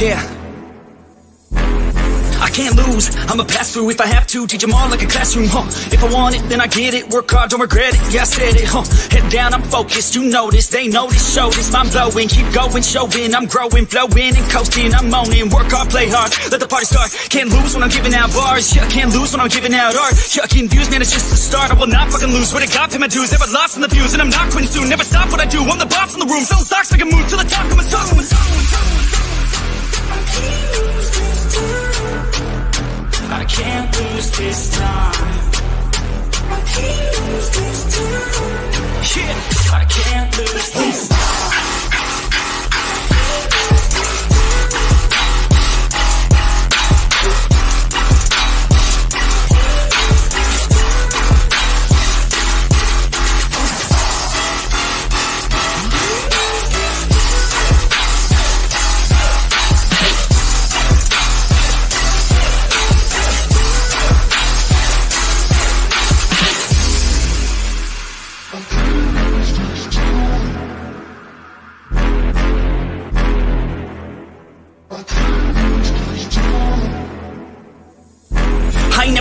Yeah. I can't lose, I'ma pass through if I have to. Teach them all like a classroom, If I want it, then I get it. Work hard, don't regret it, yeah, I said it, Head down, I'm focused, you know this. They know this, show this, mind blowing. Keep going, showing, I'm growing, flowing and coasting. I'm moaning, work hard, play hard, let the party start. Can't lose when I'm giving out bars, yeah, can't lose when I'm giving out art. Yeah, confused, man, it's just the start. I will not fucking lose, swear to God, pay my dues. Never lost in the views, and I'm not quitting soon. Never stop what I do, I'm the boss in the room. Selling stocks, I can move to the top, I'm a star. I can't lose this time. I can't lose this time. Yeah, I can't lose this time.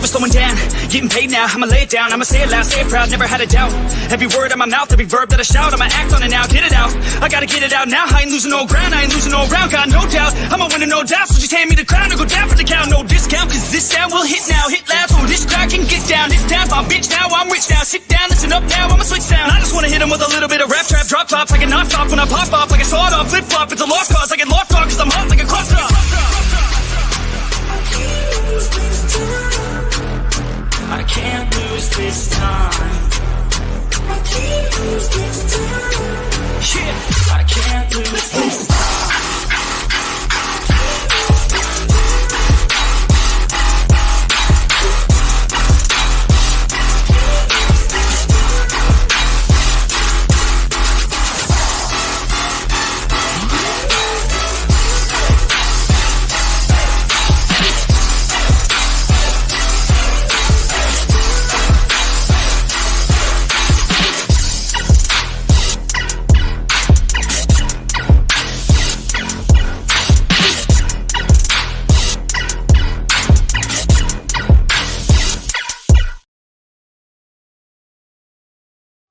Slowing down, getting paid now, I'ma lay it down, I'ma say it loud, say it proud, never had a doubt. Every word in my mouth, every verb that I shout, I'ma act on it now, get it out. I gotta get it out now, I ain't losing no ground, I ain't losing no round, got no doubt. I'ma win no doubt, so just hand me the crown and go down for the count. No discount, cause this sound will hit now, hit loud, so this crowd can get down. This town's my bitch now, I'm rich now, sit down, listen up now, I'ma switch sound. I just wanna hit them with a little bit of rap trap, drop tops, I can not stop when I pop off, like a sawed off, flip flop, it's a lost cause, I get lost on cause I'm hot like a cross drop. I can't lose this time. I can't lose this time. Yeah, I can't lose this time.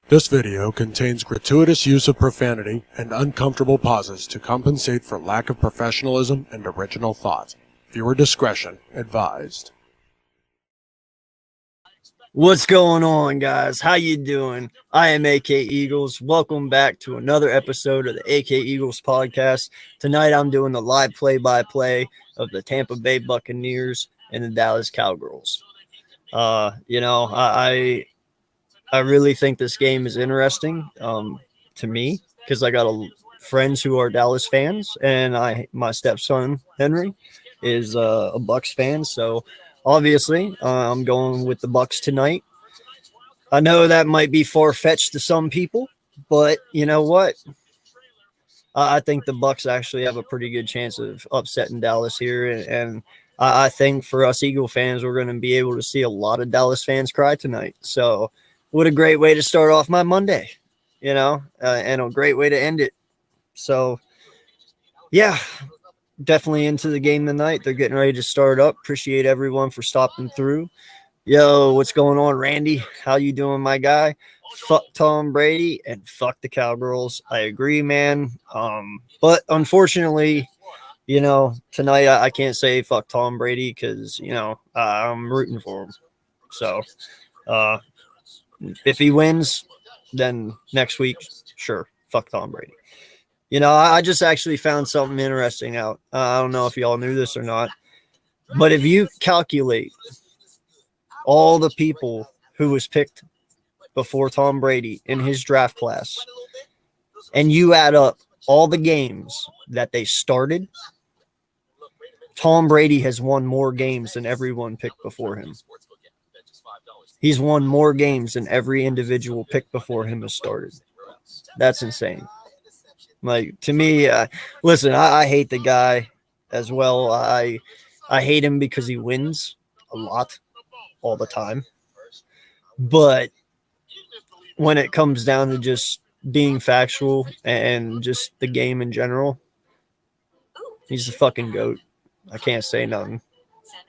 This video contains gratuitous use of profanity and uncomfortable pauses to compensate for lack of professionalism and original thought. Viewer discretion advised. What's going on, guys? How you doing? I am AK Eagles. Welcome back to another episode of the AK Eagles podcast. Tonight I'm doing the live play-by-play of the Tampa Bay Buccaneers and the Dallas Cowboys. I really think this game is interesting to me because I got friends who are Dallas fans, and my stepson Henry is a Bucs fan. So obviously, I'm going with the Bucs tonight. I know that might be far-fetched to some people, but you know what? I think the Bucs actually have a pretty good chance of upsetting Dallas here, and I think for us Eagle fans, we're going to be able to see a lot of Dallas fans cry tonight. So what a great way to start off my Monday, and a great way to end it. So, yeah, definitely into the game tonight. They're getting ready to start up. Appreciate everyone for stopping through. Yo, what's going on, Randy? How you doing, my guy? Fuck Tom Brady and fuck the Cowgirls. I agree, man. But unfortunately, tonight I can't say fuck Tom Brady because, I'm rooting for him. So, if he wins, then next week, sure, fuck Tom Brady. I just actually found something interesting out. I don't know if y'all knew this or not, but if you calculate all the people who was picked before Tom Brady in his draft class, and you add up all the games that they started, Tom Brady has won more games than everyone picked before him. He's won more games than every individual picked before him has started. That's insane. Like, to me, listen, I hate the guy as well. I hate him because he wins a lot all the time. But when it comes down to just being factual and just the game in general, He's the fucking GOAT. I can't say nothing.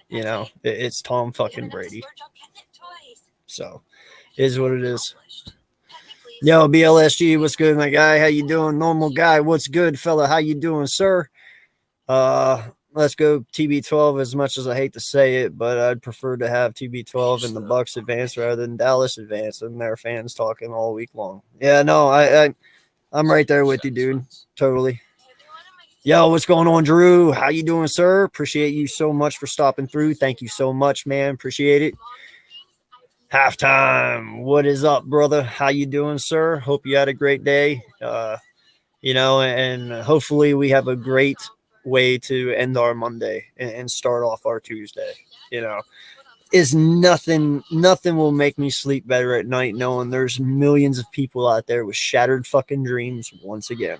You know, it's Tom fucking Brady. So, is what it is. Yo, BLSG, what's good, my guy? How you doing? Normal guy, what's good, fella? How you doing, sir? Let's go TB12. As much as I hate to say it, but I'd prefer to have TB12 and the Bucks advance rather than Dallas advance, and their fans talking all week long. Yeah, no, I'm right there with you, dude. Totally. Yo, what's going on, Drew? How you doing, sir? Appreciate you so much for stopping through. Thank you so much, man. Appreciate it. Halftime. What is up, brother? How you doing, sir? Hope you had a great day. You know, and hopefully we have a great way to end our Monday and start off our Tuesday. You know, is nothing will make me sleep better at night knowing there's millions of people out there with shattered fucking dreams once again.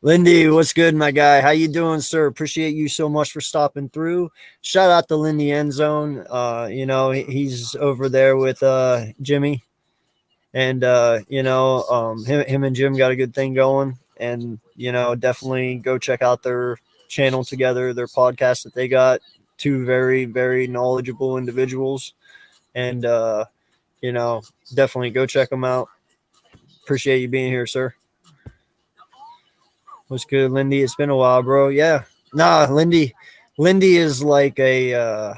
Lindy, what's good, my guy? How you doing, sir? Appreciate you so much for stopping through. Shout out to Lindy End Zone. You know, he's over there with Jimmy. And, you know, him and Jim got a good thing going. And, you know, definitely go check out their channel together, their podcast that they got. Two very, very knowledgeable individuals. And, you know, definitely go check them out. Appreciate you being here, sir. What's good, Lindy? It's been a while, bro. Yeah. Nah, Lindy is like a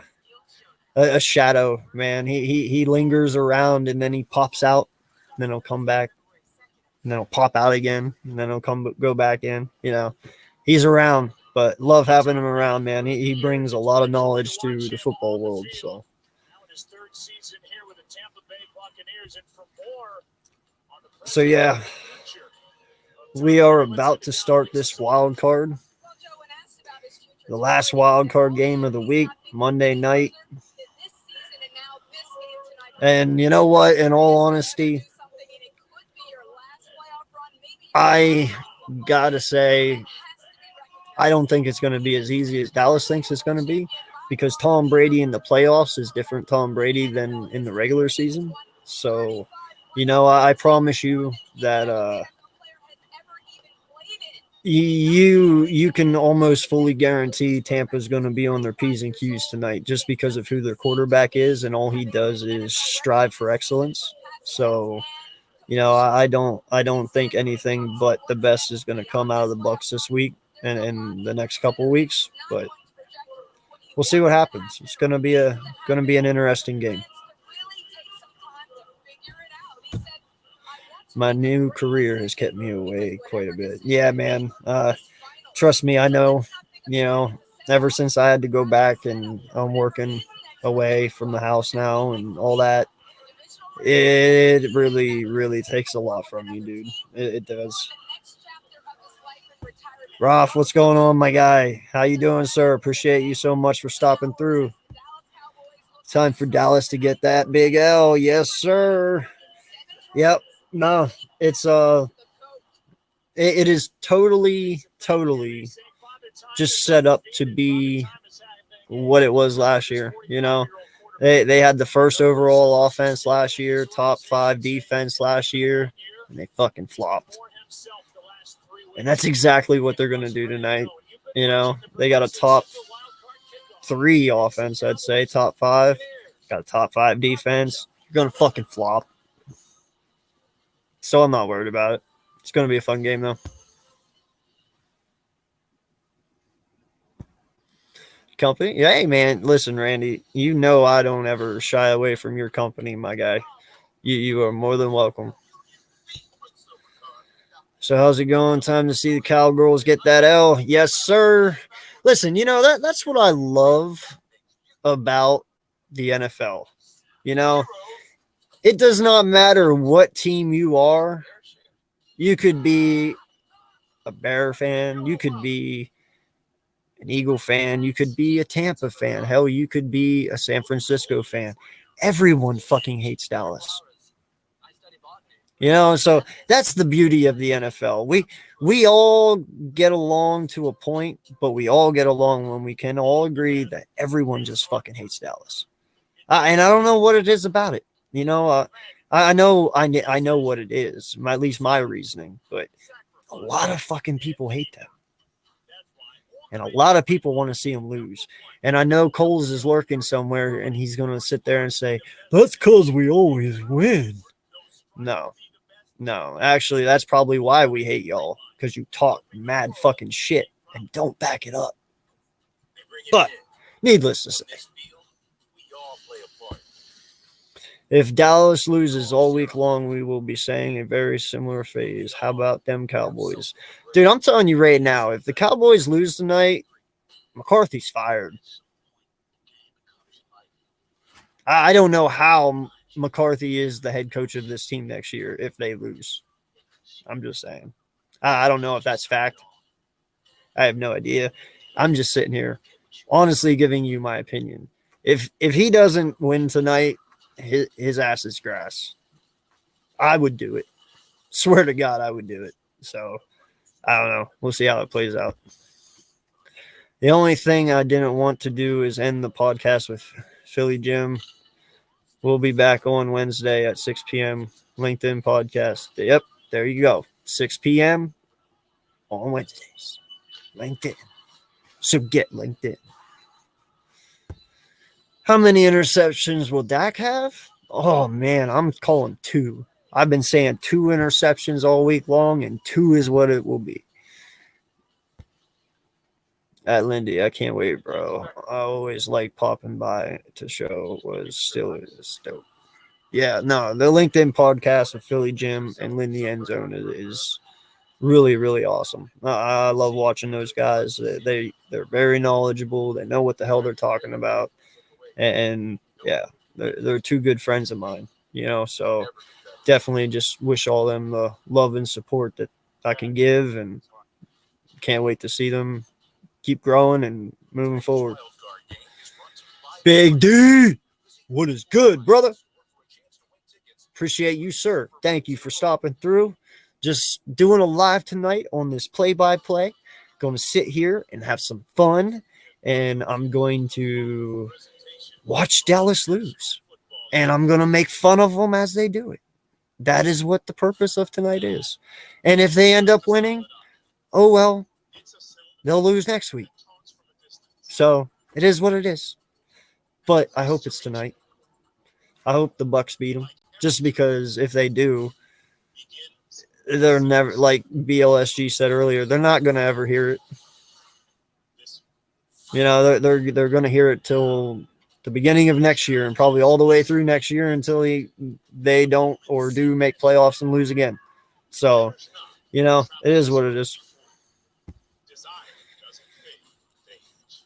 shadow, man. He lingers around and then he pops out, and then he'll come back, and then he'll pop out again, and then he'll go back in. You know, he's around, but love having him around, man. He brings a lot of knowledge to the football world. So. So yeah. We are about to start this wild card. The last wild card game of the week, Monday night. And you know what? In all honesty, I gotta say, I don't think it's going to be as easy as Dallas thinks it's going to be, because Tom Brady in the playoffs is different Tom Brady than in the regular season. So, you know, I promise you that you can almost fully guarantee Tampa's going to be on their P's and Q's tonight, just because of who their quarterback is, and all he does is strive for excellence. So, you know, I don't think anything but the best is going to come out of the Bucs this week and the next couple of weeks, but we'll see what happens. It's going to be an interesting game. My new career has kept me away quite a bit. Yeah, man. Trust me, I know, you know, ever since I had to go back and I'm working away from the house now and all that, it really, really takes a lot from you, dude. It does. Ralph, what's going on, my guy? How you doing, sir? Appreciate you so much for stopping through. Time for Dallas to get that big L. Yes, sir. Yep. No, it's it is totally just set up to be what it was last year. You know, they had the first overall offense last year, top 5 defense last year, and they fucking flopped. And that's exactly what they're gonna do tonight. You know, they got a top 3 offense, I'd say, top 5. Got a top 5 defense. You're gonna fucking flop. So I'm not worried about it. It's going to be a fun game, though. Company? Yeah, hey, man. Listen, Randy, you know I don't ever shy away from your company, my guy. You are more than welcome. So how's it going? Time to see the Cowgirls get that L. Yes, sir. Listen, you know, that's what I love about the NFL. You know, it does not matter what team you are. You could be a Bear fan. You could be an Eagle fan. You could be a Tampa fan. Hell, you could be a San Francisco fan. Everyone fucking hates Dallas. You know, so that's the beauty of the NFL. We all get along to a point, but we all get along when we can all agree that everyone just fucking hates Dallas. And I don't know what it is about it. You know, I know what it is, at least my reasoning, but a lot of fucking people hate them. And a lot of people want to see him lose. And I know Coles is lurking somewhere, and he's going to sit there and say, that's because we always win. No. Actually, that's probably why we hate y'all, because you talk mad fucking shit and don't back it up. But, needless to say, if Dallas loses all week long, we will be saying a very similar phrase. How about them Cowboys? Dude, I'm telling you right now, if the Cowboys lose tonight, McCarthy's fired. I don't know how McCarthy is the head coach of this team next year if they lose. I'm just saying. I don't know if that's fact. I have no idea. I'm just sitting here honestly giving you my opinion. If he doesn't win tonight, his ass is grass. I would do it. Swear to God, I would do it. So, I don't know. We'll see how it plays out. The only thing I didn't want to do is end the podcast with Philly Jim. We'll be back on Wednesday at 6 p.m. LinkedIn podcast. Yep, there you go. 6 p.m. on Wednesdays. LinkedIn. So get LinkedIn. How many interceptions will Dak have? Oh, man, I'm calling 2. I've been saying 2 interceptions all week long, and 2 is what it will be. At Lindy, I can't wait, bro. I always like popping by to show was still is dope. Yeah, no, the LinkedIn podcast with Philly Jim and Lindy Endzone is really, really awesome. I love watching those guys. They're very knowledgeable. They know what the hell they're talking about. And yeah, they're 2 good friends of mine, so definitely just wish all them the love and support that I can give, and can't wait to see them keep growing and moving forward. Big D, what is good, brother? Appreciate you, sir. Thank you for stopping through. Just doing a live tonight on this play-by-play. Going to sit here and have some fun, and I'm going to watch Dallas lose, and I'm going to make fun of them as they do it. That is what the purpose of tonight is. And if they end up winning, oh well, they'll lose next week. So it is what it is. But I hope it's tonight. I hope the Bucs beat them, just because if they do, they're never, like BLSG said earlier, they're not going to ever hear it. They're going to hear it till the beginning of next year, and probably all the way through next year until they don't or do make playoffs and lose again. So, it is what it is.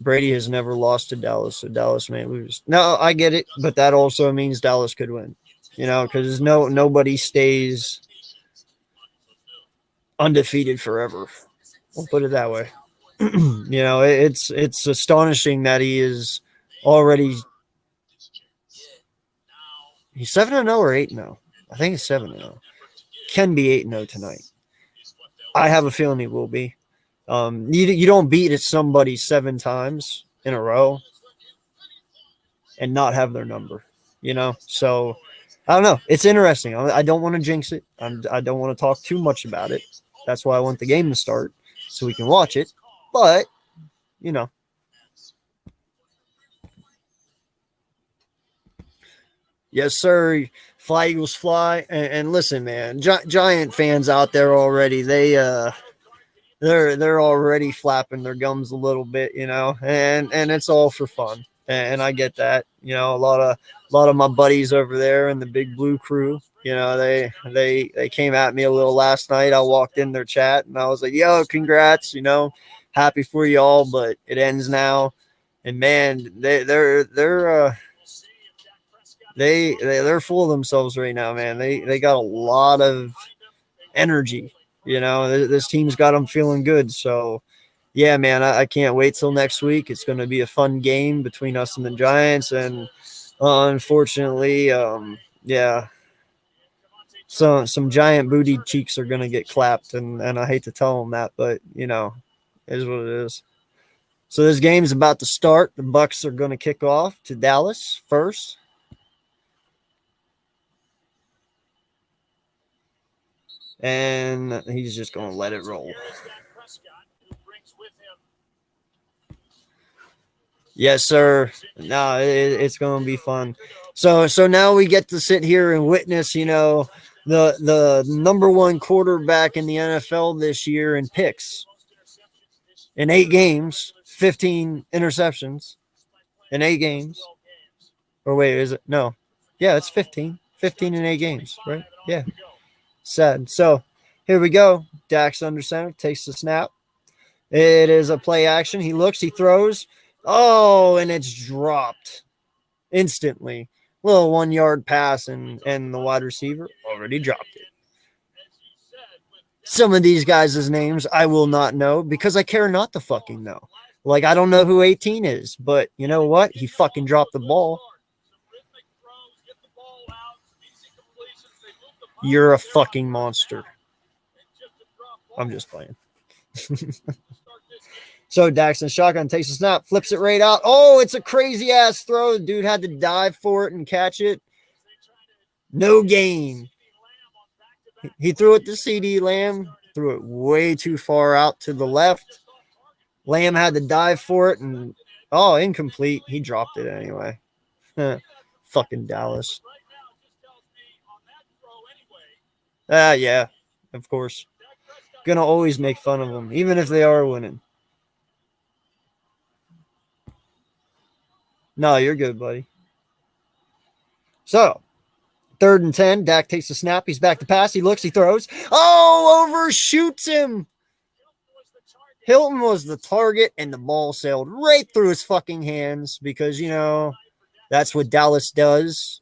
Brady has never lost to Dallas, so Dallas may lose. No, I get it, but that also means Dallas could win. Because nobody stays undefeated forever. We'll put it that way. It's astonishing that he is already. He's 7-0 or 8-0. I think it's 7-0. Can be 8-0 tonight. I have a feeling he will be. You don't beat somebody 7 times in a row and not have their number. So I don't know. It's interesting. I don't want to jinx it. I don't want to talk too much about it. That's why I want the game to start so we can watch it. But, Yes, sir. Fly Eagles fly. And listen, man, Giant fans out there already, they're already flapping their gums a little bit, and it's all for fun. And I get that. A lot of my buddies over there in the Big Blue crew, they came at me a little last night. I walked in their chat and I was like, yo, congrats, happy for you all, but it ends now. And man, they're full of themselves right now, man. They got a lot of energy. This team's got them feeling good. So, yeah, man, I can't wait till next week. It's going to be a fun game between us and the Giants. And unfortunately, some giant booty cheeks are going to get clapped. And I hate to tell them that, but, it is what it is. So this game's about to start. The Bucs are going to kick off to Dallas first. And he's just going to let it roll. Yes, sir. No, it's going to be fun. So now we get to sit here and witness, the number one quarterback in the NFL this year in picks. In 8 games, 15 interceptions in 8 games. Or wait, is it? No. Yeah, it's 15. 15 in 8 games, right? Yeah. Sad. So here we go. Dax under center, takes the snap. It is a play action. He looks, he throws. Oh, and it's dropped instantly. Little 1 yard pass, and the wide receiver already dropped it. Some of these guys' names I will not know because I care not to fucking know. Like, I don't know who 18 is, but you know what? He fucking dropped the ball. You're a fucking monster. I'm just playing. So Daxton shotgun takes a snap, flips it right out. Oh, it's a crazy ass throw. The dude had to dive for it and catch it. No gain. He threw it to CD Lamb, threw it way too far out to the left. Lamb had to dive for it, and incomplete. He dropped it anyway. Fucking Dallas. Yeah, of course. Gonna always make fun of them, even if they are winning. No, you're good, buddy. So, 3rd and 10. Dak takes the snap. He's back to pass. He looks. He throws. Oh, overshoots him. Hilton was the target, and the ball sailed right through his fucking hands because, that's what Dallas does.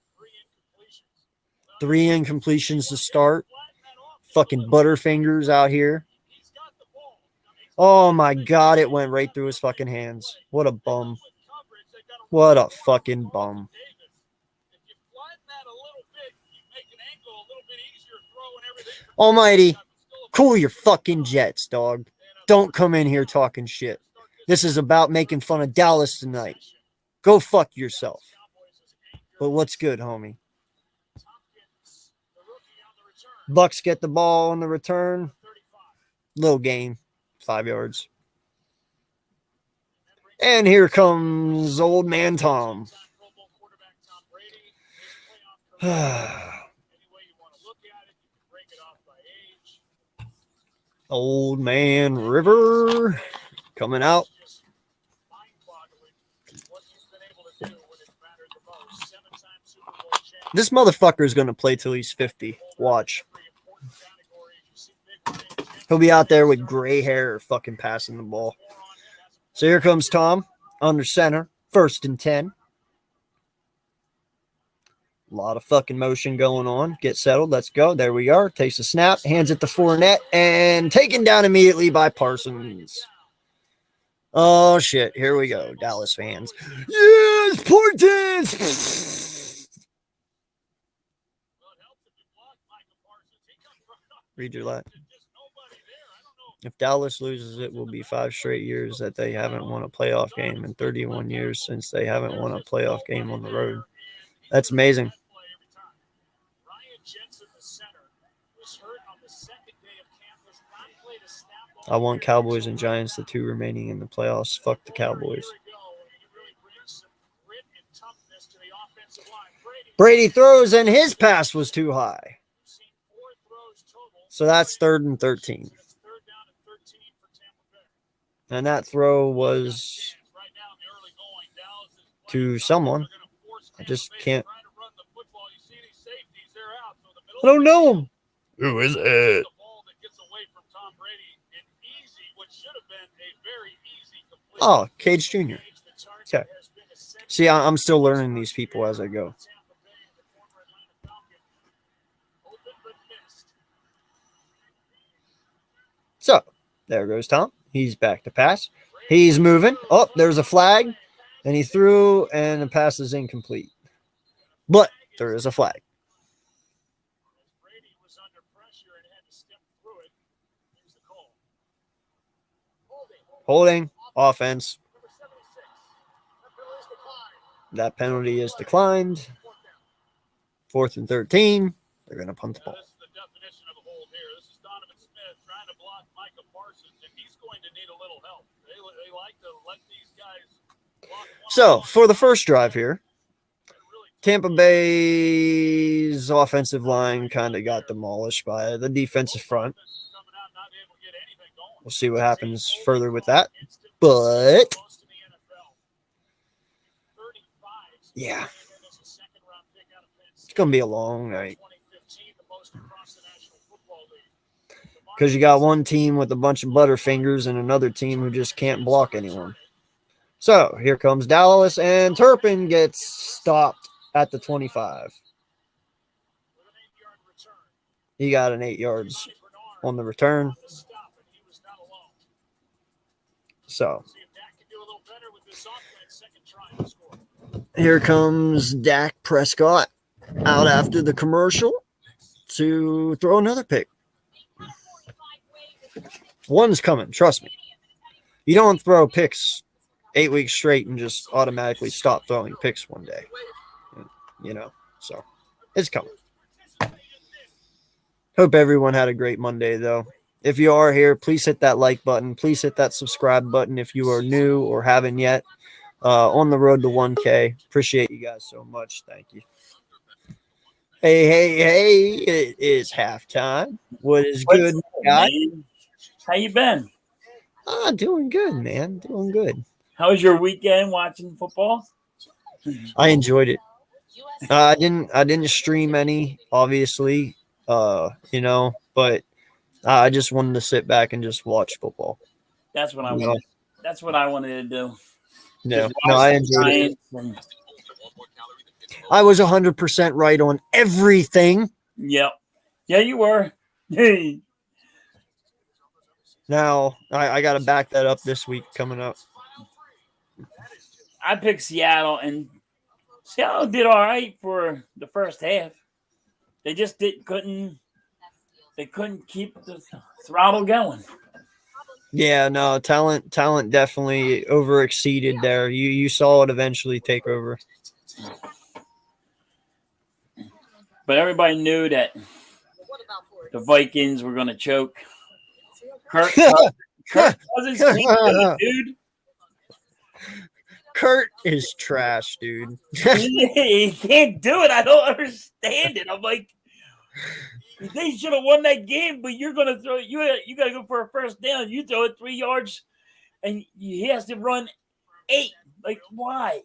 3 incompletions to start. Fucking Butterfingers out here. Oh, my God. It went right through his fucking hands. What a bum. What a fucking bum. Almighty, cool your fucking jets, dog. Don't come in here talking shit. This is about making fun of Dallas tonight. Go fuck yourself. But what's good, homie? Bucks get the ball on the return. Little gain. 5 yards. And here comes old man Tom. Old man River coming out. This motherfucker is going to play till he's 50. Watch. He'll be out there with gray hair fucking passing the ball. So here comes Tom under center. 1st and 10. A lot of fucking motion going on. Get settled. Let's go. There we are. Takes a snap. Hands it to Fournette. And taken down immediately by Parsons. Oh, shit. Here we go. Dallas fans. Yes, Portents! Read your line. If Dallas loses, it will be 5 straight years that they haven't won a playoff game and 31 years since they haven't won a playoff game on the road. That's amazing. I want Cowboys and Giants, the 2 remaining in the playoffs. Fuck the Cowboys. Brady throws, and his pass was too high. So that's 3rd and 13. And that throw was to someone. I just can't. I don't know him. Who is it? Oh, Cage Jr. Okay. See, I'm still learning these people as I go. So, there goes Tom. He's back to pass. He's moving. Oh, there's a flag. And he threw, and the pass is incomplete. But there is a flag. Holding. Offense. That penalty is declined. 4th and 13. They're going to punt the ball. So for the first drive here, Tampa Bay's offensive line kind of got demolished by the defensive front. We'll see what happens further with that. But yeah, it's going to be a long night. Because you got one team with a bunch of butterfingers and another team who just can't block anyone. So here comes Dallas, and Turpin gets stopped at the 25. He got an 8 yards on the return. So here comes Dak Prescott out after the commercial to throw another pick. One's coming, trust me. You don't throw picks 8 weeks straight and just automatically stop throwing picks one day. So it's coming. Hope everyone had a great Monday, though. If you are here, please hit that like button. Please hit that subscribe button if you are new or haven't yet. On the road to 1K. Appreciate you guys so much. Thank you. Hey, it is halftime. What is good, guys? How you been? Doing good, man. Doing good. How was your weekend watching football? I enjoyed it. I didn't stream any, obviously, but I just wanted to sit back and just watch football. That's what I wanted. That's what I wanted to do. No, I enjoyed it. I was 100% right on everything. Yep. Yeah, you were. Hey. Now, I got to back that up this week coming up. I picked Seattle, and Seattle did all right for the first half. They just couldn't keep the throttle going. Yeah, no, talent definitely overexceeded there. You saw it eventually take over. But everybody knew that the Vikings were going to choke. Kirk Cousins can't do it, dude. Kurt is trash, dude. He can't do it. I don't understand it. I'm like, they should have won that game, but you're gonna throw you got to go for a first down. You throw it 3 yards, and he has to run 8. Like, why?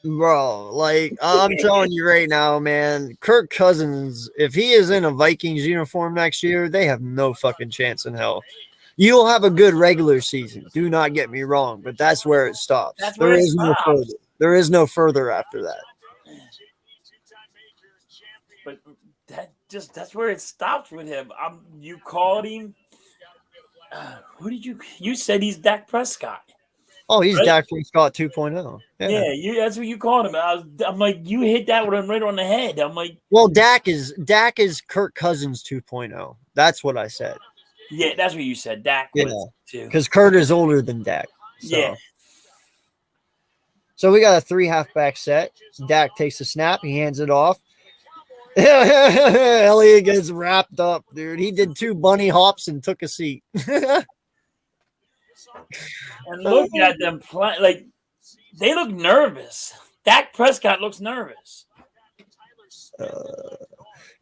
Bro, like, I'm telling you right now, man, Kirk Cousins, if he is in a Vikings uniform next year, they have no fucking chance in hell. You'll have a good regular season. Do not get me wrong, but that's where it stops. There is no further. There is no further after that. But that's where it stops with him. You called him. Who did you said he's Dak Prescott? Oh, he's right? Dak Prescott 2.0. Yeah, that's what you called him. I'm like, you hit that one right on the head. I'm like, well, Dak is Kirk Cousins 2.0. That's what I said. Yeah, that's what you said. Dak was too. Because Kurt is older than Dak. So. Yeah. So we got a 3 halfback set. Dak takes a snap. He hands it off. Elliott gets wrapped up, dude. He did 2 bunny hops and took a seat. And look at them play. Like, they look nervous. Dak Prescott looks nervous.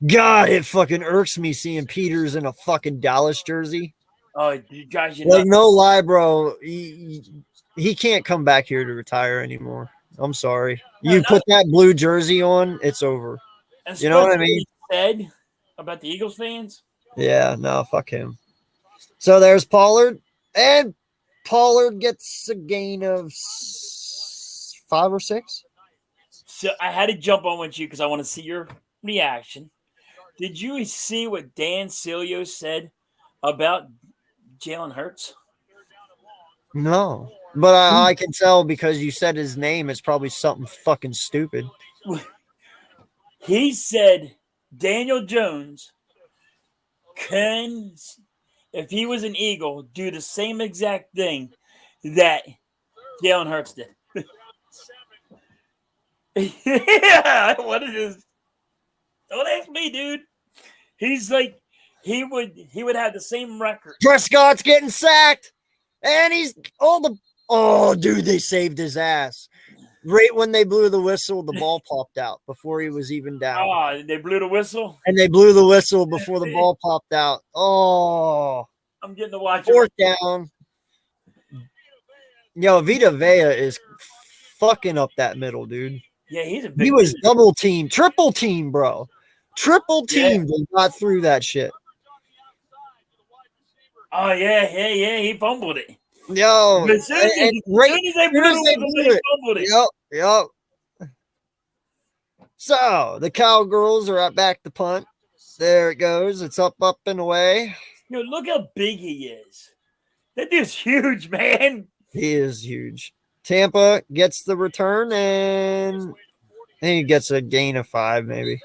God, it fucking irks me seeing Peters in a fucking Dallas jersey. Oh, you guys, like, no lie, bro. He can't come back here to retire anymore. I'm sorry. You put that blue jersey on, it's over. You know what I mean? Said about the Eagles fans? Yeah, no, fuck him. So there's Pollard, and Pollard gets a gain of 5 or 6. So I had to jump on with you because I want to see your reaction. Did you see what Dan Sileo said about Jalen Hurts? No, but I can tell because you said his name. It's probably something fucking stupid. He said Daniel Jones can, if he was an Eagle, do the same exact thing that Jalen Hurts did. Yeah, what is this? Don't ask me, dude. He's like, he would have the same record. Prescott's getting sacked, and he's dude, they saved his ass. Right when they blew the whistle, the ball popped out before he was even down. Oh, they blew the whistle. And they blew the whistle before the ball popped out. Oh, I'm getting to watch it. 4th down. Yo, Vita Vea is fucking up that middle, dude. Yeah, he's a big. He was dude. double team, triple team, bro. Triple team. They got through that shit. Oh yeah. He fumbled it. Yo, As soon as they blew it, he fumbled it. Yep. So the Cowgirls are back to punt. There it goes. It's up, and away. Yo, look how big he is. That dude's huge, man. He is huge. Tampa gets the return, and he gets a gain of 5, maybe.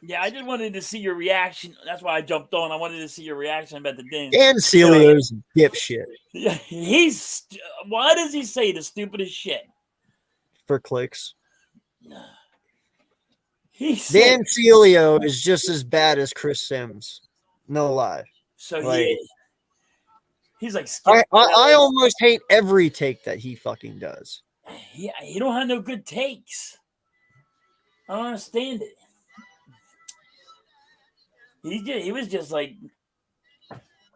Yeah, I just wanted to see your reaction. That's why I jumped on. I wanted to see your reaction about the dance. And Celio's dipshit Yeah, why does he say the stupidest shit? for clicks. Dan Celio is just as bad as Chris Sims. No lie. So like, he's like I almost hate every take that he fucking does. Yeah, he don't have no good takes. I don't understand it. He was just like,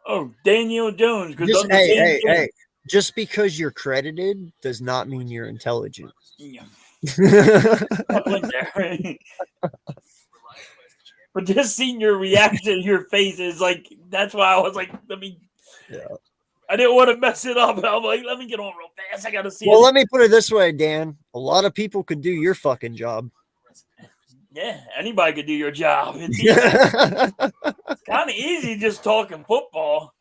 oh, Daniel Jones. Hey. Just because you're credited does not mean you're intelligent. Yeah. But just seeing your reaction, your face is like, that's why I was like, I didn't want to mess it up. I'm like, let me get on real fast. I got to see. Well, let me put it this way, Dan. A lot of people could do your fucking job. Yeah, anybody could do your job. It's kind of easy just talking football.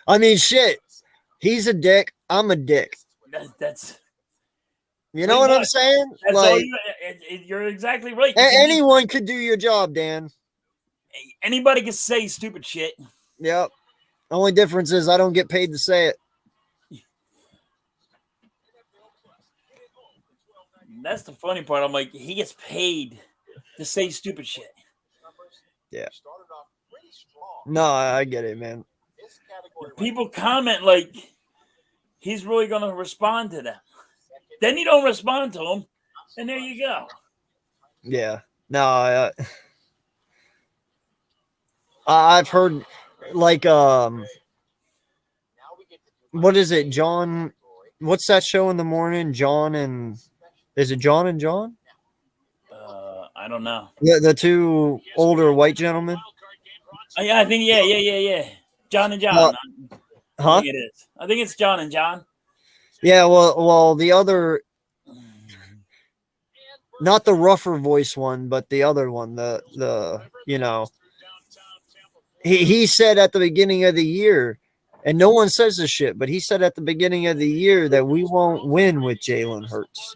I mean, shit. He's a dick. I'm a dick. That's you know what I'm saying? That's like, you're exactly right. Anyone could do your job, Dan. Anybody can say stupid shit. Yep. Only difference is I don't get paid to say it. That's the funny part. I'm like, he gets paid to say stupid shit. Yeah. No, I get it, man. People comment like he's really going to respond to them. Then you don't respond to them, and there you go. Yeah. No, I've heard like what is it, John? What's that show in the morning? John and is it John and John? I don't know. Yeah, the two older white gentlemen. Oh, yeah, I think yeah. John and John. Huh? I think it is. I think it's John and John. Yeah, well, the other, not the rougher voice one, but the other one, the you know, he said at the beginning of the year, and no one says this shit, but he said at the beginning of the year that we won't win with Jalen Hurts.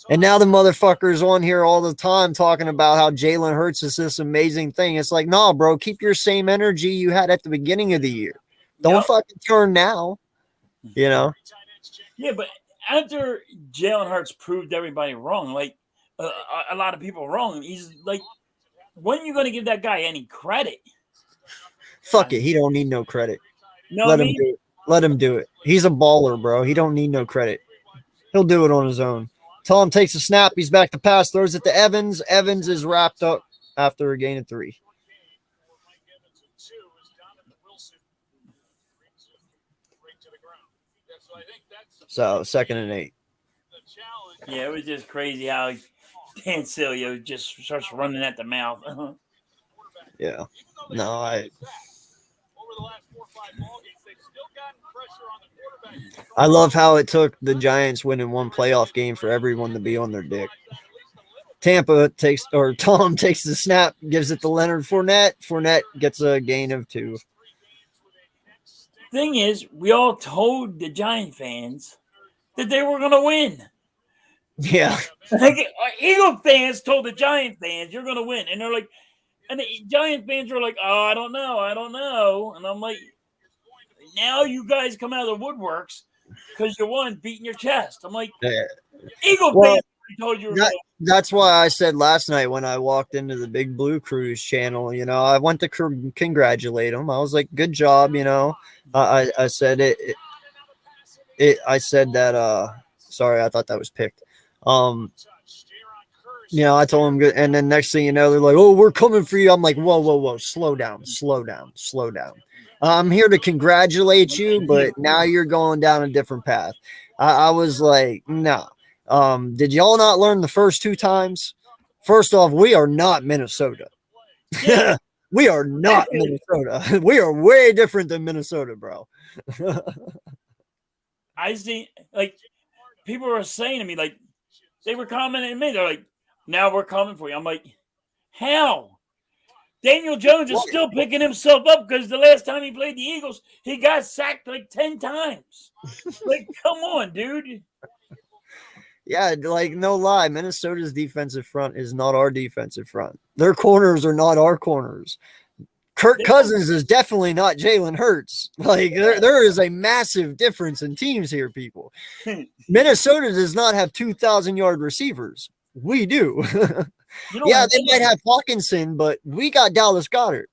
And now the motherfucker's on here all the time talking about how Jalen Hurts is this amazing thing. It's like, nah, bro, keep your same energy you had at the beginning of the year. Don't fucking turn now, you know? Yeah, but after Jalen Hurts proved everybody wrong, like a lot of people wrong, he's like, when are you going to give that guy any credit? Fuck it. He don't need no credit. No, Let him do it. Let him do it. He's a baller, bro. He don't need no credit. He'll do it on his own. Tom takes a snap. He's back to pass. Throws it to Evans. Evans is wrapped up after a gain of 3. So 2nd and 8. Yeah, it was just crazy how Dan Celio just starts running at the mouth. Yeah. No, I love how it took the Giants winning one playoff game for everyone to be on their dick. Tom takes the snap, gives it to Leonard Fournette. Fournette gets a gain of 2. Thing is, we all told the Giant fans that they were going to win. Yeah. Like, Eagle fans told the Giant fans, you're going to win. And they're like, and the Giant fans are like, oh, I don't know. And I'm like, now you guys come out of the woodworks because you won, beating your chest. I'm like, Eagle fans told you. That's why I said last night when I walked into the Big Blue Cruise channel, you know, I went to congratulate him. I was like, good job, you know. I said it I said that. Sorry, I thought that was picked. I told them good, and then next thing you know, they're like, "Oh, we're coming for you." I'm like, "Whoa, slow down. I'm here to congratulate you, but now you're going down a different path." I was like, "No." Did y'all not learn the first 2 times? First off, we are not Minnesota. Yeah. We are not Minnesota. We are way different than Minnesota, bro. I see, like, people were saying to me, like, they were commenting to me. They're like, now we're coming for you. I'm like, how? Daniel Jones is still picking himself up because the last time he played the Eagles, he got sacked like 10 times. Like, come on, dude. Yeah, like, no lie, Minnesota's defensive front is not our defensive front. Their corners are not our corners. Kirk Cousins is definitely not Jalen Hurts. Like, there is a massive difference in teams here, people. Minnesota does not have 2,000-yard receivers. We do. Yeah, they might have Hawkinson, but we got Dallas Goedert.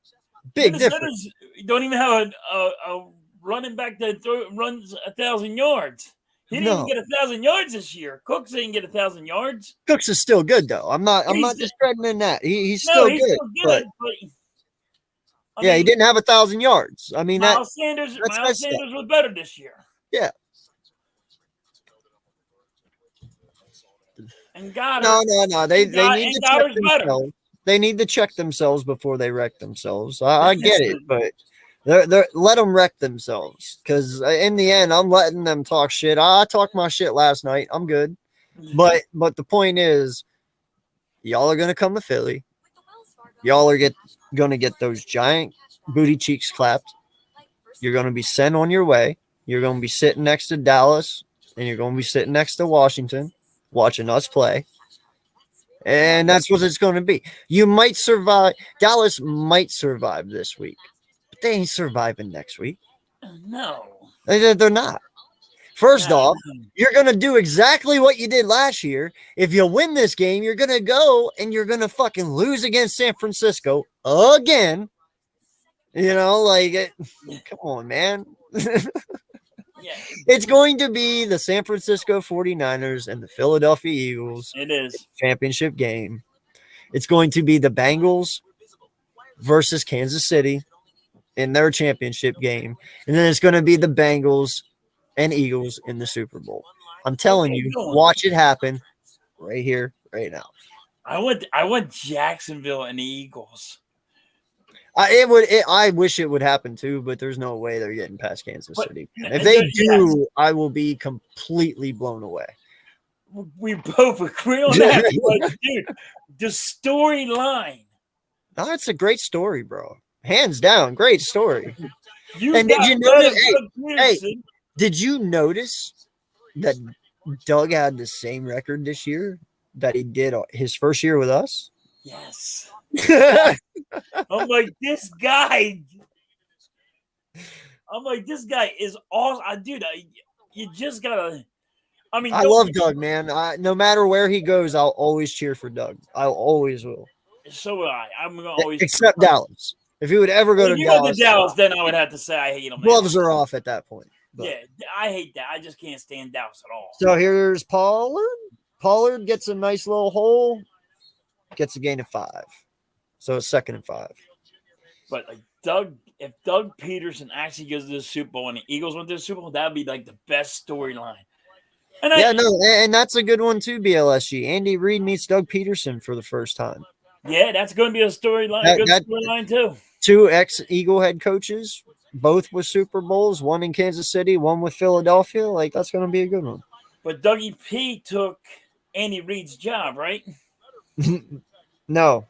Big difference. Don't even have a running back that runs 1,000 yards. He didn't even get 1,000 yards this year. Cooks didn't get 1,000 yards. Cooks is still good, though. I'm not discrediting that. He's still good. Still good, but he didn't have 1,000 yards. I mean, Miles Sanders was better this year. Yeah. And Goddard. No. They need to check themselves. They need to check themselves before they wreck themselves. I get it, but let them wreck themselves, because in the end, I'm letting them talk shit. I talked my shit last night. I'm good. But the point is, y'all are going to come to Philly. Y'all are going to get those giant booty cheeks clapped. You're going to be sent on your way. You're going to be sitting next to Dallas, and you're going to be sitting next to Washington, watching us play. And that's what it's going to be. You might survive. Dallas might survive this week, but they ain't surviving next week. No. They're not. First off, you're going to do exactly what you did last year. If you win this game, you're going to go and you're going to fucking lose against San Francisco again. Come on, man. It's going to be the San Francisco 49ers and the Philadelphia Eagles. It is. Championship game. It's going to be the Bengals versus Kansas City in their championship game. And then it's going to be the Bengals and Eagles in the Super Bowl. I'm telling you, watch it happen right here, right now. I want Jacksonville and the Eagles. I wish it would happen too, but there's no way they're getting past Kansas City. If they do, I will be completely blown away. We both agree on that. But, dude, the storyline. No, it's a great story, bro. Hands down, great story. Did you notice? Did you notice that Doug had the same record this year that he did his first year with us? Yes. I'm like, this guy is awesome. Dude, you just gotta. I mean, I love Doug, man. No matter where he goes, I'll always cheer for Doug. I always will. So will I. I'm gonna always. Except Dallas. If he would ever go to Dallas, then I would have to say I hate him. Gloves are off at that point. But. Yeah, I hate that. I just can't stand Dallas at all. So here's Pollard. Pollard gets a nice little hole. Gets a gain of 5. So it's 2nd and 5. But if Doug Peterson actually goes to the Super Bowl and the Eagles went to the Super Bowl, that would be like the best storyline. And that's a good one too, BLSG. Andy Reid meets Doug Peterson for the first time. Yeah, that's going to be a storyline. Good storyline too. 2 ex-Eagle head coaches, both with Super Bowls, one in Kansas City, one with Philadelphia. Like, that's going to be a good one. But Dougie P took Andy Reid's job, right? No.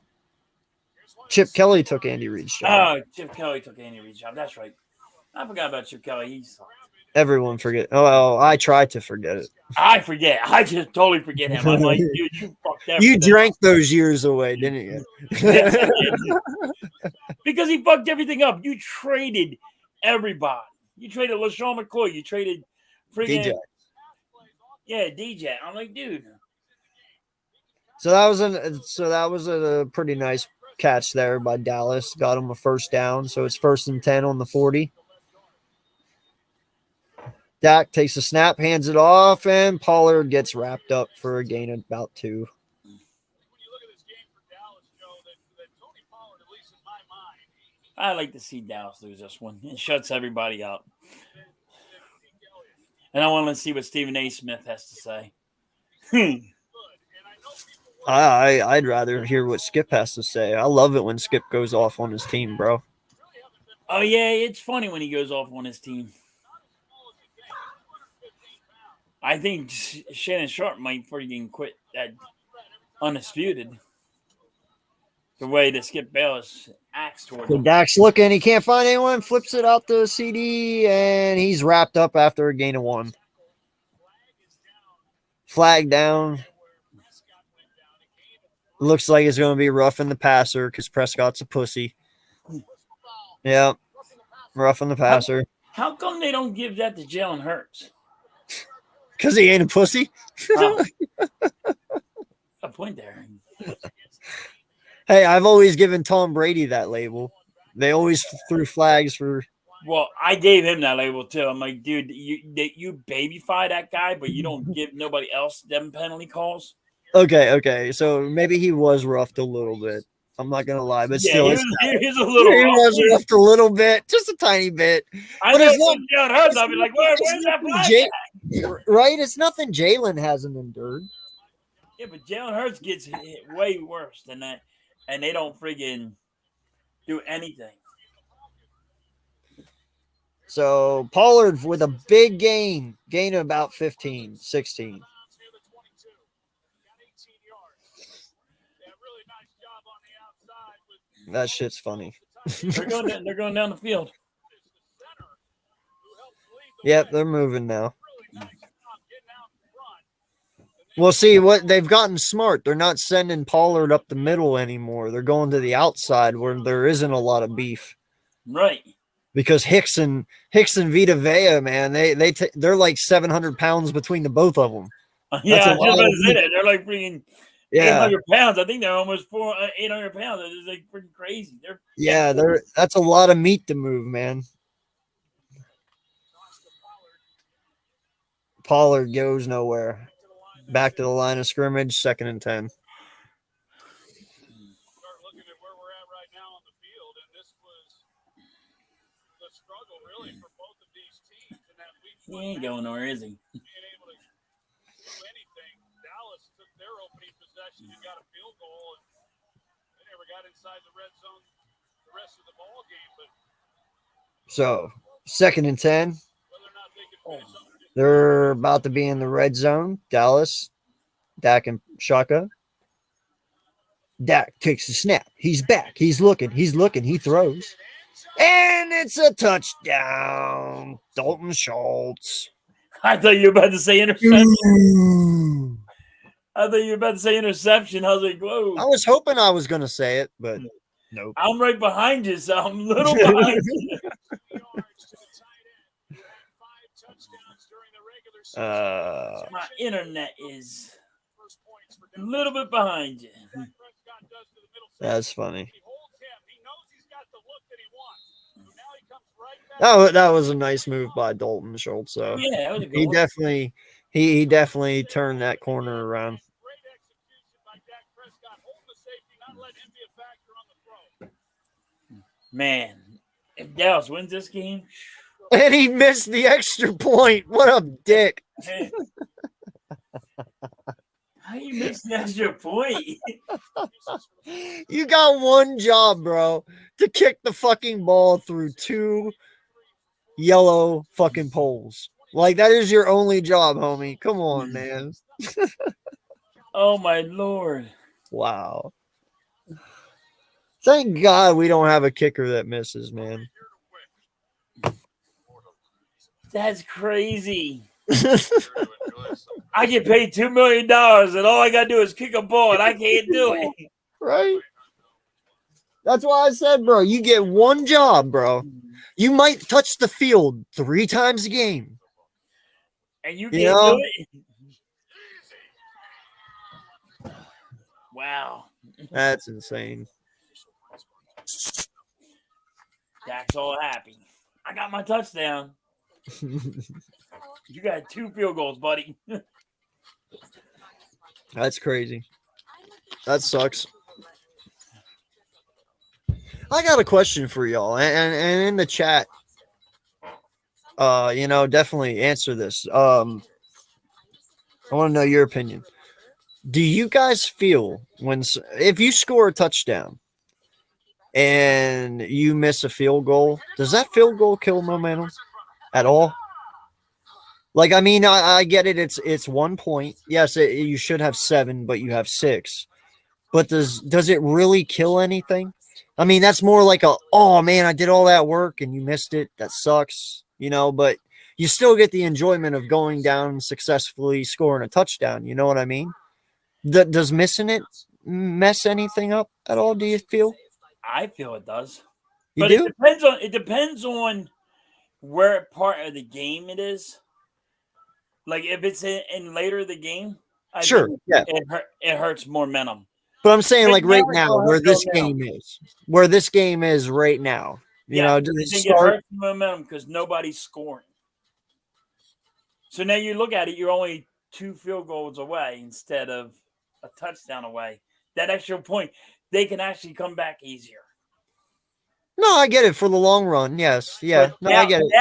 Chip Kelly took Andy Reid's job. Oh, Chip Kelly took Andy Reid's job. That's right. I forgot about Chip Kelly. He's everyone forget. Oh, I tried to forget it. I forget. I just totally forget him. I'm like, dude, you fucked everything. You drank those years away, didn't you? Because he fucked everything up. You traded everybody. You traded LaShawn McCoy. You traded freaking DJ. Yeah, DJ. I'm like, dude. So that was a pretty nice catch there by Dallas. Got him a first down. So it's 1st and 10 on the 40. Dak takes a snap, hands it off, and Pollard gets wrapped up for a gain of about 2. I like to see Dallas lose this one. It shuts everybody up. And I want to see what Stephen A. Smith has to say. I'd rather hear what Skip has to say. I love it when Skip goes off on his team, bro. Oh, yeah, it's funny when he goes off on his team. I think Shannon Sharp might freaking quit that undisputed. The way that Skip Bayless acts towards him. Dak's looking. He can't find anyone. Flips it out to CD, and he's wrapped up after a gain of 1. Flag down. Looks like it's going to be roughing the passer because Prescott's a pussy. Yeah, roughing the passer. How come they don't give that to Jalen Hurts? Because he ain't a pussy. Oh. A point there. Hey, I've always given Tom Brady that label. They always threw flags for. Well, I gave him that label too. I'm like, dude, you babyfy that guy, but you don't give nobody else them penalty calls. Okay. So maybe he was roughed a little bit. I'm not gonna lie, but still, he was a little. He was roughed a little bit, just a tiny bit. I know it's Jalen Hurts. I'll be like, where's that flag? Right? It's nothing Jalen hasn't endured. Yeah, but Jalen Hurts gets hit way worse than that, and they don't friggin' do anything. So Pollard with a big gain of about 15, 16. That shit's funny. They're going down the field. Yep, they're moving now. Well, see what they've gotten smart. They're not sending Pollard up the middle anymore. They're going to the outside where there isn't a lot of beef. Right. Because Hicks and Vita Vea, man, they're like 700 pounds between the both of them. Yeah, they're like freaking 800 pounds. I think they're almost 800 pounds. It's like freaking crazy. That's a lot of meat to move, man. Pollard goes nowhere. Back to the line of scrimmage, 2nd and 10. He ain't going nowhere, is he? So, 2nd and 10. They're about to be in the red zone. Dallas, Dak and Shaka. Dak takes the snap. He's back. He's looking. He throws. And it's a touchdown. Dalton Schultz. I thought you were about to say interception. I was like, whoa. I was hoping I was going to say it, but nope. I'm right behind you, so I'm a little behind you. My internet is a little bit behind you. That's funny. That was a nice move by Dalton Schultz. So yeah, he definitely turned that corner around. Man, if Dallas wins this game. And he missed the extra point. What a dick. How you miss the extra point? You got one job, bro, to kick the fucking ball through 2 yellow fucking poles. Like, that is your only job, homie. Come on, man. Oh, my Lord. Wow. Thank God we don't have a kicker that misses, man. That's crazy. I get paid $2 million, and all I got to do is kick a ball, and I can't do it. Right? That's why I said, bro, you get one job, bro. You might touch the field 3 times a game. And you can't do it? Wow. That's insane. Dak's all happy. I got my touchdown. You got 2 field goals, buddy. That's crazy. That sucks. I got a question for y'all, and in the chat, definitely answer this. I want to know your opinion. Do you guys feel if you score a touchdown and you miss a field goal, does that field goal kill momentum at all? Like, I mean, I get it. It's 1 point. Yes, you should have 7, but you have 6. But does it really kill anything? I mean, that's more like oh man, I did all that work and you missed it. That sucks, but you still get the enjoyment of going down successfully, scoring a touchdown. You know what I mean? Does missing it mess anything up at all? Do you feel? I feel it does. You But do? it depends on where part of the game it is. Like if it's in later the game, I Sure, think yeah. it hurts momentum. But I'm saying, like, right now, now, where this game is right now, I does it think it start? hurts momentum because nobody's scoring. So now you look at it, you're only 2 field goals away instead of a touchdown away. That extra point, they can actually come back easier. No, I get it for the long run. Yes, yeah. But I get it.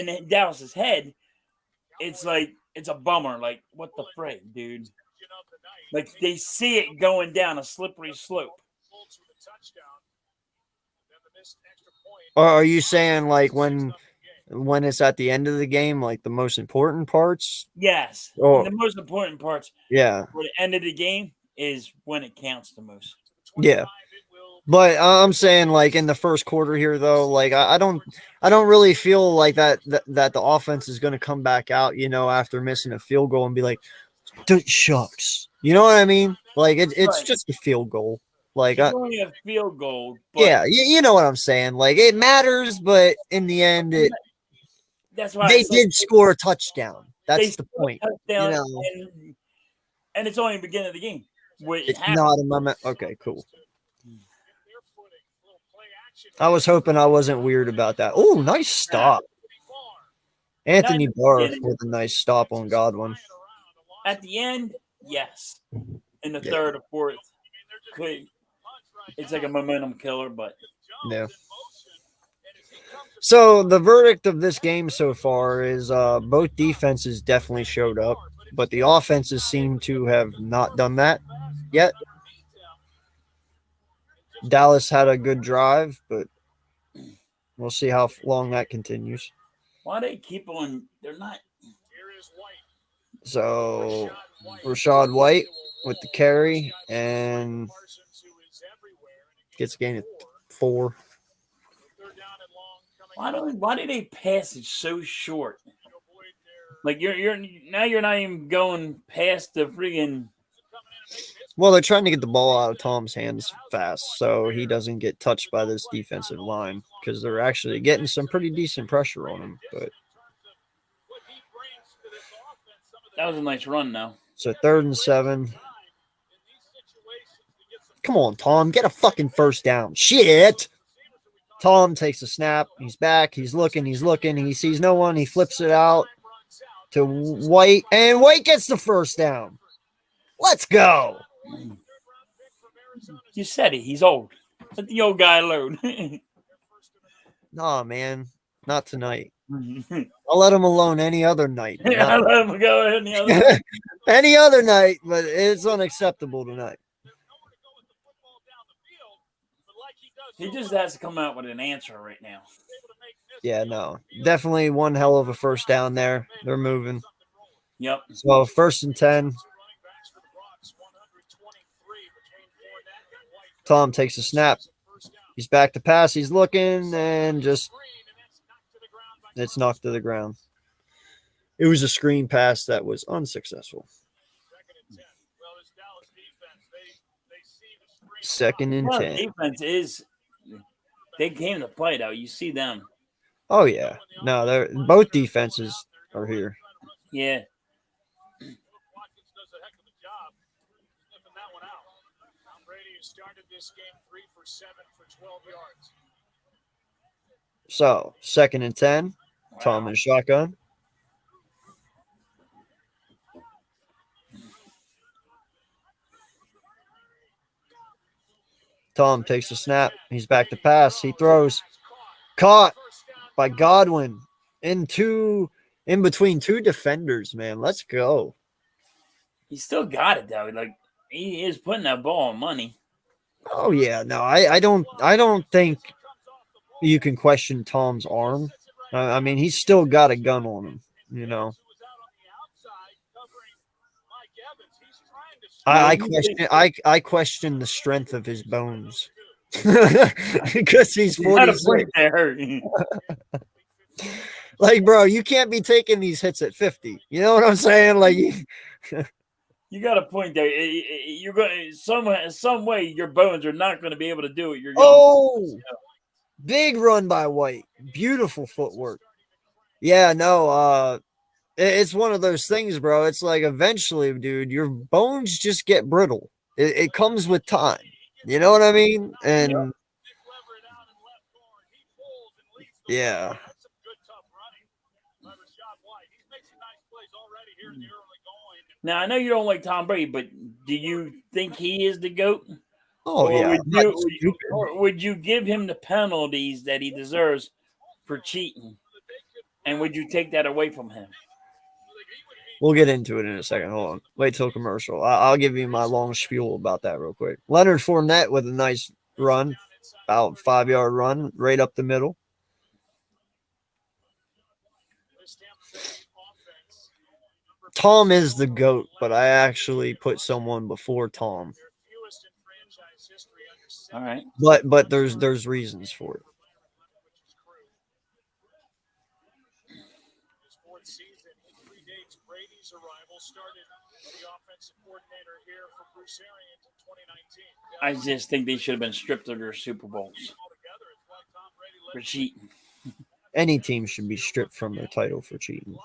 In Dallas's head, it's like it's a bummer. Like, what the frick, dude? Like they see it going down a slippery slope. Or are you saying like when it's at the end of the game, like the most important parts? Yes. Oh. And the most important parts, Yeah. for the end of the game is when it counts the most. Yeah. But I'm saying, like, in the first quarter here, though, like I don't really feel like that the offense is going to come back out, after missing a field goal and be like, "Dude, shucks," you know what I mean? Like it's Right. just a field goal. Like It's only a field goal. But yeah, you know what I'm saying? Like it matters, but in the end, that's why they did score a touchdown. That's the point. Touchdown, and it's only the beginning of the game. It's not a moment. Okay, cool. I was hoping I wasn't weird about that. Oh, nice stop. Anthony Barr with a nice stop on Godwin. At the end, yes. In the third or fourth, it's like a momentum killer, but yeah. So the verdict of this game so far is both defenses definitely showed up, but the offenses seem to have not done that yet. Dallas had a good drive, but we'll see how long that continues. Why do they keep on? They're not. So Rashad White with the carry and gets a gain at 4. Why do they pass it so short? Like you're not even going past the friggin'. Well, they're trying to get the ball out of Tom's hands fast so he doesn't get touched by this defensive line because they're actually getting some pretty decent pressure on him. But that was a nice run, though. So 3rd and 7. Come on, Tom, get a fucking first down. Shit. Tom takes a snap. He's back. He's looking. He sees no one. He flips it out to White, and White gets the first down. Let's go. You said it. He's old. Let the old guy alone. Nah, man. Not tonight. I'll let him alone any other night. I'll let him go any other night. Any other night, but it's unacceptable tonight. He just has to come out with an answer right now. Yeah, no. Definitely one hell of a first down there. They're moving. Yep. So 1st and 10. Tom takes a snap. He's back to pass. He's looking and just it's knocked to the ground. It was a screen pass that was unsuccessful. 2nd and 10. Defense is they came to play though. You see them. Oh yeah. No, they're both defenses are here. Yeah. So 2nd and 10. Tom in shotgun. Tom takes a snap. He's back to pass. He throws. Caught by Godwin in between two defenders, man. Let's go. He still got it though. Like he is putting that ball on money. Oh yeah, no, I don't think you can question Tom's arm. I mean, he's still got a gun on him, you know. I question the strength of his bones because he's 46. Like, bro, you can't be taking these hits at 50. You know what I'm saying? Like, you got a point there. You're going some way. Your bones are not going to be able to do it. Big run by White. Beautiful footwork. Yeah, no. It's one of those things, bro. It's like eventually, dude, your bones just get brittle. It comes with time. You know what I mean? And yeah. Now, I know you don't like Tom Brady, but do you think he is the GOAT? Oh, or yeah. Would you give him the penalties that he deserves for cheating? And would you take that away from him? We'll get into it in a second. Hold on. Wait till commercial. I'll give you my long spiel about that real quick. Leonard Fournette with a nice run, about 5-yard run, right up the middle. Tom is the GOAT, but I actually put someone before Tom. All right. But there's reasons for it. I just think they should have been stripped of their Super Bowls for cheating. Any team should be stripped from their title for cheating.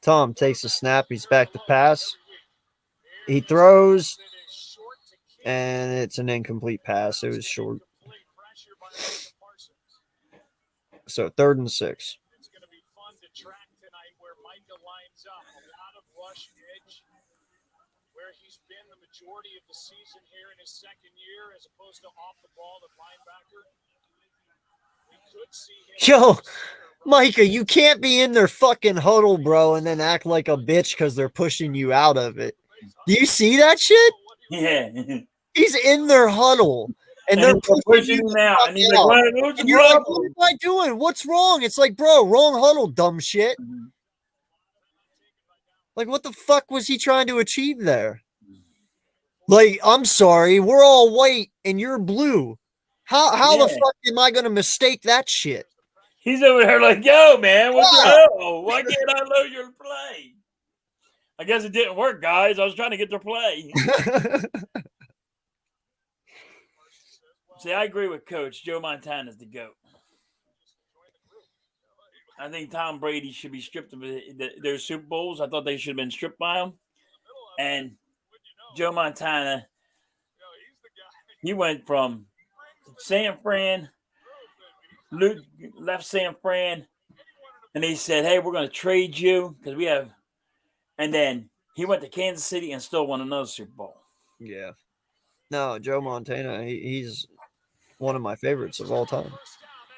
Tom takes a snap. He's back to pass. He throws, and it's an incomplete pass. It was short. So 3rd and 6. It's going to be fun to track tonight where Micah lines up. A lot of rush edge, where he's been the majority of the season here in his second year, as opposed to off the ball at linebacker. We could see him. Yo, Micah, you can't be in their fucking huddle, bro, and then act like a bitch because they're pushing you out of it. Do you see that shit? Yeah. He's in their huddle, and they're pushing him out. And he's like, and you're like, what am I doing? What's wrong? It's like, bro, wrong huddle, dumb shit. Like, what the fuck was he trying to achieve there? Like, I'm sorry, we're all white and you're blue. How the fuck am I going to mistake that shit? He's over there like, yo, man, what the hell? Why can't I load your play? I guess it didn't work, guys. I was trying to get their play. See, I agree with Coach. Joe Montana's the GOAT. I think Tom Brady should be stripped of their Super Bowls. I thought they should have been stripped by him. And Joe Montana, he went from San Fran, Luke left San Fran, and he said, hey, we're going to trade you because we have – and then he went to Kansas City and still won another Super Bowl. Yeah. No, Joe Montana, he's one of my favorites of all time.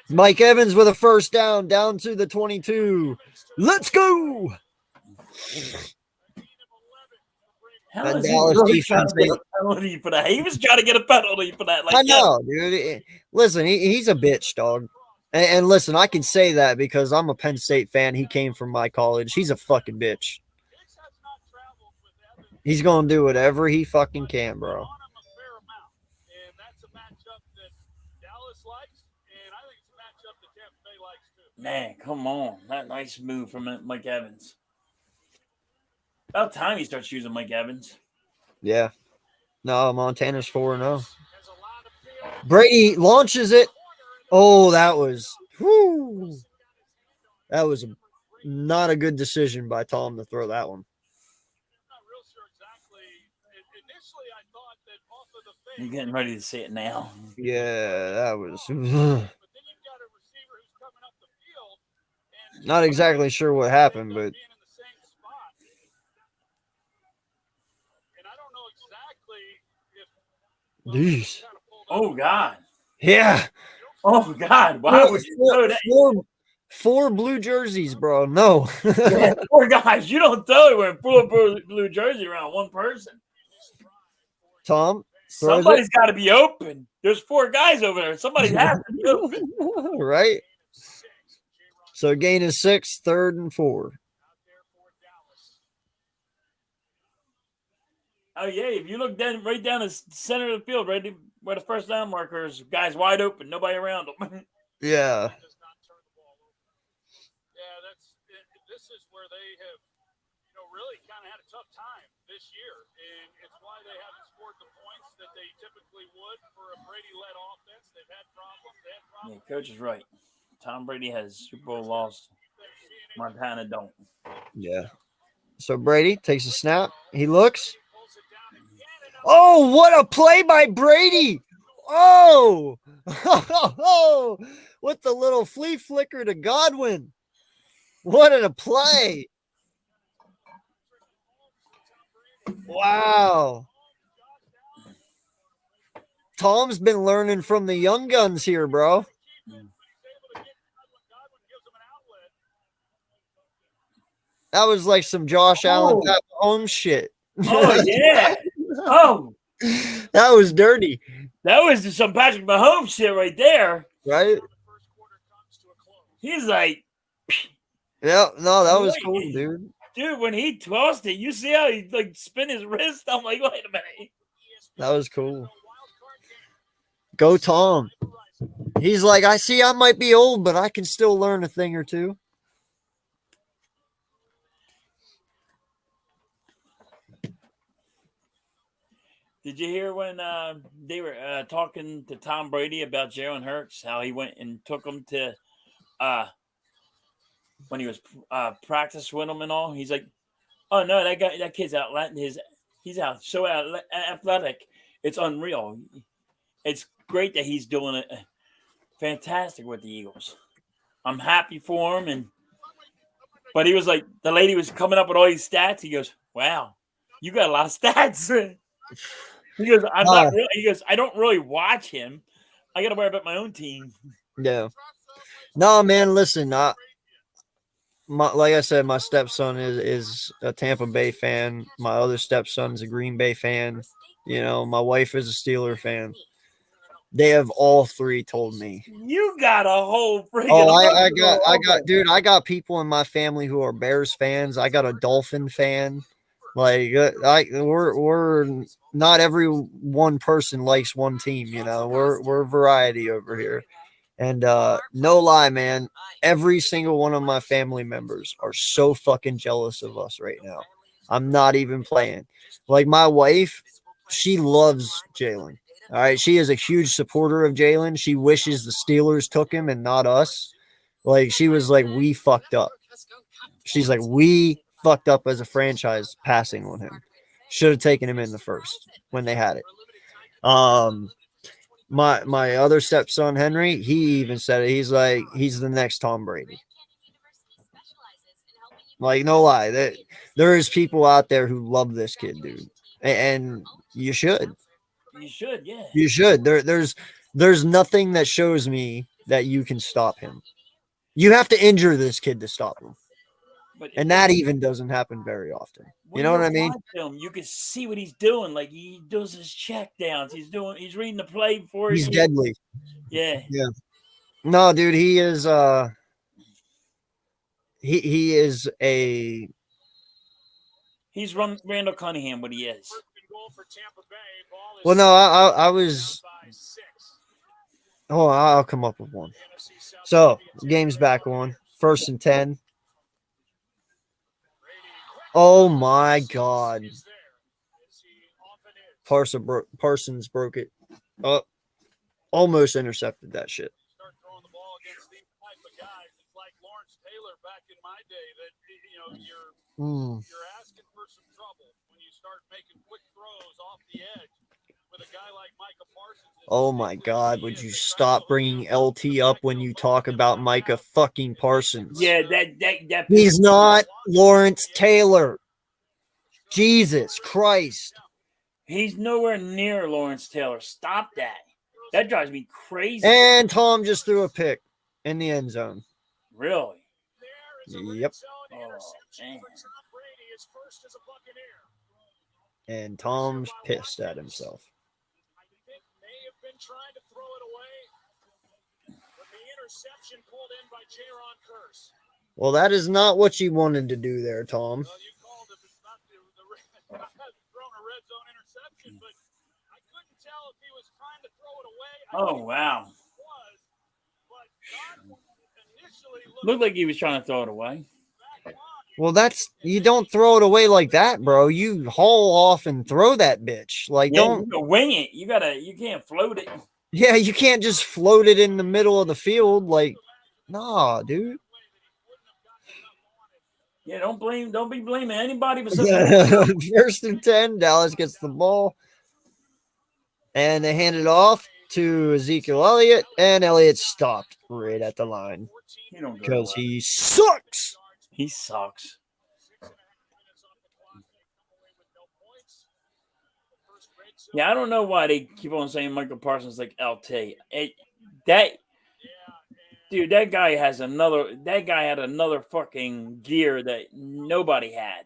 Mike Evans with a first down to the 22. Let's go. How is he really trying to get a penalty for that? He was trying to get a penalty for that. Like, I know, dude. Listen, he's a bitch, dog. And listen, I can say that because I'm a Penn State fan. He came from my college. He's a fucking bitch. He's going to do whatever he fucking can, bro. Man, come on. That nice move from Mike Evans. About time he starts using Mike Evans. Yeah. No, Montana's 4-0. Brady launches it. Oh, that was not a good decision by Tom to throw that one. You're getting ready to see it now. Yeah, that was not exactly sure what happened, but jeez. Oh God. Yeah. Oh God. Why would you throw that? Four blue jerseys, bro. No. Yeah, poor guys. You don't throw it wearing full blue jersey around one person. Tom throws Somebody's got to be open. There's 4 guys over there. Somebody has to be open. it. Right. So gain is 6, 3rd and 4. Oh yeah, if you look down right down the center of the field, right where the first down marker is, guys wide open, nobody around them. Yeah. Yeah, this is where they have, really kind of had a tough time this year, and it's why they haven't scored the points that they typically would for a Brady-led offense. They've had problems. Yeah, coach is right. Tom Brady has Super Bowl lost. Montana don't. Yeah. So Brady takes a snap. He looks. Oh, what a play by Brady. Oh, with the little flea flicker to Godwin. What a play. Wow. Tom's been learning from the young guns here, bro. That was like some Josh Allen, Pat Mahomes shit. Oh, yeah. Oh. That was dirty. That was just some Patrick Mahomes shit right there. Right? He's like. Yeah, no, that was cool, dude. Dude, when he tossed it, you see how he like spin his wrist? I'm like, wait a minute. That was cool. Go Tom. He's like, I see I might be old, but I can still learn a thing or two. Did you hear when they were talking to Tom Brady about Jalen Hurts, how he went and took him to when he was practice with him and all? He's like, oh no, that kid's he's out so athletic, it's unreal. It's great that he's doing it fantastic with the Eagles. I'm happy for him, but he was like, the lady was coming up with all these stats. He goes, wow, you got a lot of stats. He goes, I'm not really. He goes, I don't really watch him. I got to worry about my own team. Yeah. No, man. Listen, like I said, my stepson is a Tampa Bay fan. My other stepson's a Green Bay fan. My wife is a Steeler fan. They have all 3 told me. You got a whole freaking. Oh, I got people in my family who are Bears fans. I got a Dolphin fan. Like we're not every one person likes one team, we're variety over here. And no lie, man, every single one of my family members are so fucking jealous of us right now. I'm not even playing. Like my wife, she loves Jalen. All right. She is a huge supporter of Jalen. She wishes the Steelers took him and not us. Like she was like, we fucked up. She's like, we fucked up as a franchise passing on him. Should have taken him in the first when they had it. My other stepson Henry, he even said it. He's like, he's the next Tom Brady. Like no lie, that there is people out there who love this kid, dude, and you should. You should, yeah. You should. There's nothing that shows me that you can stop him. You have to injure this kid to stop him. And that even doesn't happen very often. You know what I mean? Him, you can see what he's doing. Like he does his check downs. He's reading the play before he's deadly. Yeah. Yeah. No, dude, he is he is a he's Randall Cunningham, what he is. Well, no, I was I'll come up with one. So game's back on 1st and 10. Oh my God. Parsons broke it. Oh, almost intercepted that shit. Start throwing the ball against these type of guys. It's like Lawrence Taylor back in my day that you're asking for some trouble when you start making quick throws off the edge with a guy like Micah Parsons. Oh my God, would you stop bringing LT up when you talk about Micah fucking Parsons? Yeah, that he's not Lawrence Taylor. Jesus Christ. He's nowhere near Lawrence Taylor. Stop that. That drives me crazy. And Tom just threw a pick in the end zone. Really? Yep. Oh, man. And Tom's pissed at himself. I think may have been trying to throw it away, but the interception pulled in by Jaron Kearse. Well, that is not what you wanted to do there, Tom. Well, you called it not thrown a red zone interception, but I couldn't tell if he was trying to throw it away. Oh, wow. Was, but not initially Looked like he was trying to throw it away. Well, you don't throw it away like that, bro. You haul off and throw that bitch. Like, Yeah, don't. you gotta wing it. You can't float it. Yeah, you can't just float it in the middle of the field. Like, nah, dude. Yeah, don't be blaming anybody but First and 10, Dallas gets the ball. And they hand it off to Ezekiel Elliott, and Elliott stopped right at the line because he sucks. He sucks. Yeah, I don't know why they keep on saying Michael Parsons like LT. That guy had another fucking gear that nobody had.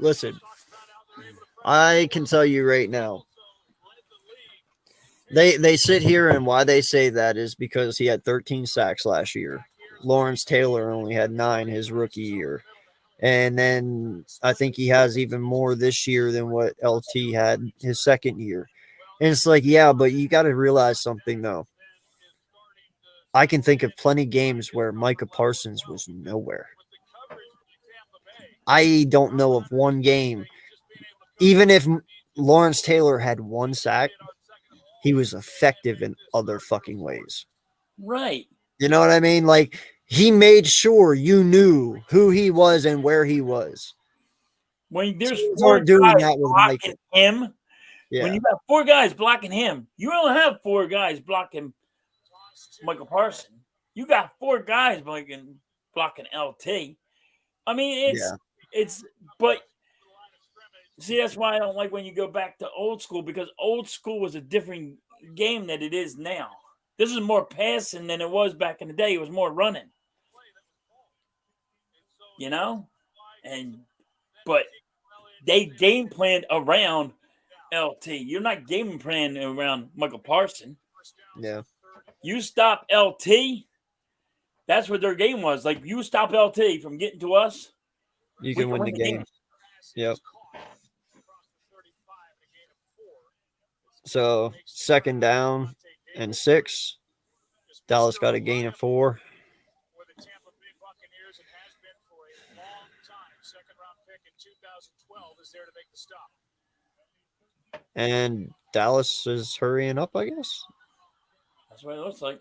Listen, I can tell you right now. They sit here, and why they say that is because he had 13 sacks last year. Lawrence Taylor only had 9 his rookie year. And then I think he has even more this year than what LT had his second year. And it's like, yeah, but you got to realize something, though. I can think of plenty of games where Micah Parsons was nowhere. I don't know of one game. Even if Lawrence Taylor had 1 sack, he was effective in other fucking ways. Right. You know what I mean? Like, he made sure you knew who he was and where he was. When there's Teams 4 aren't doing guys that with blocking him, Yeah. when you have 4 guys blocking him, you don't have 4 guys blocking Michael Parsons. You got 4 guys blocking LT. I mean, but see, that's why I don't like when you go back to old school, because old school was a different game than it is now. This is more passing than it was back in the day. It was more running. You know? But they game planned around LT. You're not game planning around Michael Parsons. Yeah. You stop LT, that's what their game was. Like, you stop LT from getting to us, You can win the game. Yep. So, second down and 6. Dallas got a gain of 4. With the Tampa Bay Buccaneers, it has been for a long time. Second round pick in 2012 is there to make the stop. And Dallas is hurrying up, I guess. that's what it looks like.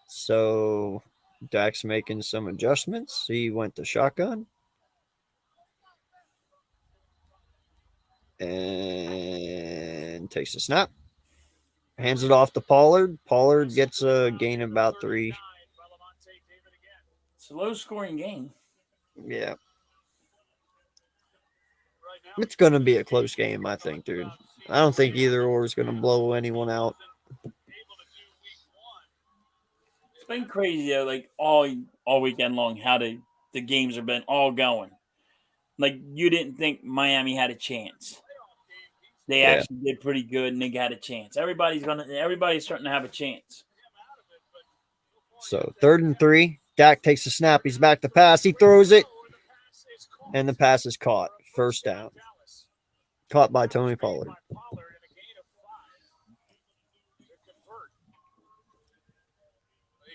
So, Dak's making some adjustments. He went to shotgun. And takes a snap. Hands it off to Pollard. Pollard gets a gain of about 3. It's a low-scoring game. Yeah. It's going to be a close game, I think, dude. I don't think either or is going to blow anyone out. It's been crazy, though, like all weekend long, how the games have been all going. Like, you didn't think Miami had a chance. They actually did pretty good, and they got a chance. Everybody's starting to have a chance. So, 3rd and 3. Dak takes a snap. He's back to pass. He throws it, and the pass is caught. First down. Caught by Tony Pollard.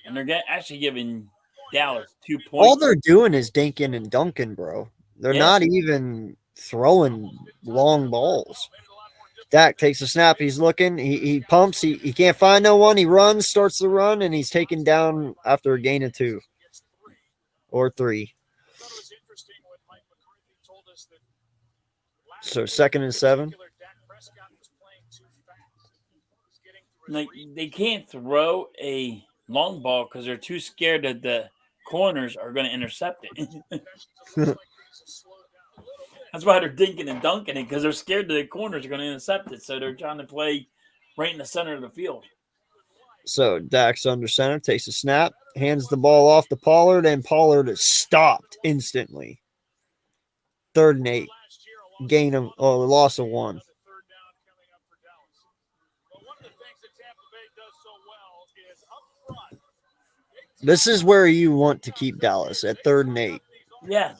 And they're actually giving Dallas 2 points. All they're doing is dinking and dunking, bro. They're not even throwing long balls. Dak takes a snap. He's looking. He pumps. He can't find no one. He runs, starts the run, and he's taken down after a gain of 2 or 3. So 2nd and 7. Like, they can't throw a long ball because they're too scared that the corners are going to intercept it. That's why they're dinking and dunking it, because they're scared that the corners are going to intercept it. So they're trying to play right in the center of the field. So Dak's under center, takes a snap, hands the ball off to Pollard, and Pollard is stopped instantly. 3rd and 8. Gain of loss of 1. This is where you want to keep Dallas at 3rd and 8. Yeah.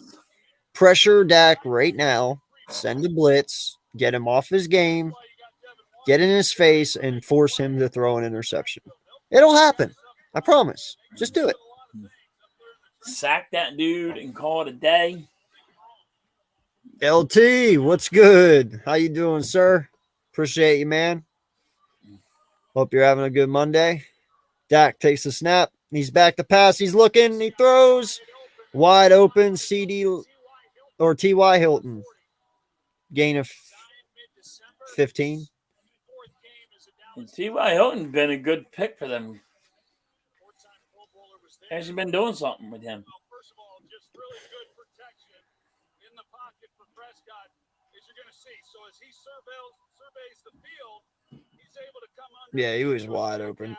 Pressure Dak right now. Send a blitz. Get him off his game. Get in his face and force him to throw an interception. It'll happen. I promise. Just do it. Sack that dude and call it a day. LT, what's good? How you doing, sir? Appreciate you, man. Hope you're having a good Monday. Dak takes the snap. He's back to pass. He's looking. He throws. Wide open. CD or T.Y. Hilton. Gain of 15. And T.Y. Hilton been a good pick for them. Actually been doing something with him. First of all, just really good protection in the pocket for Prescott, as you're going to see. So as he surveys the field, he's able to come under. Yeah, he was wide open.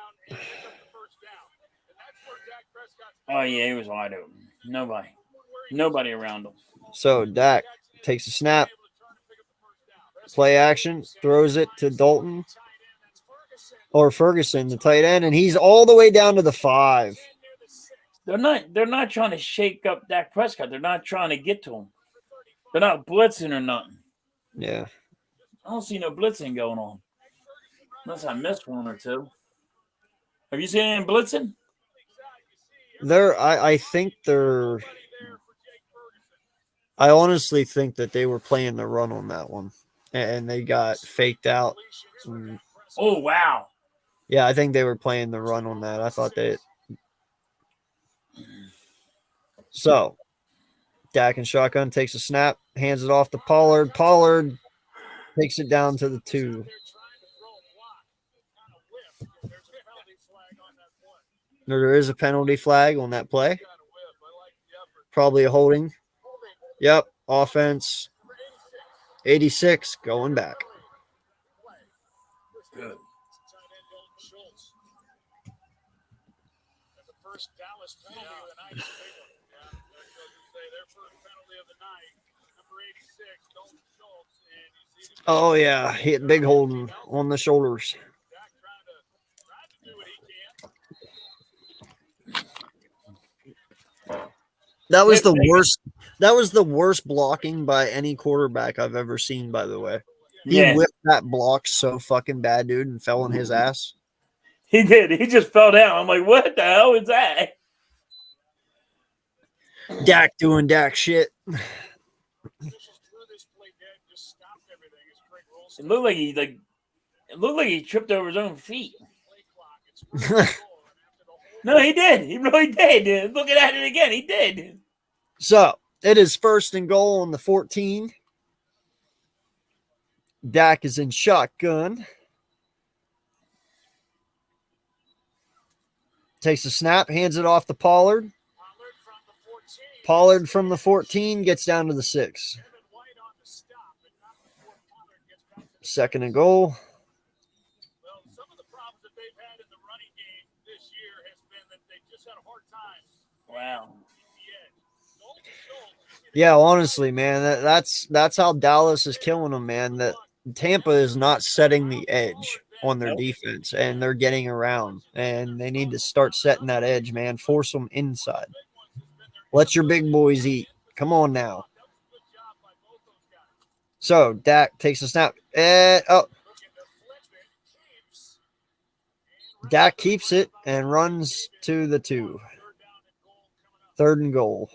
Oh, yeah, he was wide open. Nobody around him. So Dak takes a snap. Play action. Throws it to Dalton. Or Ferguson, the tight end. And he's all the way down to the 5. They're not trying to shake up Dak Prescott. They're not trying to get to him. They're not blitzing or nothing. Yeah. I don't see no blitzing going on. Unless I missed one or two. Have you seen any blitzing? I think they're. I honestly think that they were playing the run on that one, and they got faked out. Oh, wow. Yeah, I think they were playing the run on that. I thought that. So, Dak and shotgun takes a snap, hands it off to Pollard. Pollard takes it down to the 2. There is a penalty flag on that play. Probably a holding. Yep, offense. 86 going back. Good. Oh, yeah. Hit big holding on the shoulders. That was the worst. That was the worst blocking by any quarterback I've ever seen, by the way. He whipped that block so fucking bad, dude, and fell on his ass. He did. He just fell down. I'm like, what the hell is that? Dak doing Dak shit. It looked like he tripped over his own feet. No, he did. He really did. Looking at it again, he did. So it is 1st and goal on the 14. Dak is in shotgun. Takes a snap, hands it off to Pollard. Pollard from the 14 gets down to the 6. 2nd and goal. Some of the problems that they've had in the running game this year has been that they just had a hard time. Wow. Yeah, honestly, man, that's how Dallas is killing them, man. That Tampa is not setting the edge on their defense, and they're getting around, and they need to start setting that edge, man. Force them inside. Let your big boys eat. Come on now. So Dak takes a snap. Dak keeps it and runs to the 2. 3rd and goal.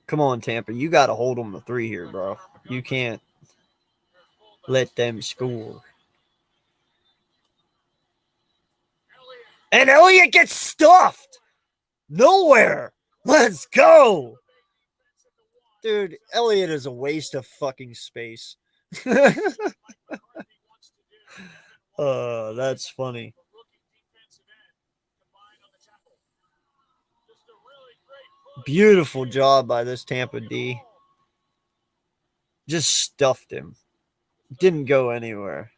Come on, Tampa. You got to hold them to 3 here, bro. You can't let them score. And Elliott gets stuffed. Nowhere. Let's go. Dude, Elliott is a waste of fucking space. That's funny. Beautiful job by this Tampa D. Just stuffed him. Didn't go anywhere.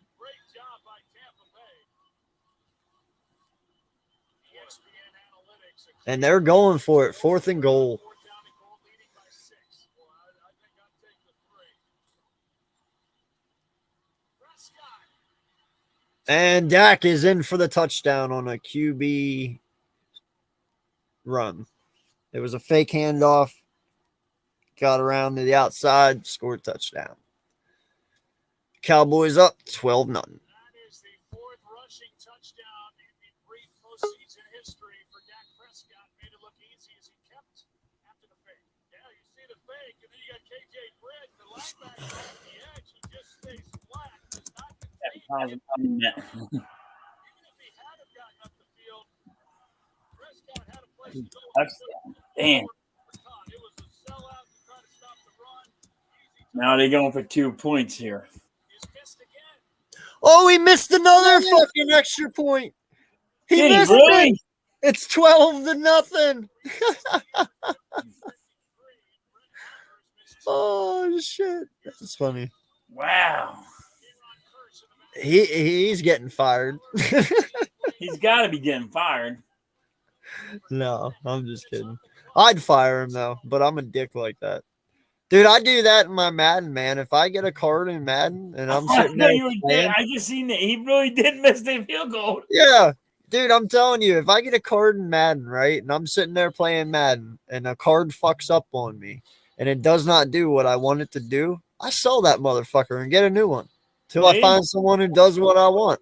And they're going for it. 4th and goal. And Dak is in for the touchdown on a QB run. It was a fake handoff. Got around to the outside, scored a touchdown. Cowboys up 12-0. That is the 4th rushing touchdown in the brief postseason history for Dak Prescott. Made it look easy as he kept after the fake. Yeah, you see the fake, and then you got KJ Britt, the linebacker off the edge. He just stays flat. Does not contain Yeah. even if he had have gotten up the field, Prescott had a place to go. Touchdown. Damn. It was a sellout to try to stop the run. Now they're going for 2 points here. He's missed again. Oh, he missed another fucking extra point. He Did he missed really? it. It's 12-0. Oh shit. That's funny. Wow. He's getting fired. He's got to be getting fired. No, I'm just kidding. I'd fire him though, but I'm a dick like that. Dude, I do that in my Madden, man. If I get a card in Madden and I'm sitting there playing, I just seen that he really did miss the field goal. yeah. Dude, I'm telling you, if I get a card in Madden, right, and I'm sitting there playing Madden and a card fucks up on me and it does not do what I want it to do, I sell that motherfucker and get a new one till I find someone who does what I want.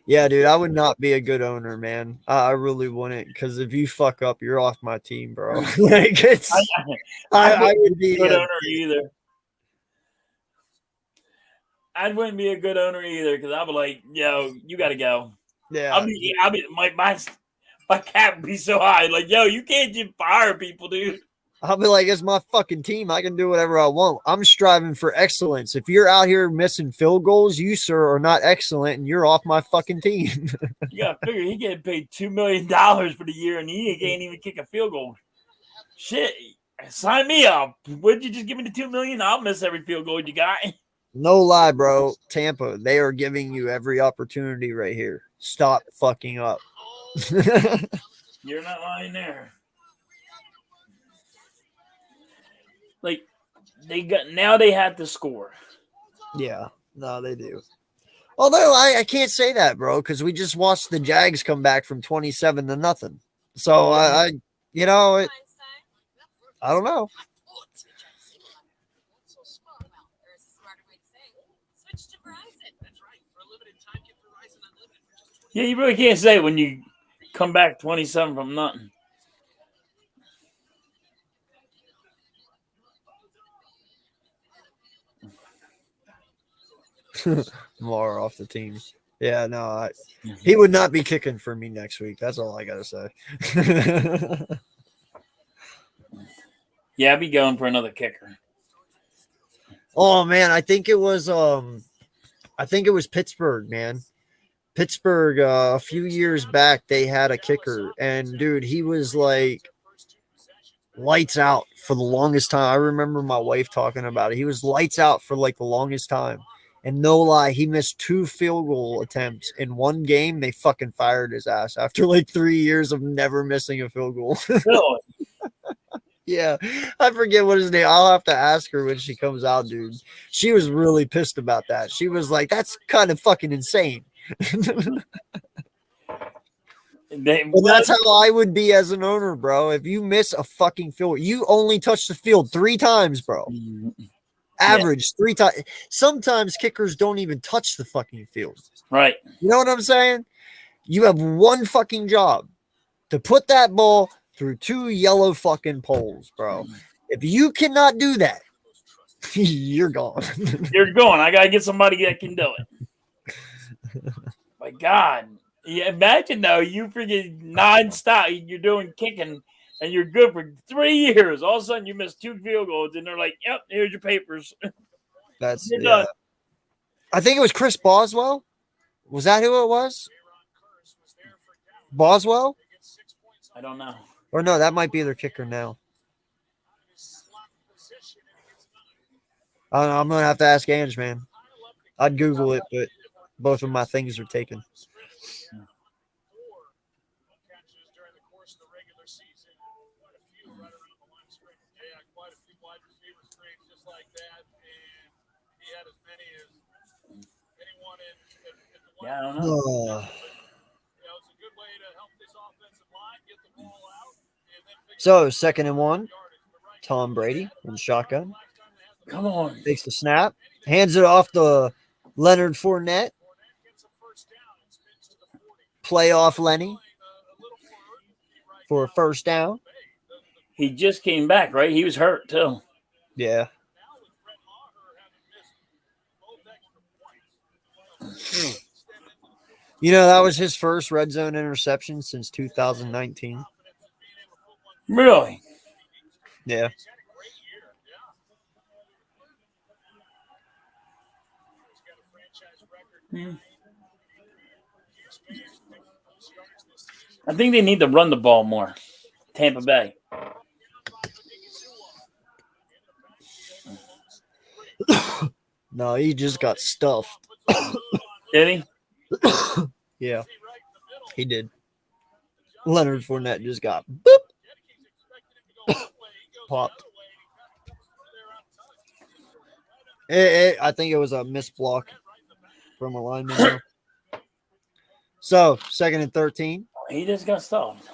Yeah, dude, I would not be a good owner, man. I really wouldn't, because if you fuck up, you're off my team, bro. Like it's, I would be a good owner either. I wouldn't be a good owner either because I'd be like, yo, you got to go. yeah. I'll be my cap would be so high. Like, yo, you can't just fire people, dude. I'll be like, it's my fucking team. I can do whatever I want. I'm striving for excellence. If you're out here missing field goals, you, sir, are not excellent, and you're off my fucking team. You got to figure he getting paid $2 million for the year, and he can't even kick a field goal. Shit, sign me up. Would you just give me the $2 million? I'll miss every field goal you got. No lie, bro. Tampa, they are giving you every opportunity right here. Stop fucking up. You're not lying there. Like they have to score. Yeah, no, they do. Although I can't say that, bro, because we just watched the Jags come back from 27-0. So I you know, I don't know. Yeah, you really can't say when you come back 27 from nothing. More off the team. Yeah, no, he would not be kicking for me next week. That's all I gotta say. Yeah, I'd be going for another kicker. Oh man, I think it was Pittsburgh, man. Pittsburgh, a few years back, they had a kicker, and dude, he was like lights out for the longest time. I remember my wife talking about it. He was lights out for like the longest time. And no lie, he missed 2 field goal attempts in one game. They fucking fired his ass after like 3 years of never missing a field goal. Really? Yeah, I forget what his name. I'll have to ask her when she comes out, dude. She was really pissed about that. She was like, "That's kind of fucking insane." Well, that's how I would be as an owner, bro. If you miss a fucking field, you only touch the field 3 times, bro. Average 3 times. Sometimes kickers don't even touch the fucking field. Right. You know what I'm saying? You have one fucking job to put that ball through 2 yellow fucking poles, bro. If you cannot do that, you're gone. You're going. I got to get somebody that can do it. My God. Yeah, imagine though, you freaking nonstop. You're doing kicking, and you're good for 3 years. All of a sudden, you miss 2 field goals, and they're like, "Yep, here's your papers. That's You're yeah. done." I think it was Chris Boswell. Was that who it was? Boswell? I don't know. Or no, that might be their kicker now. I don't know. I'm gonna have to ask Ange, man. I'd Google it, but both of my things are taken. Yeah, I don't know. So 2nd and 1. Tom Brady in shotgun. Come on. Takes the snap. Hands it off to Leonard Fournette. Playoff Lenny for a first down. He just came back, right? He was hurt too. Yeah. You know, that was his first red zone interception since 2019. Really? Yeah. I think they need to run the ball more. Tampa Bay. No, he just got stuffed. Did he? Yeah, he did. Leonard Fournette just got boop, popped. I think it was a missed block from a lineman. So 2nd and 13. He just got stopped.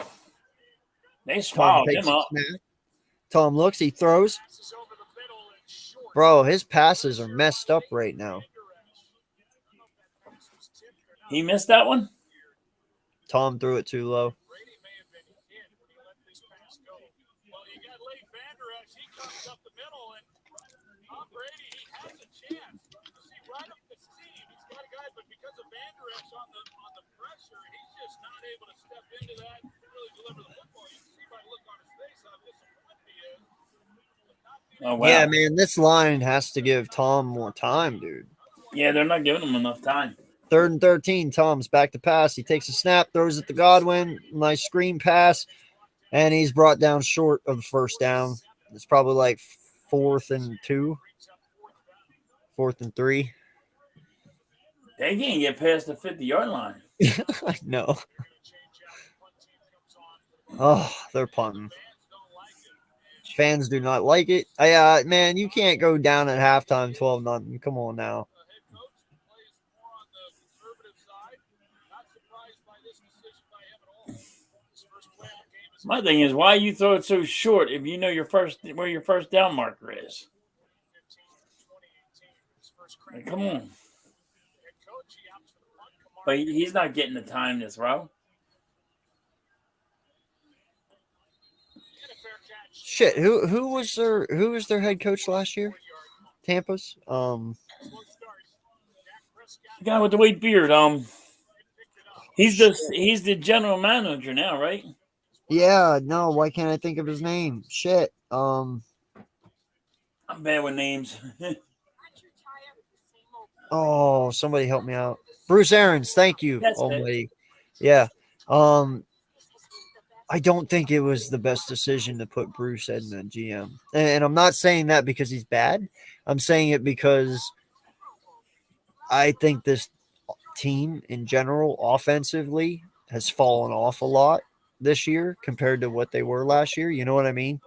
They Tom swallowed takes him a up. snap. Tom looks, he throws. Bro, his passes are messed up right now. He missed that one? Tom threw it too low. Oh, wow. Yeah, man, this line has to give Tom more time, dude. Yeah, they're not giving him enough time. 3rd and 13, Tom's back to pass. He takes a snap, throws it to Godwin. Nice screen pass, and he's brought down short of the first down. It's probably like 4th and 2, 4th and 3. They can't get past the 50-yard line. I know. Oh, they're punting. Fans do not like it. Man, you can't go down at halftime 12-0. Come on now. My thing is, why you throw it so short if you know where your first down marker is? Like, come on. But he's not getting the time to throw. Shit, who was their head coach last year? Tampa's? The guy with the white beard. He's the general manager now, right? Yeah, no, why can't I think of his name? Shit. I'm bad with names. Oh, somebody help me out. Bruce Arians, thank you. That's Almighty. Yeah. I don't think it was the best decision to put Bruce in the GM. And I'm not saying that because he's bad. I'm saying it because I think this team in general, offensively, has fallen off a lot this year compared to what they were last year. You know what I mean?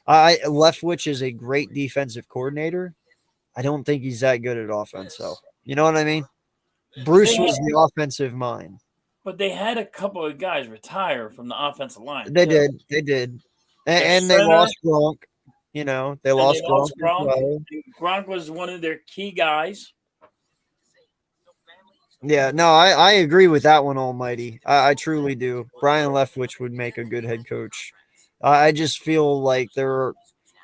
Leftwich is a great defensive coordinator. I don't think he's that good at offense, though. You know what I mean? Bruce was the offensive mind. But they had a couple of guys retire from the offensive line. They did. And they lost Gronk. You know, they lost Gronk. Well. Gronk was one of their key guys. Yeah, no, I agree with that one, Almighty. I truly do. Brian Leftwich would make a good head coach. I just feel like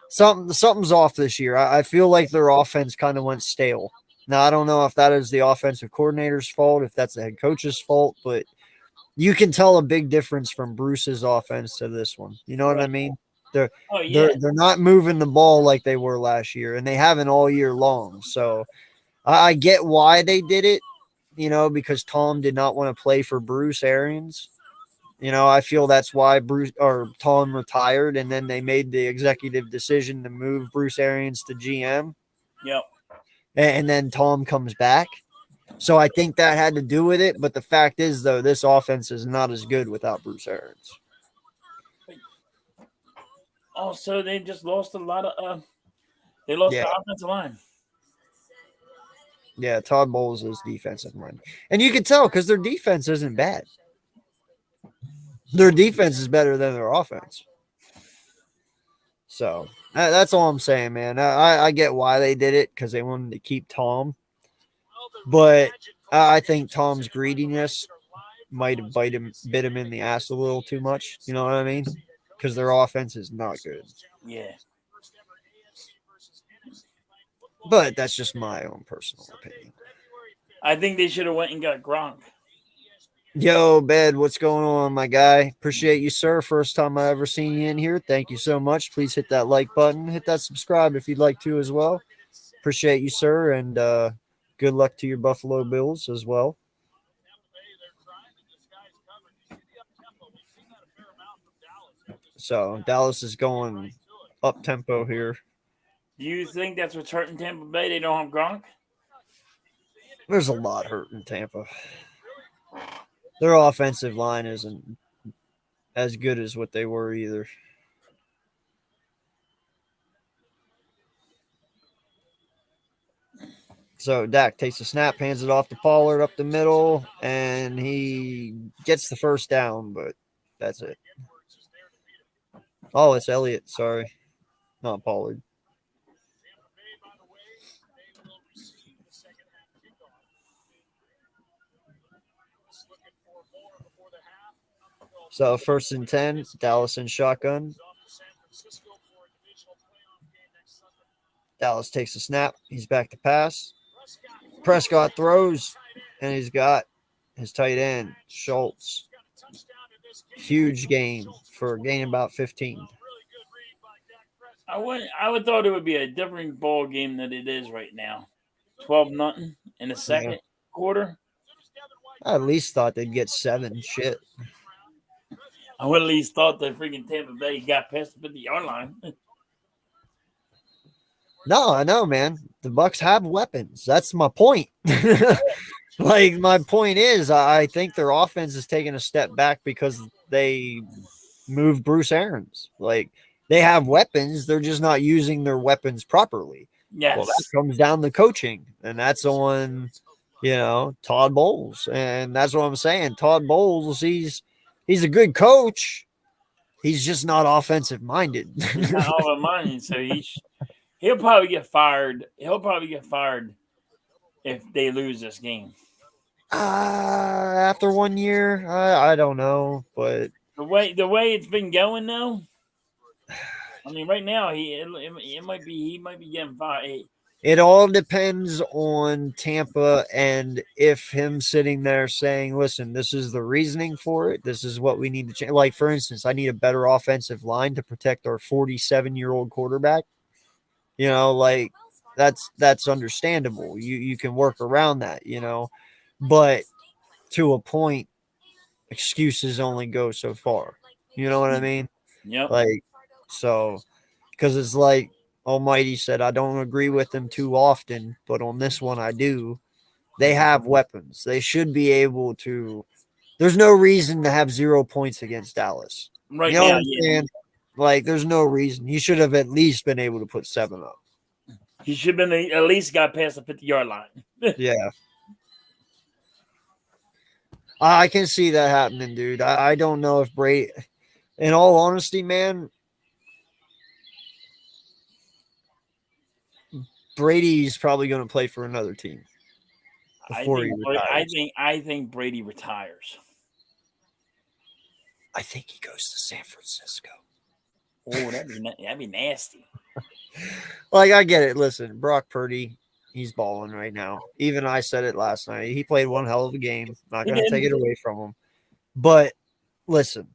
something's off this year. I feel like their offense kind of went stale. Now, I don't know if that is the offensive coordinator's fault, if that's the head coach's fault, but You can tell a big difference from Bruce's offense to this one. You know what I mean? They're Oh yeah. they're not moving the ball like they were last year, and they haven't all year long. So I get why they did it, because Tom did not want to play for Bruce Arians. I feel that's why Bruce or Tom retired, and then they made the executive decision to move Bruce Arians to GM, Yep. and then Tom comes back. So I think that had to do with it. But the fact is, though, this offense is not as good without Bruce Arians. Also, they just lost a lot of. They lost the offensive line. Yeah, Todd Bowles is defensive mind, and you can tell because their defense isn't bad. Their defense is better than their offense. So that's all I'm saying, man. I get why they did it because they wanted to keep Tom. But I think Tom's greediness might have bit him in the ass a little too much. You know what I mean? Because their offense is not good. Yeah. But that's just my own personal opinion. I think they should have went and got Gronk. Yo, Bed, what's going on, my guy? Appreciate you, sir. First time I ever seen you in here. Thank you so much. Please hit that like button. Hit that subscribe if you'd like to as well. Appreciate you, sir. And good luck to your Buffalo Bills as well. So Dallas is going up tempo here. Do you think that's what's hurting Tampa Bay? They don't have Gronk? There's a lot hurting Tampa. Their offensive line isn't as good as what they were either. So Dak takes a snap, hands it off to Pollard up the middle, and he gets the first down, but that's it. Oh, it's Elliott. Sorry. Not Pollard. So 1st and 10, Dallas in shotgun. Dallas takes a snap. He's back to pass. Prescott throws, and he's got his tight end, Schultz. Huge gain for gaining about 15. I would thought it would be a different ball game than it is right now. 12-0 in the second quarter. I at least thought they'd get 7. Shit. I would at least thought that freaking Tampa Bay got past the 50-yard line. No, I know, man. The Bucs have weapons. That's my point. Like, my point is, I think their offense is taking a step back because they moved Bruce Arians. Like, they have weapons. They're just not using their weapons properly. Yes. Well, that comes down to coaching, and that's on, Todd Bowles. And that's what I'm saying. Todd Bowles, he's a good coach. He's just not offensive minded. He's not offensive minded, so he'll probably get fired. He'll probably get fired if they lose this game. After 1 year, I don't know, but the way it's been going though, I mean, right now he might be getting fired. It all depends on Tampa and if him sitting there saying, listen, this is the reasoning for it. This is what we need to change. Like, for instance, I need a better offensive line to protect our 47-year-old quarterback. Like that's understandable. You can work around that, but to a point, excuses only go so far. You know what I mean? Yep. Like, so, because it's like Almighty said, I don't agree with them too often, but on this one I do. They have weapons. They should be able to. There's no reason to have 0 points against Dallas. Right you know now, what I'm saying? Like, there's no reason. You should have at least been able to put 7 up. He should have been at least got past the 50-yard line. Yeah. I can see that happening, dude. I don't know if Brady, in all honesty, man, Brady's probably going to play for another team before he retires. I think Brady retires. I think he goes to San Francisco. Oh, that'd be nasty. Like, I get it. Listen, Brock Purdy, he's balling right now. Even I said it last night. He played one hell of a game. Not going to take it away from him. But listen,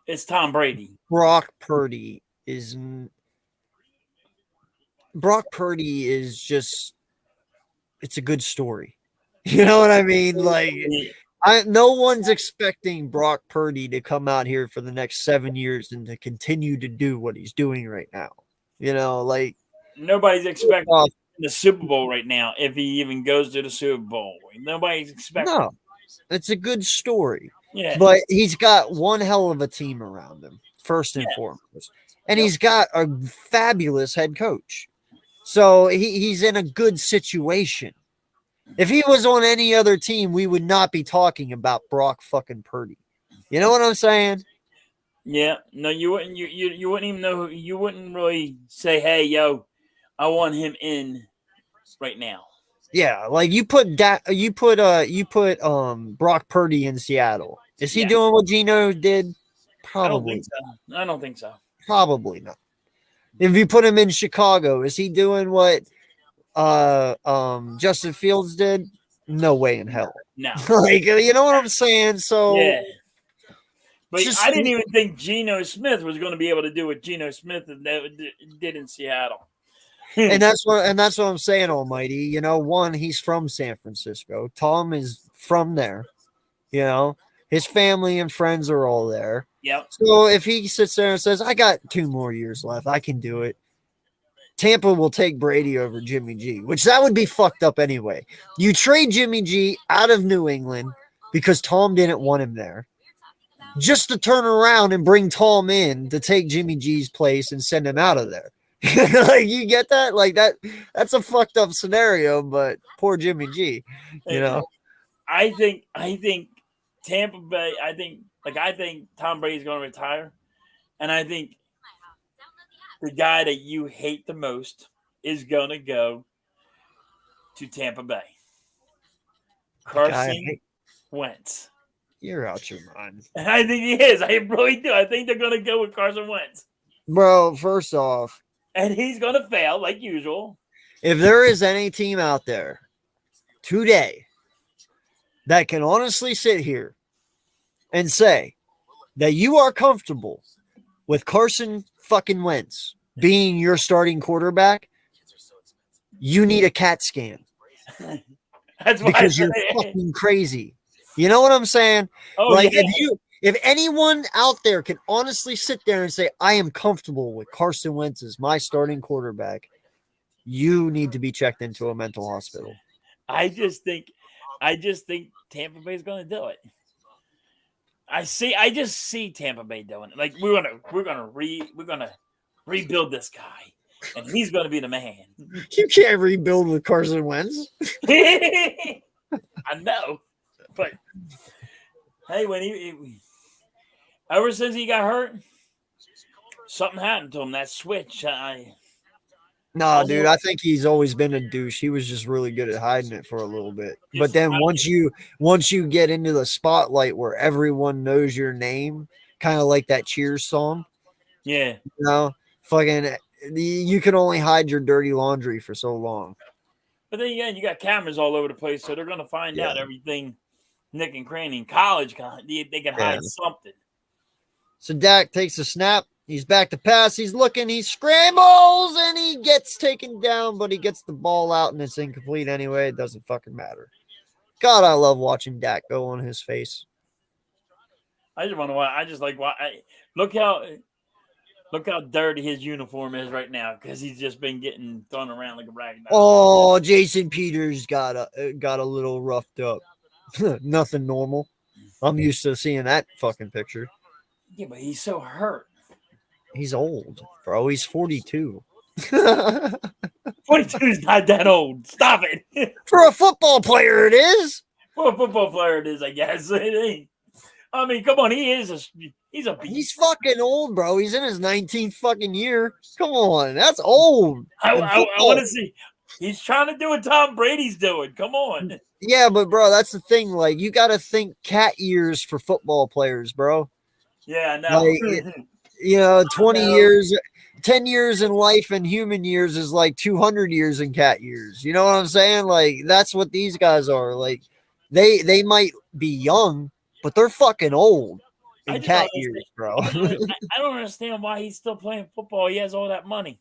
It's Tom Brady. Brock Purdy is just, it's a good story. You know what I mean? Like, no one's expecting Brock Purdy to come out here for the next 7 years and to continue to do what he's doing right now. You know, like, Nobody's expecting the Super Bowl right now if he even goes to the Super Bowl. Nobody's expecting. no, it's a good story. Yeah. But he's got one hell of a team around him, first and foremost. And he's got a fabulous head coach. So he's in a good situation. If he was on any other team, we would not be talking about Brock fucking Purdy. You know what I'm saying? Yeah. No, you wouldn't. You wouldn't even know. You wouldn't really say, "Hey, yo, I want him in right now." Yeah, like you put Brock Purdy in Seattle. Is he doing what Geno did? Probably. I don't think so. Probably not. If you put him in Chicago, is he doing what Justin Fields did? No way in hell. No. Like, you know what I'm saying? So yeah. But I didn't even think Geno Smith was going to be able to do what Geno Smith did in Seattle. and that's what I'm saying, Almighty. You know, one, he's from San Francisco. Tom is from there. You know, his family and friends are all there. Yep. So if he sits there and says, I got 2 more years left, I can do it. Tampa will take Brady over Jimmy G, which that would be fucked up anyway. You trade Jimmy G out of New England because Tom didn't want him there, just to turn around and bring Tom in to take Jimmy G's place and send him out of there. Like, you get that? Like, that's a fucked up scenario, but poor Jimmy G, you know? I think Tampa Bay, I think Tom Brady's going to retire. And I think the guy that you hate the most is going to go to Tampa Bay. Carson Wentz. You're out your mind. And I think he is. I really do. I think they're going to go with Carson Wentz. Bro, first off. And he's going to fail like usual. If there is any team out there today that can honestly sit here and say that you are comfortable with Carson fucking Wentz being your starting quarterback, you need a CAT scan. That's why because you're fucking crazy. You know what I'm saying? Oh, like, yeah. if anyone out there can honestly sit there and say, I am comfortable with Carson Wentz as my starting quarterback, you need to be checked into a mental hospital. I just think Tampa Bay is going to do it. I just see Tampa Bay doing it. Like, we're gonna rebuild this guy, and he's going to be the man. You can't rebuild with Carson Wentz. I know, but hey, when he ever since he got hurt, something happened to him. That switch. No, dude, I think he's always been a douche. He was just really good at hiding it for a little bit. But then once you get into the spotlight where everyone knows your name, kind of like that Cheers song. Yeah. You know, fucking, you can only hide your dirty laundry for so long. But then again, you got cameras all over the place, so they're going to find out everything Nick and Cranny in college. They can hide something. So Dak takes a snap. He's back to pass. He's looking. He scrambles, and he gets taken down, but he gets the ball out, and it's incomplete anyway. It doesn't fucking matter. God, I love watching Dak go on his face. I just wonder why. I just like why. Look how dirty his uniform is right now because he's just been getting thrown around like a rag doll. Oh, Jason Peters got a little roughed up. Nothing normal. I'm used to seeing that fucking picture. Yeah, but he's so hurt. He's old, bro. He's 42. 42 is not that old. Stop it. For a football player, it is. For a football player, it is, I guess. It ain't. I mean, come on. He's a beast. He's fucking old, bro. He's in his 19th fucking year. Come on. That's old. I want to see. He's trying to do what Tom Brady's doing. Come on. Yeah, but, bro, that's the thing. Like, you got to think cat years for football players, bro. Yeah, no. Like, 20 years, 10 years in life and human years is like 200 years in cat years. You know what I'm saying? Like, that's what these guys are. Like, they might be young, but they're fucking old I in just cat don't years, understand- bro. I don't understand why he's still playing football. He has all that money.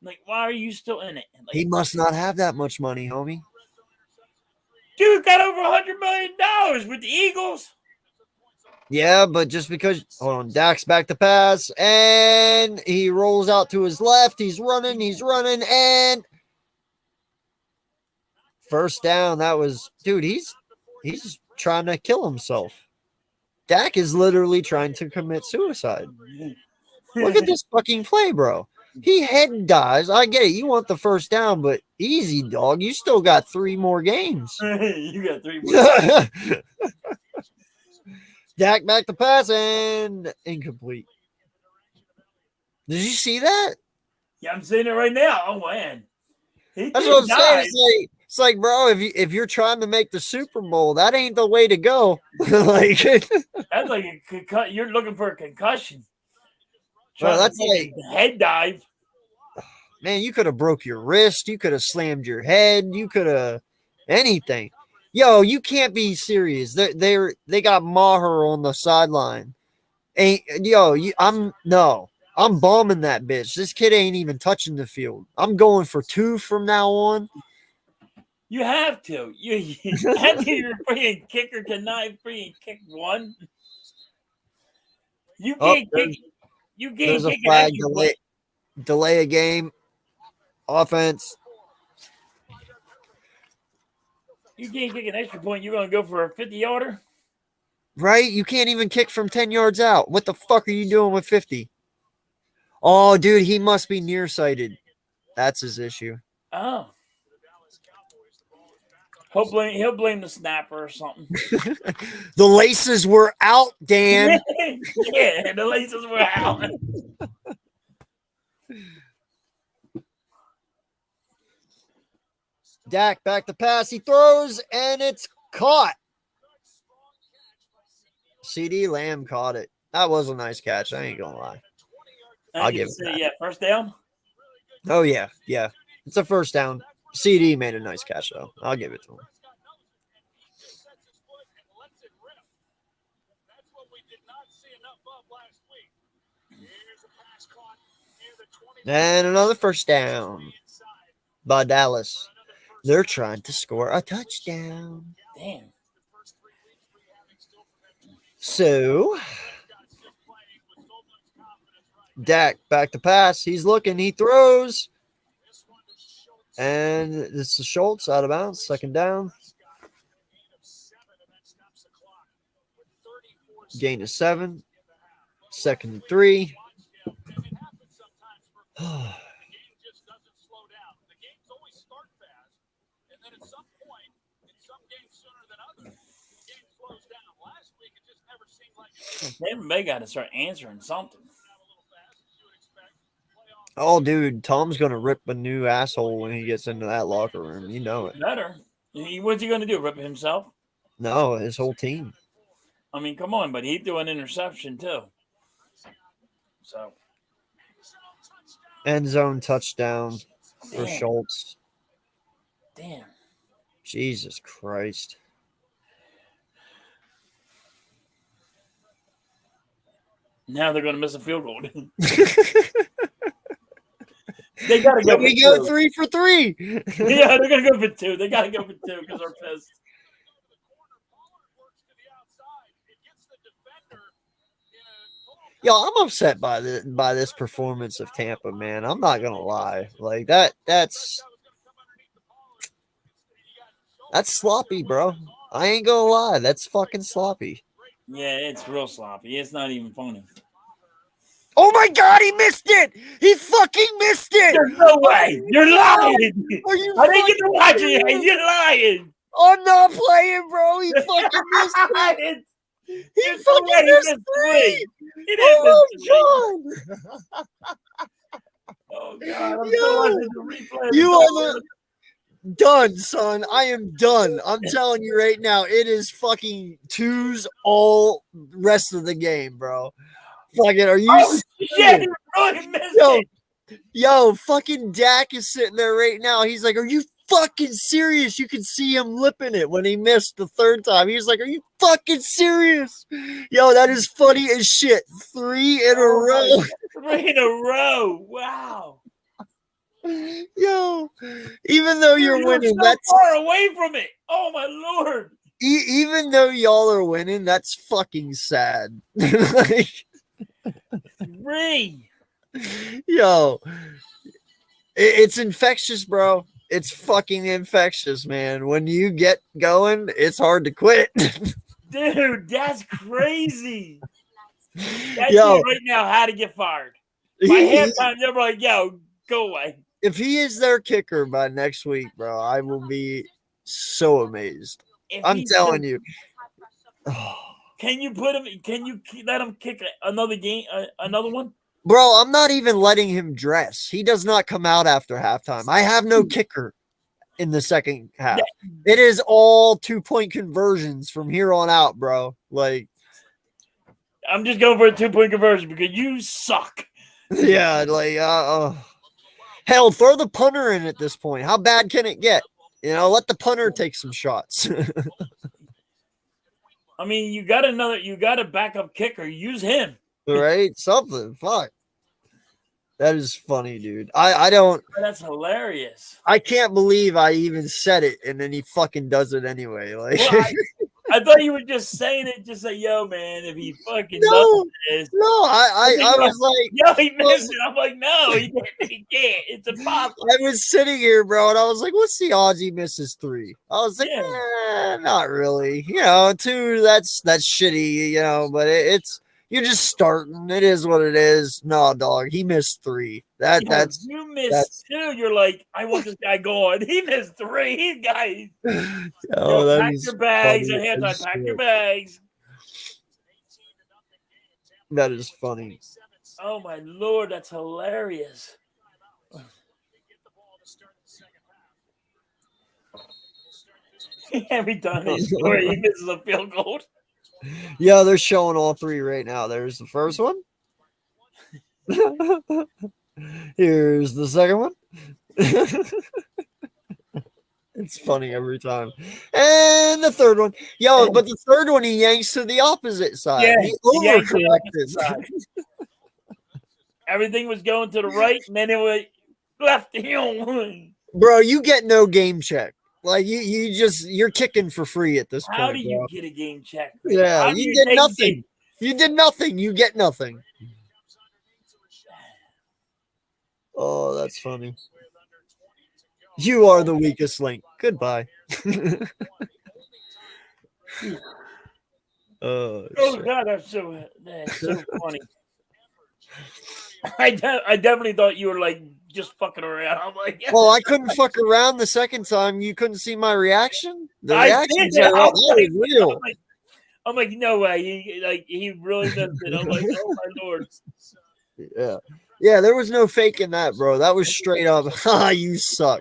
Like, why are you still in it? Like, He must not have that much money, homie. dude got over $100 million with the Eagles. Yeah, but just because hold on, Dak's back to pass, and he rolls out to his left. He's running, and first down. That was dude, he's trying to kill himself. Dak is literally trying to commit suicide. Look at this fucking play, bro. He head dives. I get it. You want the first down, but easy, dog. You still got 3 more games. You got 3 more. Dak back to pass and incomplete. Did you see that? Yeah, I'm seeing it right now. Oh man, That's what I'm saying. It's like, bro, if you're trying to make the Super Bowl, that ain't the way to go. Like, That's like a concussion. You're looking for a concussion. bro, Trying to that's take like, a head dive. man, you could have broke your wrist, you could have slammed your head, you could have anything. Yo, you can't be serious. They got Maher on the sideline. I'm bombing that bitch. This kid ain't even touching the field. I'm going for 2 from now on. You have to. You have to. Your freaking kicker cannot freaking kick 1. You can't kick. You can't There's a kick flag an delay a game. Offense. You can't kick an extra point. You're gonna go for a 50-yarder. Right? You can't even kick from 10 yards out. What the fuck are you doing with 50? Oh, dude, he must be nearsighted. That's his issue. Oh. He'll blame the snapper or something. The laces were out, Dan. Yeah, the laces were out. Dak back to pass. He throws, and it's caught. CD Lamb caught it. That was a nice catch. I ain't going to lie. I'll give it that. Yeah, first down. Oh, yeah. Yeah. It's a first down. CD made a nice catch, though. I'll give it to him. And another first down by Dallas. They're trying to score a touchdown. Damn. So, Dak back to pass. He's looking. He throws. And this is Schultz out of bounds. Second down. Gain of 7. Second and 3. Tampa Bay got to start answering something. Oh, dude, Tom's going to rip a new asshole when he gets into that locker room. You know it. Better. What's he going to do? Rip himself? No, his whole team. I mean, come on, but he threw an interception too. So. End zone touchdown for Damn. Schultz. Damn. Jesus Christ. Now they're going to miss a field goal. They got to go. We go 3 for 3. Yeah, they're going to go for 2. They got to go for 2 because they're pissed. Yo, I'm upset by this performance of Tampa, man. I'm not gonna lie. Like that's sloppy, bro. I ain't gonna lie. That's fucking sloppy. Yeah, it's real sloppy. It's not even funny. Oh my god, he missed it! He fucking missed it! There's no way. You're lying. Are you I didn't get to watch it. fucking- You're lying. I'm not playing, bro. He fucking missed it. He There's no fucking way he missed missed 3. He didn't Oh miss 3. my god. Oh god, I'm Yo, still watching the replay. You are done, son. I am done. I'm telling you right now, it is fucking 2s all rest of the game, bro. Fucking, are you Oh, serious? shit, he really missed Yo, it. yo, fucking Dak is sitting there right now. He's like, are you fucking serious? You could see him lipping it when he missed the third time. He was like, are you fucking serious? Yo, that is funny as shit. 3 in a row. 3 in a row. Wow. Yo, even though you're winning, so that's far away from it. Oh my Lord. even though y'all are winning, that's fucking sad. Like, 3. yo, it's infectious, bro. It's fucking infectious, man. When you get going, it's hard to quit. Dude, that's crazy. That Yo. dude right now had to get fired. By halftime, they're like, yo, go away. If he is their kicker by next week, bro, I will be so amazed. If I'm he's telling the- you. Can you put him? Can you let him kick another game? Another one? Bro, I'm not even letting him dress. He does not come out after halftime. I have no kicker in the second half. It is all 2-point conversions from here on out, bro. Like, I'm just going for a 2-point conversion because you suck. yeah, like, hell, throw the punter in at this point. How bad can it get? You know, let the punter take some shots. I mean, you got a backup kicker. Use him. Right? Something. Fuck. That is funny, dude. I don't. That's hilarious. I can't believe I even said it, and then he fucking does it anyway. Like, Well, I thought you were just saying it, just say, "Yo, man, if he fucking No. does this, no, I was like, yo, he missed it." I'm like, "No, he can't. It's impossible." I was sitting here, bro, and I was like, what's the odds he misses 3? I was like, Yeah. not really. You know, 2, that's shitty, you know, but it's you're just starting. It is what it is. No, dog, he missed 3. Yo, That's you missed 2. You're like, I want this guy gone. He missed 3. He guys. oh, that pack is your bags funny at halftime. as Pack shit. your bags. That is funny. Oh my Lord, that's hilarious. Every time he scores, he misses a field goal. Yeah, they're showing all 3 right now. There's the first one. Here's the second one. It's funny every time. And the third one. Yo, but the third one he yanks to the opposite side. Yeah, he he yanked to the opposite overcorrected. Everything was going to the right, and then it was left to him. Bro, you get no game check. Like you're kicking for free at this point. How do you bro. get a game check? Yeah, How do you take did a nothing. game- You did nothing. You get nothing. Oh, that's funny. You are the weakest link. Goodbye. Oh shit. God, that's so funny. I definitely thought you were like just fucking around. I'm like, yeah. Well, I couldn't fuck around the second time. You couldn't see my reaction. The I reactions did. are I'm like, real. I'm like, no way. He really missed it. I'm like, oh my Lord. Yeah. There was no faking that, bro. That was straight up. Ha! You suck.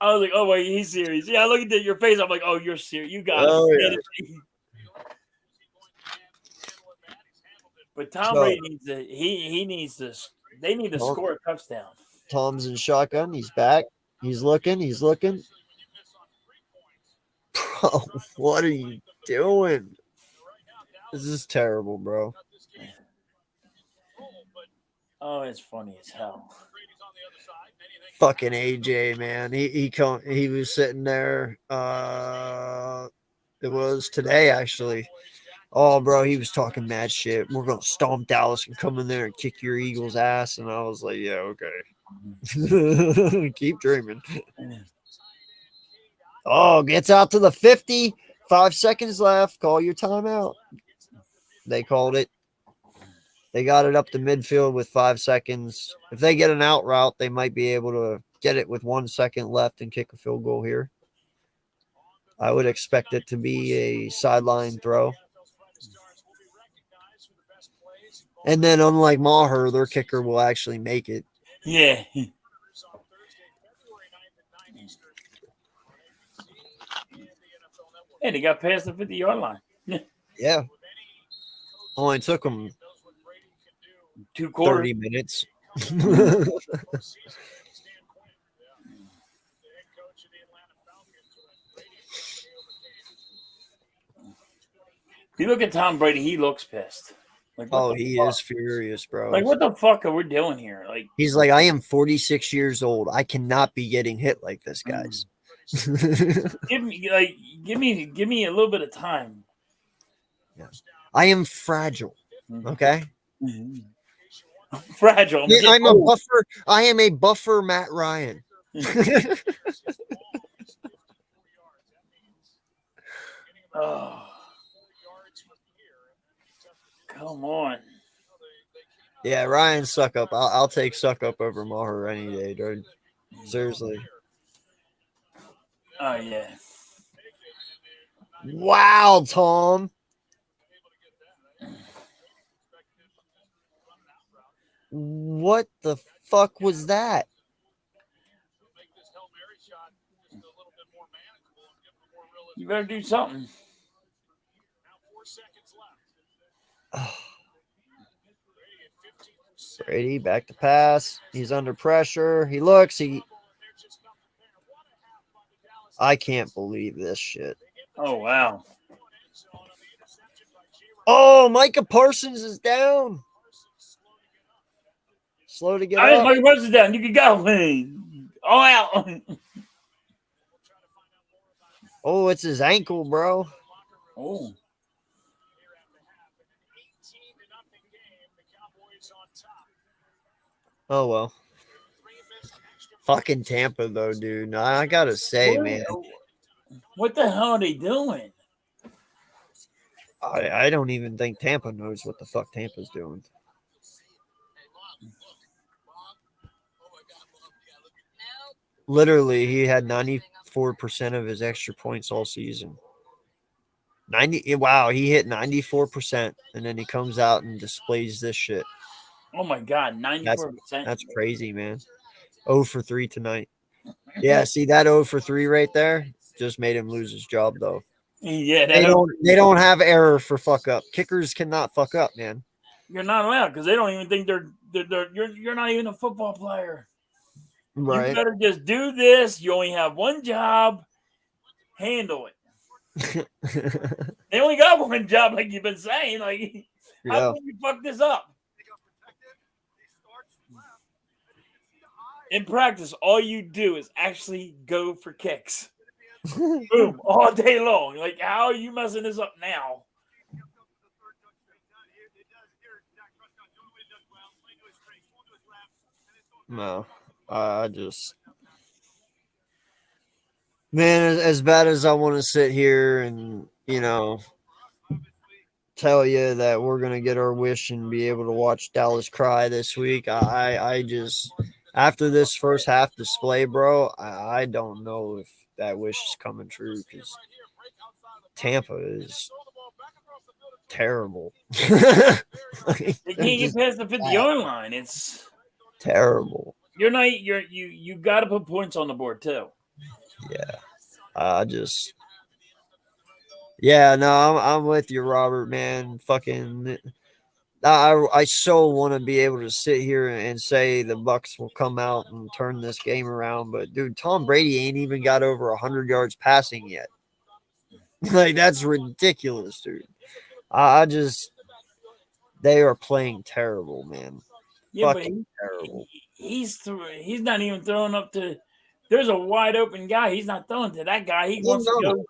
I was like, oh wait, he's serious. Yeah, I looked at your face. I'm like, oh, you're serious. You got Oh, it. yeah. But Tom So- Brady needs to. He needs to. They need to Well- score a touchdown. Tom's in shotgun. He's back. He's looking. Bro, what are you doing? This is terrible, bro. Oh, it's funny as hell. Fucking AJ, man. He was sitting there. It was today actually. Oh, bro, he was talking mad shit. We're gonna stomp Dallas and come in there and kick your Eagles' ass. And I was like, yeah, okay. Keep dreaming. Oh, gets out to the 50. 5 seconds left. Call your timeout. They called it. They got it up to midfield with 5 seconds. If they get an out route, they might be able to get it with 1 second left and kick a field goal here. I would expect it to be a sideline throw. And then, unlike Maher, their kicker will actually make it. Yeah. Hey, they got past the 50-yard line. Yeah. Only took them 2 quarters. 30 minutes. You look at Tom Brady, he looks pissed. Like, what Oh, the he fuck? is furious, bro. Like, what the fuck are we doing here? Like, He's like, I am 46 years old. I cannot be getting hit like this, guys. give me a little bit of time. I am fragile. Okay. Fragile. I'm a buffer. I am a buffer, Matt Ryan. Oh, come on. Yeah, Ryan suck up. I'll take suck up over Maher any day, dude. Seriously. Oh yeah. Wow, Tom. What the fuck was that? You better do something. Brady back to pass. He's under pressure. He looks. I can't believe this shit. Oh wow. Oh, Micah Parsons is down. Slow to get All right, up. Mike Parsons down. You can go. All out. Oh, it's his ankle, bro. Oh. Oh well. Fucking Tampa though, dude. I gotta say, man. What the hell are they doing? I don't even think Tampa knows what the fuck Tampa's doing. Literally, he had 94% of his extra points all season. 90. Wow, he hit 94%, and then he comes out and displays this shit. Oh my god, 94%. That's crazy, man. 0 for 3 tonight. Yeah, see that 0 for 3 right there? Just made him lose his job, though. Yeah, they don't have error for fuck up. Kickers cannot fuck up, man. You're not allowed because they don't even think you're not even a football player. Right. You better just do this. You only have one job. Handle it. They only got one job, like you've been saying. Like, how can you fuck this up? In practice, all you do is actually go for kicks. Boom, all day long. Like, how are you messing this up now? No, I just, man, as bad as I want to sit here and, tell you that we're going to get our wish and be able to watch Dallas cry this week, I just, after this first half display, bro, I don't know if that wish is coming true because Tampa is terrible. They can't get past the 50-yard line. It's terrible. You got to put points on the board too. Yeah, no, I'm with you, Robert, man. Fucking, I so want to be able to sit here and say the Bucs will come out and turn this game around, but dude, Tom Brady ain't even got over 100 yards passing yet. Like, that's ridiculous, dude. They are playing terrible, man. Yeah, fucking terrible. He's not even throwing up to. There's a wide open guy. He's not throwing to that guy. He wants to go.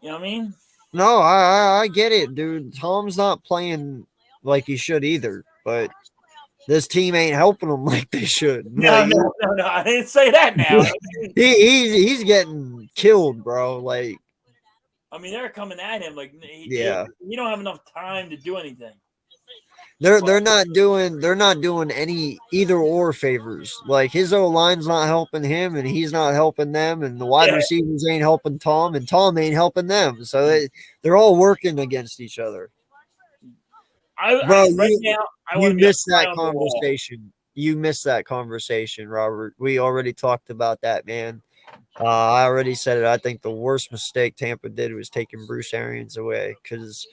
You know what I mean? No, I get it, dude. Tom's not playing like he should either, but this team ain't helping him like they should. No, I didn't say that now. he's getting killed, bro. Like, I mean, they're coming at him like, he don't have enough time to do anything. They're not doing any either or favors. Like, his O-line's not helping him, and he's not helping them, and the wide receivers ain't helping Tom, and Tom ain't helping them. So they're all working against each other. You missed that conversation. You missed that conversation, Robert. We already talked about that, man. I already said it. I think the worst mistake Tampa did was taking Bruce Arians away because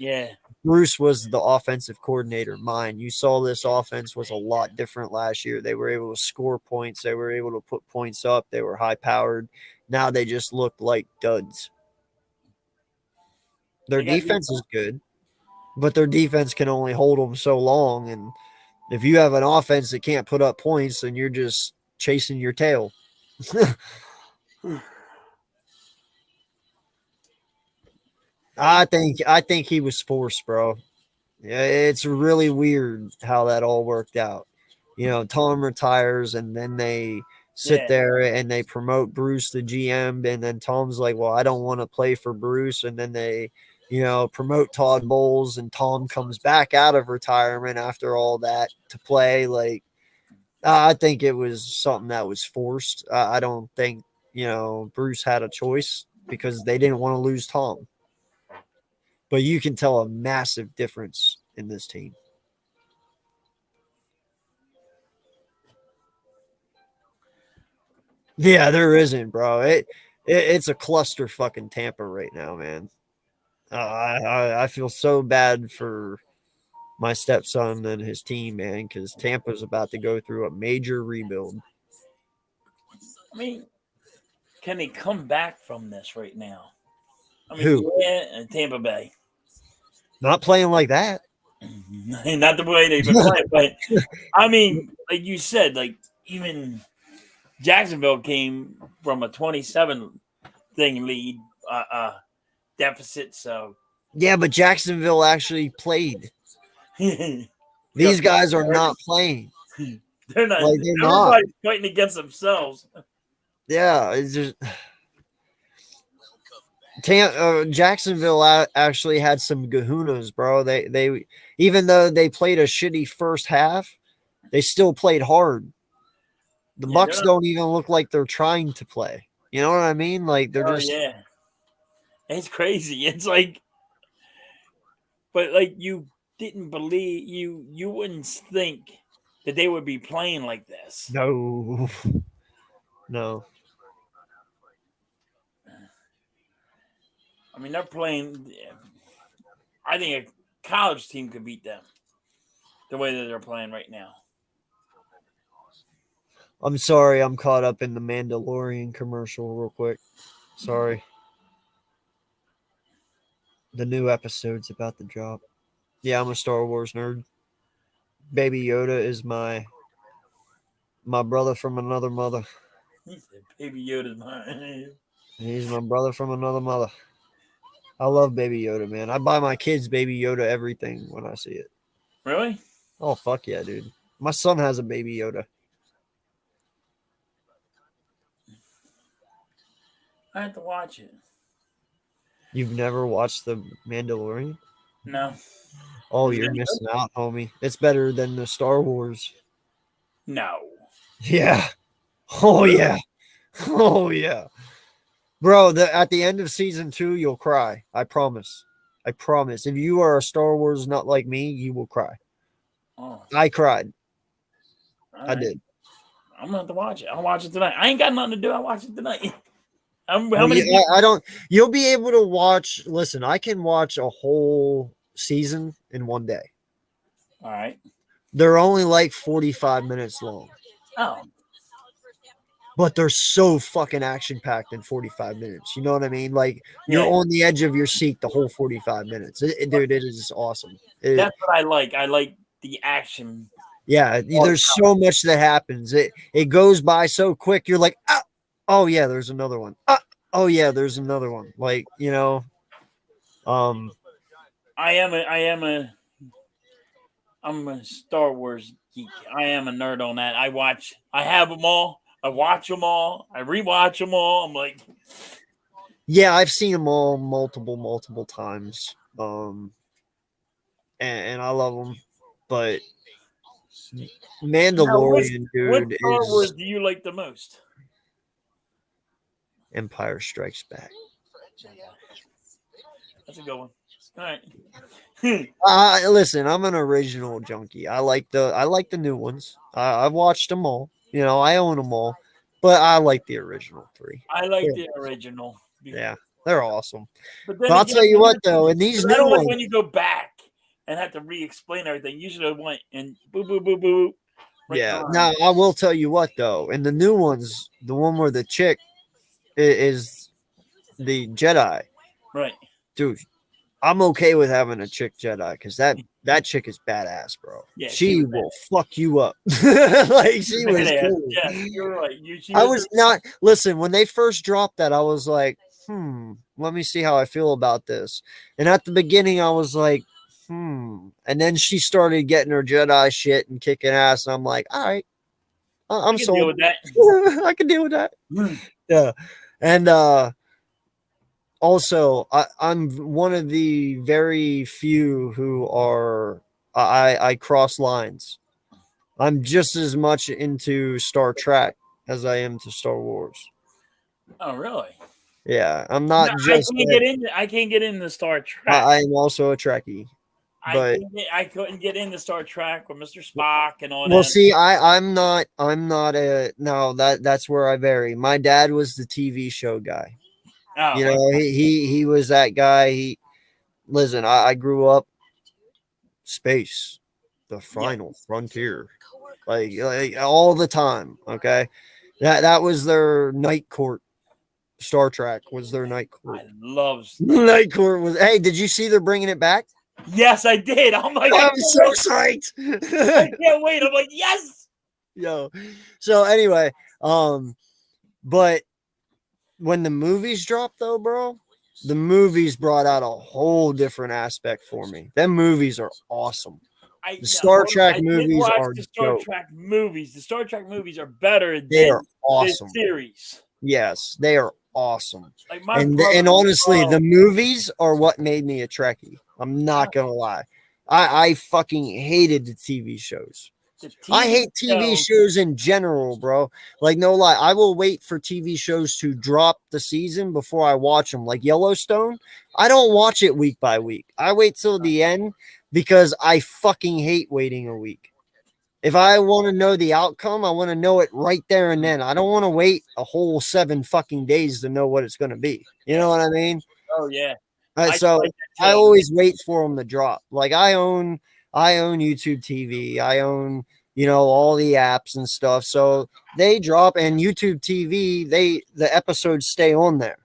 Bruce was the offensive coordinator. You saw this offense was a lot different last year. They were able to score points. They were able to put points up. They were high-powered. Now they just look like duds. Their They gotta defense is good, but their defense can only hold them so long. And if you have an offense that can't put up points, then you're just chasing your tail. I think he was forced, bro. Yeah, it's really weird how that all worked out. Tom retires and then they sit Yeah. there and they promote Bruce the GM, and then Tom's like, well, I don't want to play for Bruce, and then they promote Todd Bowles, and Tom comes back out of retirement after all that to play. Like, I think it was something that was forced. I don't think Bruce had a choice because they didn't want to lose Tom. But you can tell a massive difference in this team. Yeah, there isn't, bro. It's a cluster fucking Tampa right now, man. I feel so bad for my stepson and his team, man, because Tampa's about to go through a major rebuild. I mean, can they come back from this right now? I mean, Who? yeah, Tampa Bay. Not playing like that. Not the way they've been playing, but I mean, like you said, like even Jacksonville came from a 27 thing lead deficit. So Yeah, but Jacksonville actually played. These guys are not playing. they're not. Like, they're Everybody's fighting against themselves. Yeah, it's just Jacksonville actually had some kahunas, bro. They even though they played a shitty first half, they still played hard. The Bucks don't even look like they're trying to play. You know what I mean? Like, they're just It's crazy. It's like, but like you didn't believe you wouldn't think that they would be playing like this. no. I mean, they're playing. I think a college team could beat them the way that they're playing right now. I'm sorry, I'm caught up in the Mandalorian commercial real quick. Sorry. The new episode's about to drop. Yeah, I'm a Star Wars nerd. Baby Yoda is my brother from another mother. Baby Yoda's mine. He's my brother from another mother. I love Baby Yoda, man. I buy my kids Baby Yoda everything when I see it. Really? Oh, fuck yeah, dude. My son has a Baby Yoda. I have to watch it. You've never watched The Mandalorian? No. Oh, Is you're it missing out, homie. It's better than the Star Wars. No. Yeah. Oh, yeah. Oh, yeah. Bro, at the end of season 2, you'll cry. I promise. I promise. If you are a Star Wars nut like me, you will cry. Oh, I cried. all I right. did. I'm gonna have to watch it. I'll watch it tonight. I ain't got nothing to do. I'll watch it tonight. How Well, many? yeah, I don't. You'll be able to watch. Listen, I can watch a whole season in one day. All right. They're only like 45 minutes long, Oh, but they're so fucking action packed in 45 minutes. You know what I mean? Like, you're Yeah. on the edge of your seat the whole 45 minutes. Dude, it is awesome. that's what I like. I like the action. Yeah, there's so much that happens. It goes by so quick. You're like, oh yeah, there's another one. Oh yeah, there's another one. Like, I'm a Star Wars geek. I am a nerd on that. I have them all. I watch them all. I rewatch them all. I'm like, yeah, I've seen them all multiple times. And I love them, but Mandalorian, what dude, Star Wars is do you like the most? Empire Strikes Back. That's a good one. All right. Listen, I'm an original junkie. I like the new ones. I've watched them all. I own them all, but I like the original 3. I like the original. Yeah, they're awesome. But I'll tell you what, though, in these I new don't like ones, when you go back and have to re-explain everything. Usually I want and boo boo boo boo. Right yeah. on. Now I will tell you what, though, in the new ones, the one where the chick is the Jedi, Right. dude, I'm okay with having a chick Jedi because that chick is badass, bro. Yeah, she was will fuck you up. Like she was badass. cool. Yeah, you're right. I was not listen when they first dropped that. I was like, let me see how I feel about this. And at the beginning, I was like, and then she started getting her Jedi shit and kicking ass, and I'm like, all right, I'm can sold. deal with that. I can deal with that. Yeah, and also, I'm one of the very few who are I cross lines. I'm just as much into Star Trek as I am to Star Wars. Oh, really? Yeah, I'm not just. I can't get into Star Trek. I am also a Trekkie. But I couldn't get into Star Trek with Mr. Spock and all that. Well, see, I'm not a no. That's where I vary. My dad was the TV show guy. Oh, You know, he was that guy. Listen, I grew up space, the final frontier, like all the time. Okay, that was their night court. Star Trek was their night court. I love night court was. Hey, did you see they're bringing it back? Yes, I did. Oh my God, I'm so psyched. I can't wait. I'm like, yes. Yo. So anyway, but when the movies dropped though, bro, the movies brought out a whole different aspect for me. Them movies are awesome. The Star Trek movies are the Star Trek movies. The Star Trek movies are better than they are awesome. this series. Yes, they are awesome. Like and honestly, the movies are what made me a Trekkie. I'm not gonna lie. I fucking hated the TV shows. I hate TV shows in general, bro. Like, no lie. I will wait for TV shows to drop the season before I watch them. Like Yellowstone, I don't watch it week by week. I wait till the end because I fucking hate waiting a week. If I want to know the outcome, I want to know it right there and then. I don't want to wait a whole 7 fucking days to know what it's going to be. You know what I mean? Oh, yeah. So I always wait for them to drop. Like I own YouTube TV. I own, all the apps and stuff. So they drop, and YouTube TV, the episodes stay on there.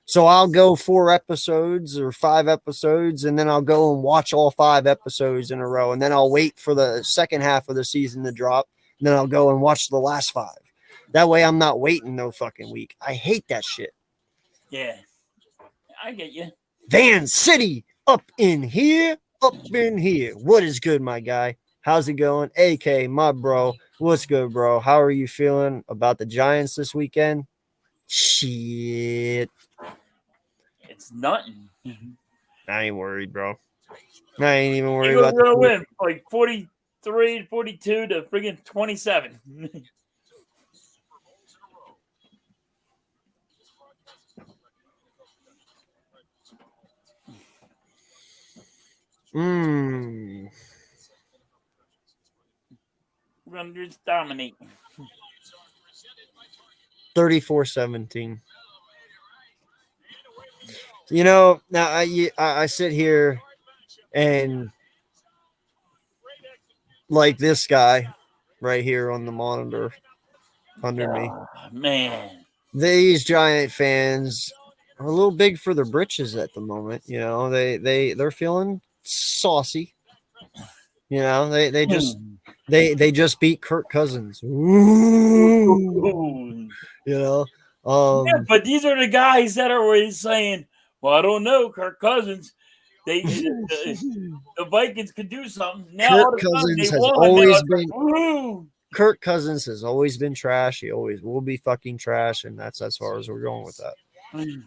So I'll go 4 episodes or 5 episodes, and then I'll go and watch all 5 episodes in a row. And then I'll wait for the second half of the season to drop. And then I'll go and watch the last 5. That way I'm not waiting no fucking week. I hate that shit. Yeah. I get you. Van City up in here. What is good, my guy? How's it going? AK, my bro. What's good, bro? How are you feeling about the Giants this weekend? Shit. It's nothing. I ain't worried, bro. I ain't even worried about the win like 43, 42 to friggin' 27. We're gonna just dominate. 34-17. Now I sit here and like this guy right here on the monitor under me. Man, these Giant fans are a little big for their britches at the moment. They're feeling saucy. They just beat Kirk Cousins. Ooh. Yeah, but these are the guys that are always saying, well, I don't know, Kirk Cousins. The Vikings could do something. Now Kirk Cousins has always been trash. He always will be fucking trash, and that's as far as we're going with that.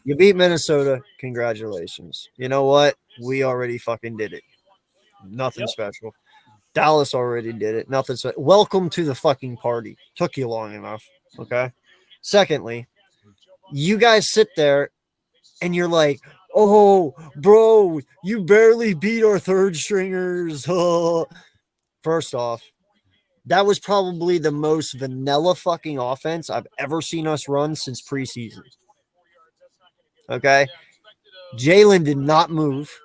You beat Minnesota. Congratulations. You know what? We already fucking did it. Nothing special. Dallas already did it. Nothing special. Welcome to the fucking party. Took you long enough. Okay. Secondly, you guys sit there and you're like, oh, bro, you barely beat our third stringers. First off, that was probably the most vanilla fucking offense I've ever seen us run since preseason. Okay. Jalen did not move.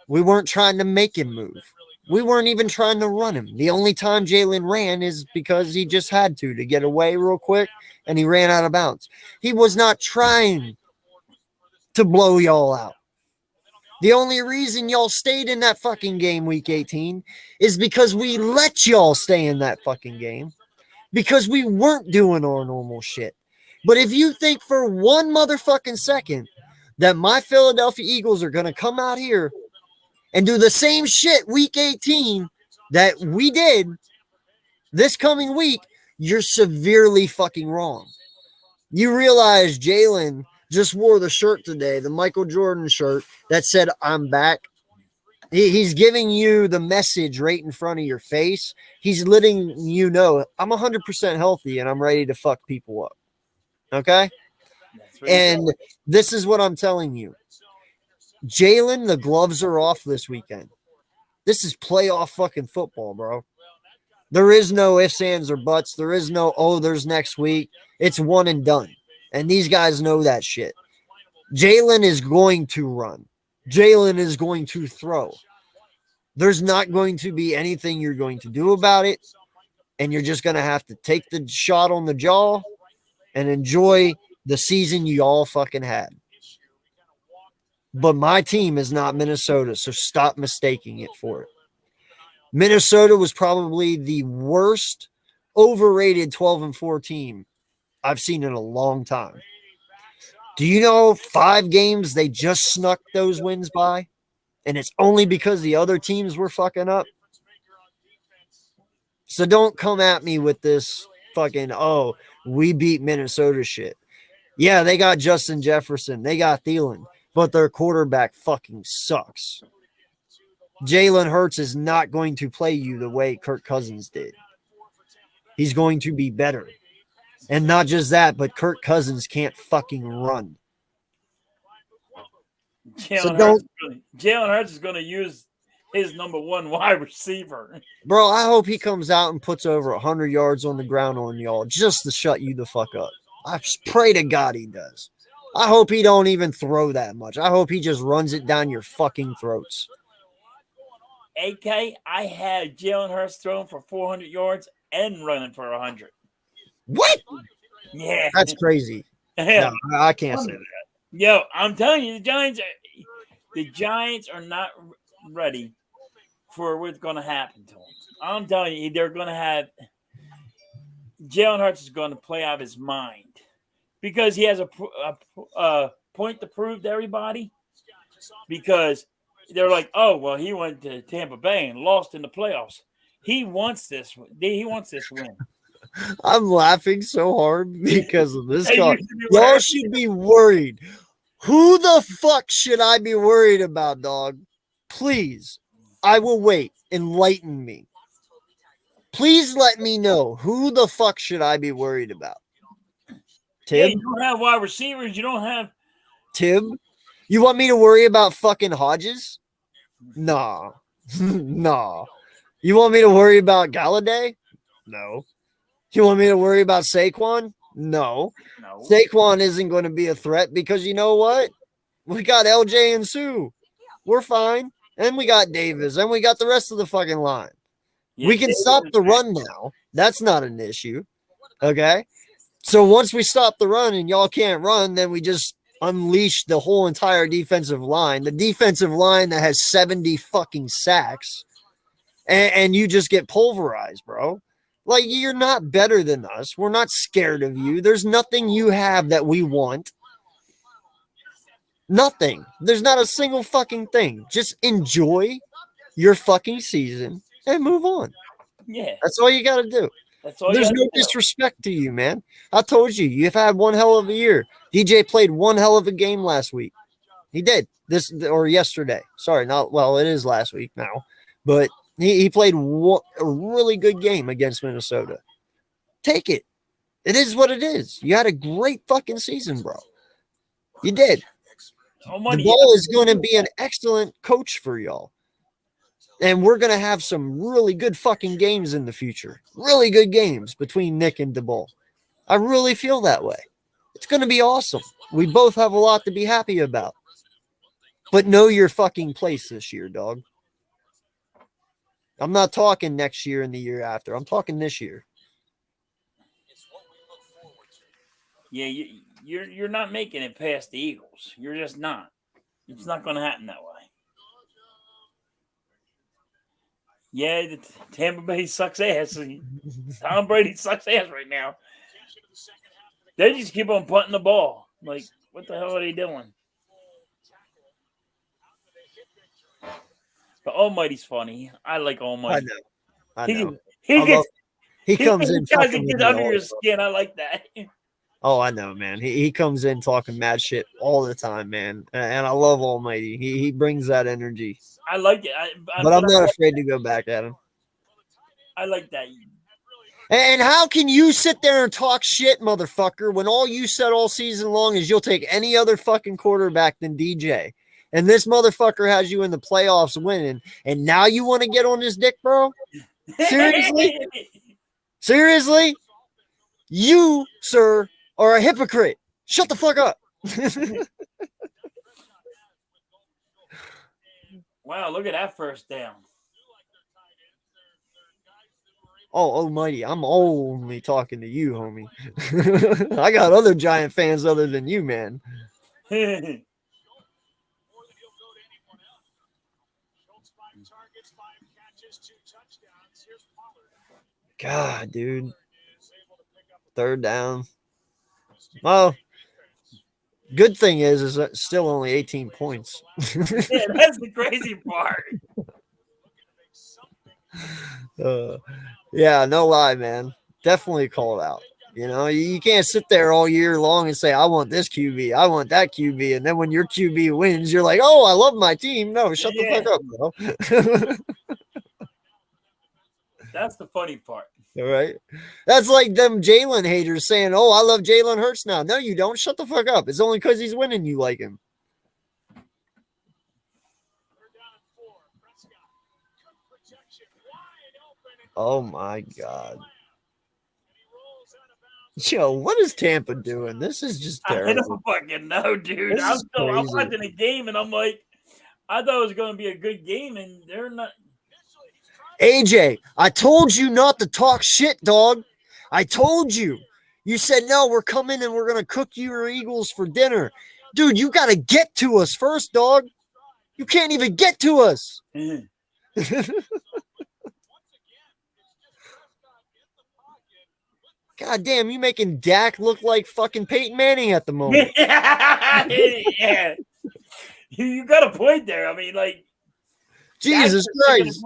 We weren't trying to make him move. We weren't even trying to run him. The only time Jalen ran is because he just had to get away real quick, and he ran out of bounds. He was not trying to blow y'all out. The only reason y'all stayed in that fucking game week 18 is because we let y'all stay in that fucking game because we weren't doing our normal shit. But if you think for one motherfucking second that my Philadelphia Eagles are going to come out here and do the same shit week 18 that we did this coming week, you're severely fucking wrong. You realize Jalen just wore the shirt today, the Michael Jordan shirt that said, "I'm back." He's giving you the message right in front of your face. He's letting you know, I'm 100% healthy and I'm ready to fuck people up. Okay? And this is what I'm telling you. Jalen, the gloves are off this weekend. This is playoff fucking football, bro. There is no ifs, ands, or buts. There is no, oh, there's next week. It's one and done. And these guys know that shit. Jalen is going to run. Jalen is going to throw. There's not going to be anything you're going to do about it. And you're just going to have to take the shot on the jaw and enjoy the season you all fucking had. But my team is not Minnesota, so stop mistaking it for it. Minnesota was probably the worst overrated 12-4 team I've seen in a long time. Do you know 5 games they just snuck those wins by? And it's only because the other teams were fucking up. So don't come at me with this fucking, oh, we beat Minnesota shit. Yeah, they got Justin Jefferson. They got Thielen. But their quarterback fucking sucks. Jalen Hurts is not going to play you the way Kirk Cousins did. He's going to be better. And not just that, but Kirk Cousins can't fucking run. Jalen Hurts is going to use his number 1 wide receiver. Bro, I hope he comes out and puts over 100 yards on the ground on y'all just to shut you the fuck up. I pray to God he does. I hope he don't even throw that much. I hope he just runs it down your fucking throats. AK, I had Jalen Hurts throwing for 400 yards and running for 100. What? Yeah. That's crazy. Yeah. No, I can't say that. Yo, I'm telling you, the Giants are not ready for what's going to happen to them. I'm telling you, they're going to have Jalen Hurts is going to play out of his mind because he has a point to prove to everybody. Because they're like, oh, well, he went to Tampa Bay and lost in the playoffs. He wants this. He wants this win. I'm laughing so hard because of this guy. Y'all should be worried. Who the fuck should I be worried about, dog? Please, I will wait. Enlighten me. Please let me know. Who the fuck should I be worried about? Tib? Yeah, you don't have wide receivers. You don't have Tib? You want me to worry about fucking Hodges? Nah. Nah. You want me to worry about Galladay? No. You want me to worry about Saquon? No. Saquon isn't going to be a threat because you know what? We got LJ and Sue. We're fine. And we got Davis. And we got the rest of the fucking line. Yeah, we can stop the run now. That's not an issue. Okay? So once we stop the run and y'all can't run, then we just unleash the whole entire defensive line. The defensive line that has 70 fucking sacks. And you just get pulverized, bro. Like, you're not better than us. We're not scared of you. There's nothing you have that we want. Nothing. There's not a single fucking thing. Just enjoy your fucking season and move on. Yeah. That's all you got to do. There's no disrespect to you, man. I told you, you've had one hell of a year. DJ played one hell of a game last week. He did. Yesterday. Sorry, it is last week now. But he played a really good game against Minnesota. Take it. It is what it is. You had a great fucking season, bro. You did. The ball is going to be an excellent coach for y'all. And we're going to have some really good fucking games in the future. Really good games between Nick and DeBall. I really feel that way. It's going to be awesome. We both have a lot to be happy about. But know your fucking place this year, dog. I'm not talking next year and the year after. I'm talking this year. Yeah, you're not making it past the Eagles. You're just not. It's not going to happen that way. Yeah, Tampa Bay sucks ass. Tom Brady sucks ass right now. They just keep on punting the ball. Like, what the hell are they doing? But Almighty's funny. I like I Almighty. know. I He know. he I love. gets He comes in tries to fucking with get me under all your the time. skin. I like that. Oh, I know, man. He comes in talking mad shit all the time, man. And I love Almighty. He brings that energy. I like it. But I'm not afraid to go back at him. I like that. And how can you sit there and talk shit, motherfucker, when all you said all season long is you'll take any other fucking quarterback than DJ? And this motherfucker has you in the playoffs winning, and now you want to get on his dick, bro? Seriously? Seriously? You, sir, are a hypocrite. Shut the fuck up. Wow, look at that first down. Oh, almighty, I'm only talking to you, homie. I got other Giant fans other than you, man. God, dude. Third down. Well, good thing is that it's still only 18 points. Yeah, that's the crazy part. Yeah, no lie, man. Definitely call it out. You know, you can't sit there all year long and say, I want this QB, I want that QB. And then when your QB wins, you're like, oh, I love my team. No, shut the fuck up, bro. That's the funny part. All right. That's like them Jalen haters saying, oh, I love Jalen Hurts now. No, you don't. Shut the fuck up. It's only because he's winning you like him. Oh, my God. Yo, what is Tampa doing? This is just terrible. I don't fucking know, dude. I'm watching the game, and I'm like, I thought it was going to be a good game, and they're not. AJ, I told you not to talk shit, dog. I told you. You said, no, we're coming and we're going to cook your Eagles for dinner. Dude, you got to get to us first, dog. You can't even get to us. God damn, you making Dak look like fucking Peyton Manning at the moment. Yeah. You got a point there. I mean, like, Jesus Christ.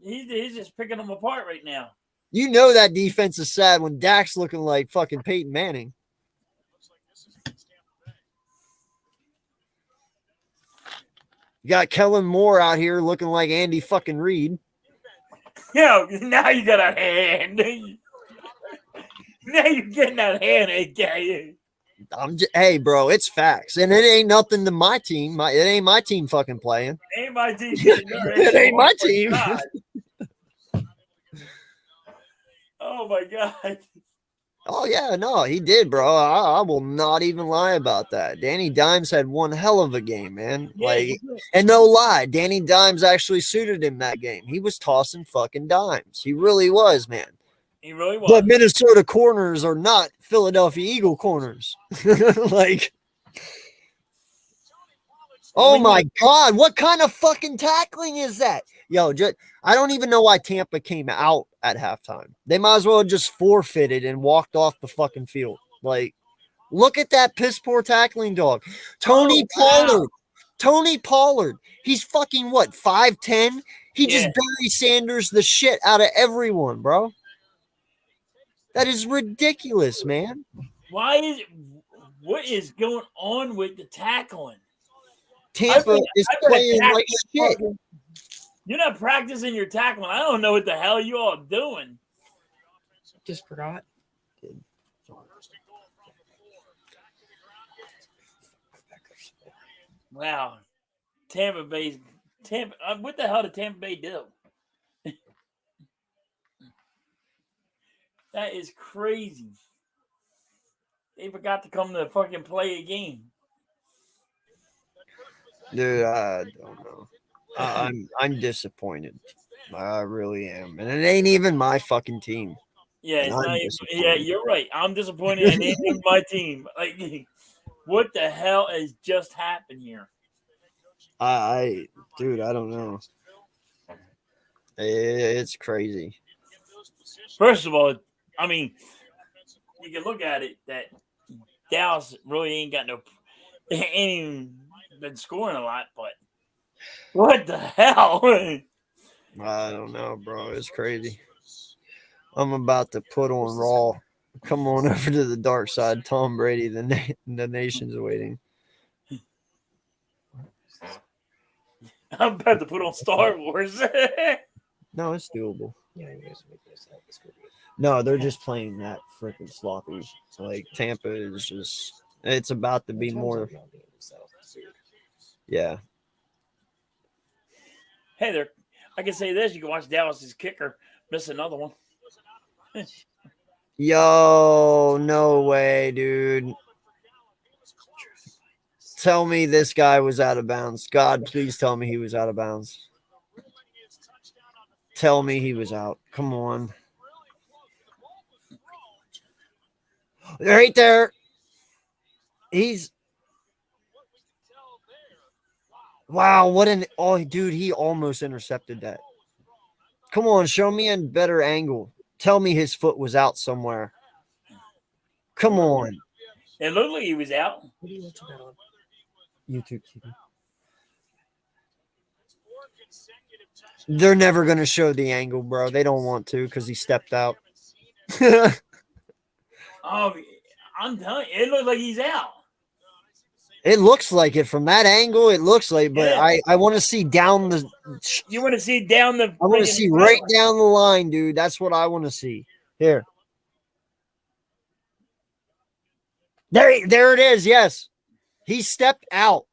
He's just picking them apart right now. You know that defense is sad when Dak's looking like fucking Peyton Manning. You got Kellen Moore out here looking like Andy fucking Reid. Yo, now you got a hand. Now you're getting that hand, AJ. Hey, bro, it's facts. And it ain't nothing to my team. It ain't my team fucking playing. Ain't my team. It ain't my team. Oh, my God. Oh, yeah, no, he did, bro. I will not even lie about that. Danny Dimes had one hell of a game, man. Yeah, and no lie, Danny Dimes actually suited him that game. He was tossing fucking dimes. He really was, man. He really was. But Minnesota corners are not Philadelphia Eagle corners. Like, oh my God, what kind of fucking tackling is that? Yo, I don't even know why Tampa came out at halftime. They might as well have just forfeited and walked off the fucking field. Like, look at that piss poor tackling dog. Tony Pollard. He's fucking what, 5'10"? He just Barry Sanders the shit out of everyone, bro. That is ridiculous, man. What is going on with the tackling? Tampa is playing like shit. You're not practicing your tackling. I don't know what the hell you all doing. Just forgot. Wow. Tampa. What the hell did Tampa Bay do? That is crazy. They forgot to come to fucking play a game. Dude, I don't know. I'm disappointed. I really am. And it ain't even my fucking team. Yeah, it's not even, you're right. I'm disappointed and it ain't my team. Like, what the hell has just happened here? Dude, I don't know. It's crazy. First of all, I mean, you can look at it that Dallas really ain't got they ain't even been scoring a lot, but what the hell? I don't know, bro. It's crazy. I'm about to put on Raw. Come on over to the dark side. Tom Brady, the nation's waiting. I'm about to put on Star Wars. No, it's doable. No, they're just playing that freaking sloppy. So, like, Tampa is just, it's about to be more. Yeah. Hey there, I can say this: you can watch Dallas's kicker miss another one. Yo, no way, dude. Tell me this guy was out of bounds. God, please tell me he was out of bounds. Tell me he was out. Come on. Right there. He's. Wow, what an. Oh, dude, he almost intercepted that. Come on, show me a better angle. Tell me his foot was out somewhere. Come on. It looked like he was out. What are you watching that on? YouTube TV. They're never going to show the angle, bro. They don't want to because he stepped out. Oh, I'm telling you, it looked like he's out. It looks like it from that angle. It looks like, but Yeah. I want to see down the. You want to see down the. I want to see right down the line, dude. That's what I want to see. Here. There it is. Yes. He stepped out.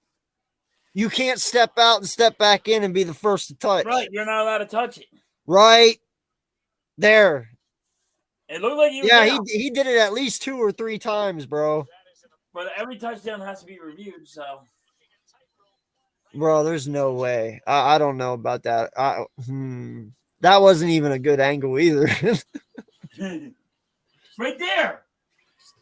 You can't step out and step back in and be the first to touch. Right, you're not allowed to touch it. Right there. It looked like he was Yeah, out. he did it at least 2 or 3 times, bro. But every touchdown has to be reviewed, so. Bro, there's no way. I don't know about that. That wasn't even a good angle either. Right there.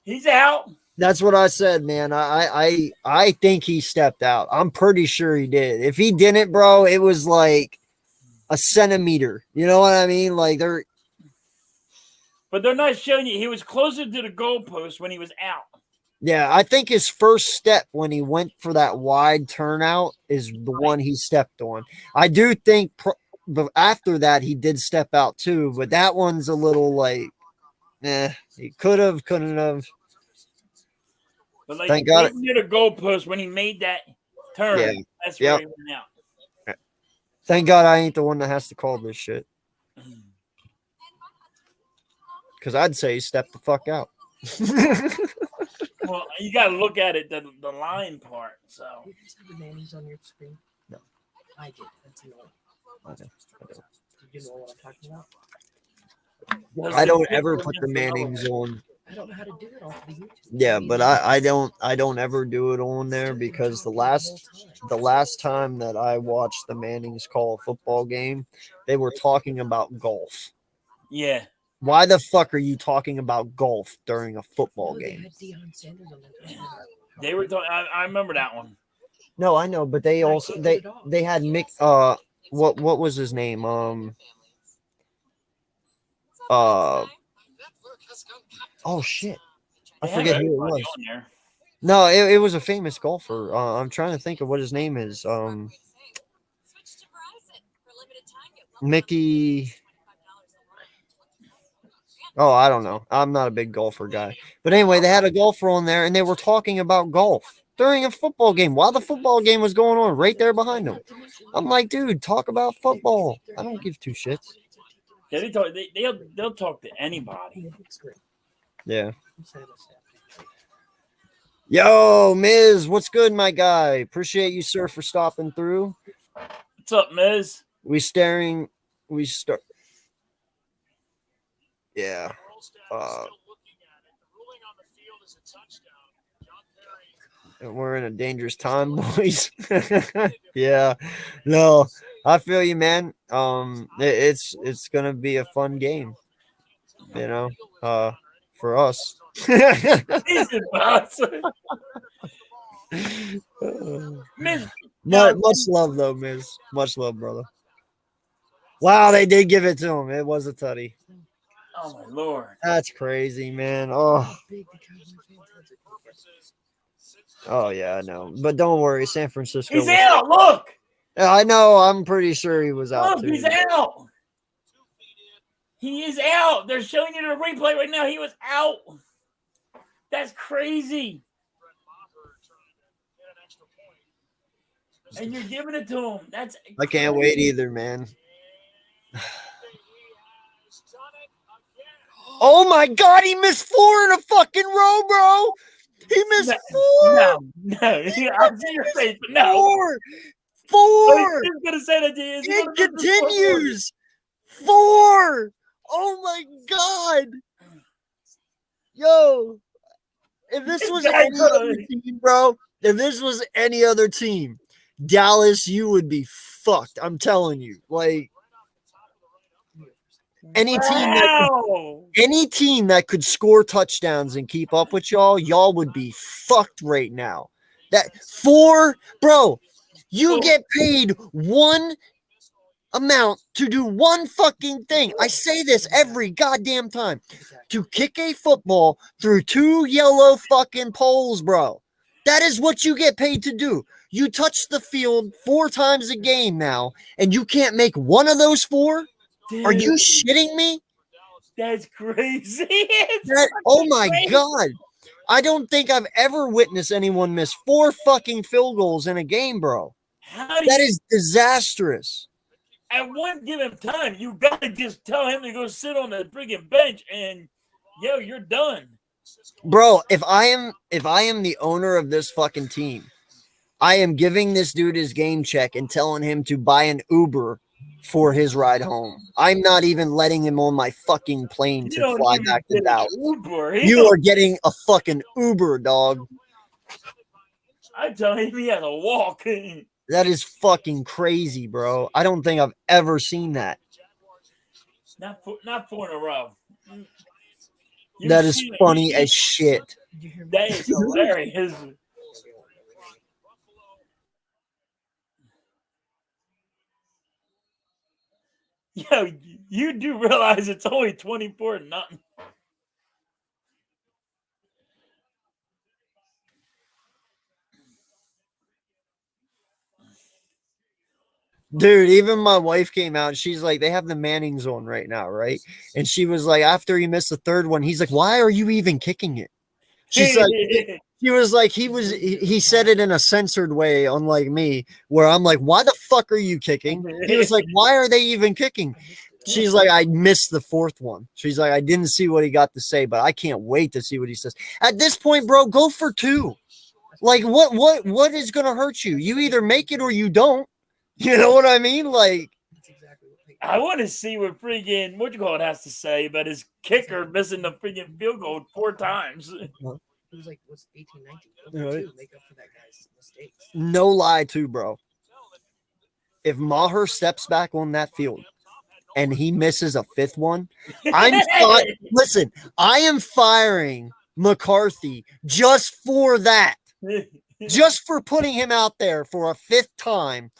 He's out. That's what I said, man. I think he stepped out. I'm pretty sure he did. If he didn't, bro, it was like a centimeter. You know what I mean? Like But they're not showing you. He was closer to the goalpost when he was out. Yeah, I think his first step when he went for that wide turnout is the one he stepped on. I do think but after that he did step out too, but that one's a little like, he couldn't have. But like, Thank God. near the goalpost when he made that turn, Yeah. that's where he went out. Thank God I ain't the one that has to call this shit. Because I'd say step the fuck out. Well, you got to look at it, the line part. So. You guys have the mayonnaise on your screen? No. I did. That's annoying. I don't. You know what I'm talking about? I don't ever put the mayonnaise on. I don't know how to do it off the YouTube. Yeah, but I don't ever do it on there because the last time that I watched the Mannings call a football game, they were talking about golf. Yeah. Why the fuck are you talking about golf during a football They game? had Deion Sanders on there. They were talking. I remember that one. No, I know, but they also they had Mick. What was his name? Oh shit, I They had forget who it everybody was. on there. No, it was a famous golfer. I'm trying to think of what his name is. Mickey. Oh, I don't know. I'm not a big golfer guy. But anyway, they had a golfer on there, and they were talking about golf during a football game while the football game was going on right there behind them. I'm like, dude, talk about football. I don't give 2 shits. Yeah, they'll talk to anybody. Yeah. Yo, Miz, what's good, my guy? Appreciate you, sir, for stopping through. What's up, Miz? Yeah. We're in a dangerous time, boys. Yeah. No, I feel you, man. It's gonna be a fun game, you know, for us. Miz, Much love, though, Miz. Much love, brother. Wow, they did give it to him. It was a tutty. Oh my lord. That's crazy, man. Oh, oh yeah, I know. But don't worry, San Francisco. He's out. Look. Yeah, I know. I'm pretty sure he was out Look, too. he's out. He is out. They're showing you the replay right now. He was out. That's crazy. And you're giving it to him. That's I can't wait either, man. Oh my God, he missed 4 in a fucking row, bro. He missed 4. No. I see your face, but no. 4. Oh, he's gonna say that to you. It continues. 4. Oh my God. Yo, if this was any other team, bro, if this was any other team, Dallas, you would be fucked. I'm telling you. Like, any team that could score touchdowns and keep up with y'all would be fucked right now. That 4, bro, you get paid one amount to do one fucking thing. I say this every goddamn time. To kick a football through 2 yellow fucking poles, bro. That is what you get paid to do. You touch the field 4 times a game now, and you can't make one of those 4? Dude, are you shitting me? That's crazy. Oh my God. I don't think I've ever witnessed anyone miss 4 fucking field goals in a game, bro. That is disastrous. At one given time, you gotta just tell him to go sit on the friggin' bench and you're done. Bro, if I am the owner of this fucking team, I am giving this dude his game check and telling him to buy an Uber for his ride home. I'm not even letting him on my fucking plane to fly back to Dallas. You are getting a fucking Uber, dog. I'm telling him he has a walk. That is fucking crazy, bro. I don't think I've ever seen that. Not 4 in a row. That is funny as shit. That is hilarious. Yo, you do realize it's only 24-0. Dude, even my wife came out. She's like, they have the Mannings on right now, right? And she was like, after he missed the 3rd one, he's like, why are you even kicking it? She's like, he was like, he said it in a censored way, unlike me, where I'm like, why the fuck are you kicking? He was like, why are they even kicking? She's like, I missed the 4th one. She's like, I didn't see what he got to say, but I can't wait to see what he says. At this point, bro, go for 2. Like, what is going to hurt you? You either make it or you don't. You know what I mean? Like, I want to see what freaking has to say about his kicker missing the freaking field goal 4 times. It was like, what's 18, 19? Right. Make up for that guy's mistakes. No lie, too, bro. If Maher steps back on that field and he misses a 5th one, listen, I am firing McCarthy just for that. Just for putting him out there for a 5th time.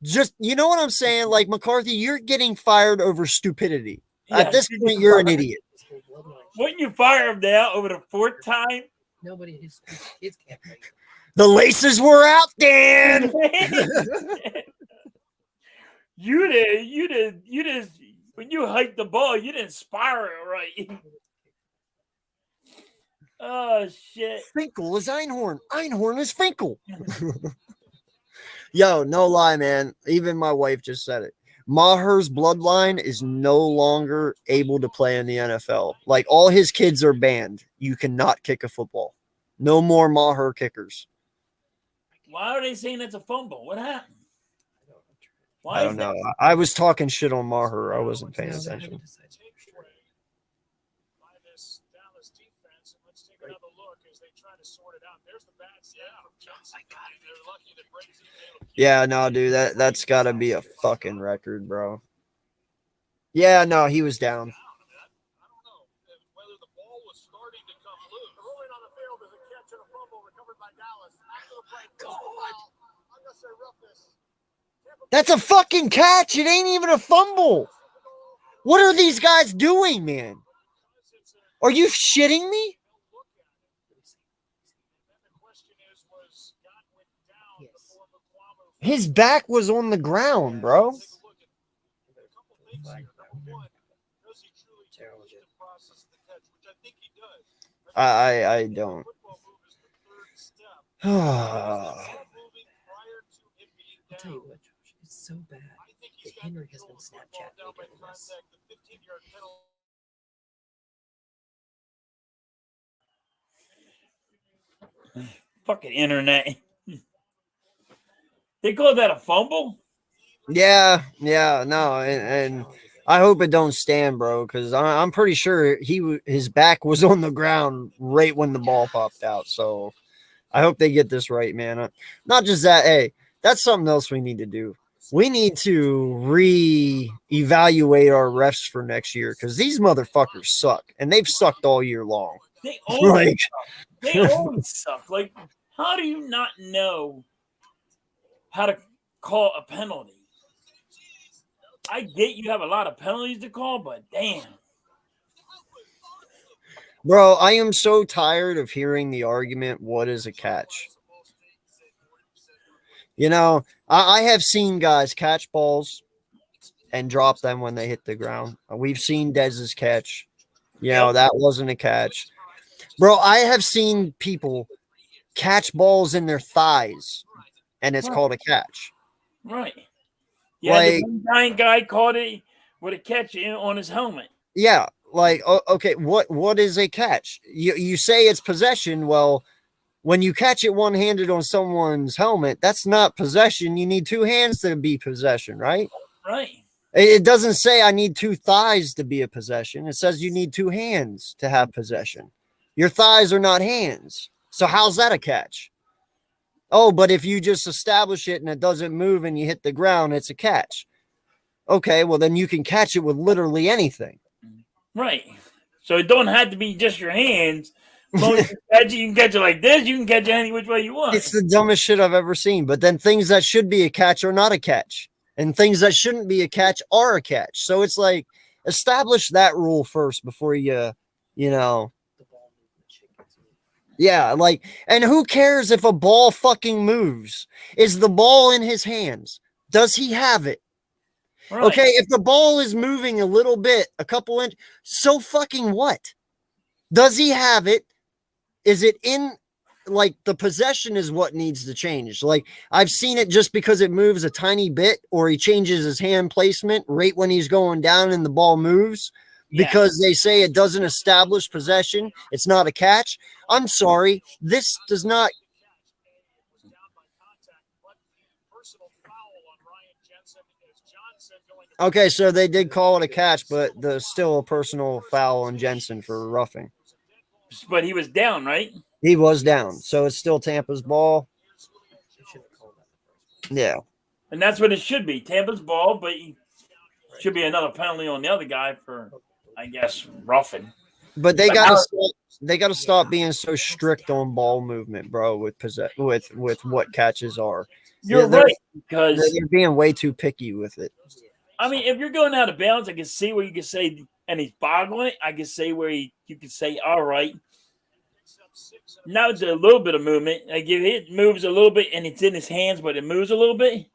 Just, you know what I'm saying? Like, McCarthy, you're getting fired over stupidity. Yeah, at this point, you're an idiot. Wouldn't you fire him now over the 4th time? Nobody, his kids can't play. The laces were out, Dan. You did. When you hiked the ball, you didn't spiral right. Oh, shit. Finkel is Einhorn. Einhorn is Finkel. Yo, no lie, man. Even my wife just said it. Maher's bloodline is no longer able to play in the NFL. Like, all his kids are banned. You cannot kick a football. No more Maher kickers. Why are they saying it's a fumble? What happened? I don't know. I was talking shit on Maher. I wasn't paying attention. Yeah, no, dude, that's got to be a fucking record, bro. Yeah, no, he was down. That's a fucking catch. It ain't even a fumble. What are these guys doing, man? Are you shitting me? His back was on the ground, bro. I don't. I'll tell you what, Josh, it's so bad that Henry has been Snapchatting me during this. Fucking internet. They call that a fumble? Yeah, no, and I hope it don't stand, bro, because I'm pretty sure his back was on the ground right when the ball popped out. So I hope they get this right, man. Not just that, hey, that's something else we need to do. We need to re-evaluate our refs for next year because these motherfuckers suck, and they've sucked all year long. They always Like, suck. They always suck. Like, how do you not know how to call a penalty? I get you have a lot of penalties to call, but damn. bro, I am so tired of hearing the argument, what is a catch? You know, I have seen guys catch balls and drop them when they hit the ground. We've seen Dez's catch. You know, that wasn't a catch. Bro, I have seen people catch balls in their thighs, and it's called a catch. Right. Yeah, Like, the one giant guy caught it with a catch on his helmet. yeah, like, okay, what is a catch? You say it's possession. Well, when you catch it one-handed on someone's helmet, that's not possession. You need two hands to be possession, right? Right. It doesn't say I need two thighs to be a possession. It says you need two hands to have possession. Your thighs are not hands. So how's that a catch? Oh, but if you just establish it and it doesn't move and you hit the ground, it's a catch. Okay, well, then you can catch it with literally anything. Right. So it don't have to be just your hands. As long as you can catch it like this, you can catch it any which way you want. It's the dumbest shit I've ever seen. But then things that should be a catch are not a catch. And things that shouldn't be a catch are a catch. So it's like, establish that rule first before you know. Yeah, like, and who cares if a ball fucking moves? Is the ball in his hands? Does he have it? Right. Okay, if the ball is moving a little bit, a couple inches, so fucking what? Does he have it? Is it in, like, the possession is what needs to change. Like, I've seen it just because it moves a tiny bit, or he changes his hand placement right when he's going down and the ball moves. Because they say it doesn't establish possession, it's not a catch. I'm sorry, this does not. Okay, so they did call it a catch, but there's still a personal foul on Jensen for roughing. But he was down, right? He was down, so it's still Tampa's ball. Yeah. And that's what it should be. Tampa's ball, but it should be another penalty on the other guy for, I guess, roughing. But they gotta stop being so strict on ball movement, bro, with what catches are. You're right, because they're being way too picky with it. I mean, if you're going out of bounds, I can see where you can say, and he's boggling it. I can say where you can say, all right. Now it's a little bit of movement. Like if it moves a little bit and it's in his hands, but it moves a little bit,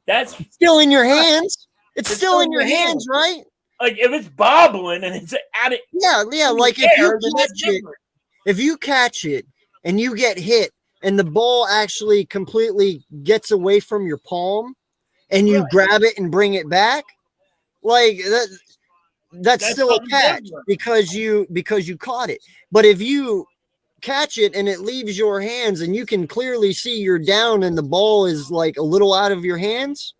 that's still in your hands. It's still in your hands, right? Like if it's bobbling and it's at it. Yeah. Like if you catch it and you get hit and the ball actually completely gets away from your palm and you grab it and bring it back, like that's still a catch because you caught it. But if you catch it and it leaves your hands and you can clearly see you're down and the ball is like a little out of your hands,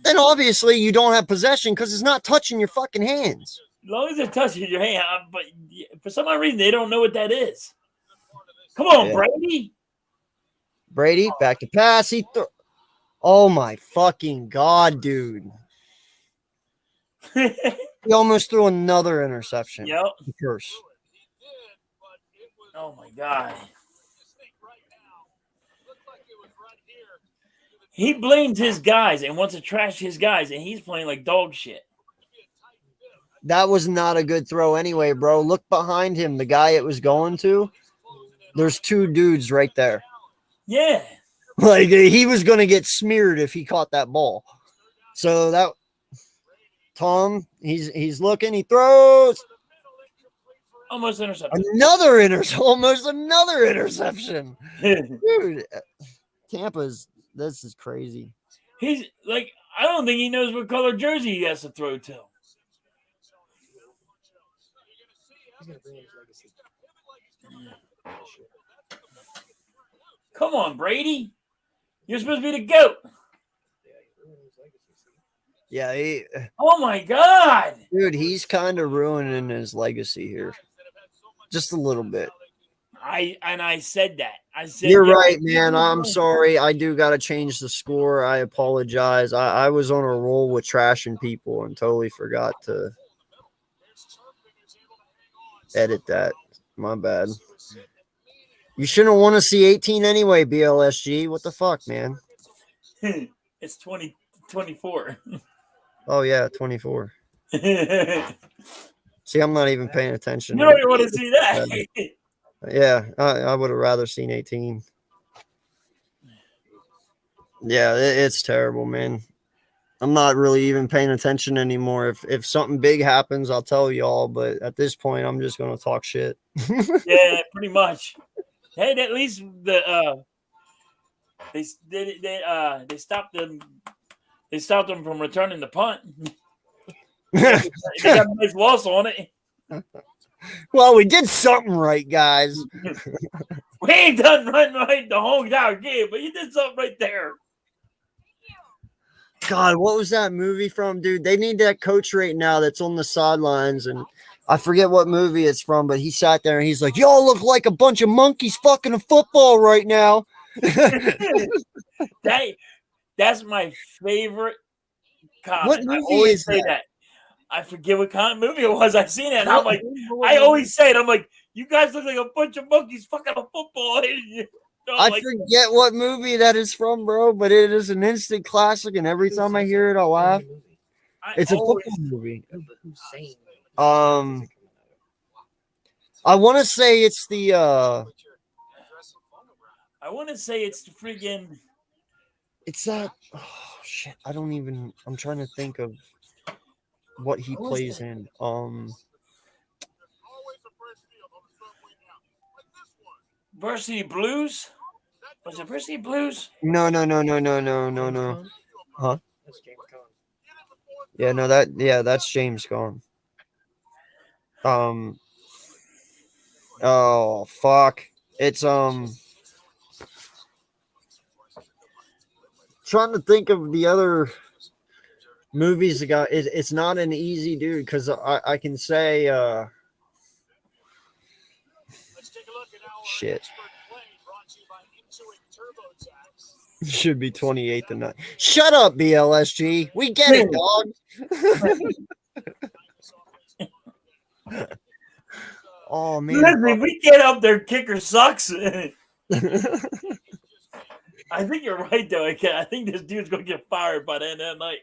then obviously you don't have possession because it's not touching your fucking hands. As long as it touches your hand, but for some odd reason they don't know what that is. Come on, Brady, back to pass. Oh my fucking God, dude. He almost threw another interception. Yep. Curse. Oh my God. He blames his guys and wants to trash his guys, and he's playing like dog shit. That was not a good throw anyway, bro. Look behind him. The guy it was going to. There's two dudes right there. Yeah. Like he was going to get smeared if he caught that ball. So that Tom, he's looking, he throws. Almost intercepted. Almost another interception. Dude, this is crazy. He's like, I don't think he knows what color jersey he has to throw to. He's gonna bring his legacy. Come on, Brady. You're supposed to be the GOAT. Yeah, Oh my God. dude, he's kind of ruining his legacy here. Just a little bit. I said that. I said You're right, man. I'm sorry. I do got to change the score. I apologize. I was on a roll with trashing people and totally forgot to edit that. My bad. You shouldn't want to see 18 anyway, BLSG. What the fuck, man? It's 2024. Oh, yeah, 24. See, I'm not even paying attention. You don't even want to see that. Yeah, I would have rather seen 18. Yeah, it's terrible, man. I'm not really even paying attention anymore. If something big happens, I'll tell y'all. But at this point, I'm just going to talk shit. Yeah, pretty much. Hey, at least they stopped them. They stopped them from returning the punt. They got a nice loss on it. Well, we did something right, guys. We ain't done right the whole entire game, but you did something right there. God, what was that movie from, dude? They need that coach right now that's on the sidelines, and I forget what movie it's from, but he sat there and he's like, y'all look like a bunch of monkeys fucking a football right now. That's my favorite comment. What movie I always is say that? that. I forget what kind of movie it was. I seen it. And I'm like, I always say it. I'm like, you guys look like a bunch of monkeys fucking a football. I forget what movie that is from, bro, but it is an instant classic, and every time I hear it, I'll laugh. It's a football movie. Who's saying? I want to say it's the I want to say it's the freaking. it's that. Oh shit! I'm trying to think of what he plays in. Varsity Blues? Was it Varsity Blues? No. Huh? That's James Conn. Yeah, no, that's James Conn. Oh fuck. It's trying to think of the other movies that got it's not an easy dude because I can say shit. Should be 28 tonight. Shut up, BLSG. We get it, dog. Oh man. Listen, we get up there, kicker sucks. I think you're right though. I think this dude's gonna get fired by the end of the night.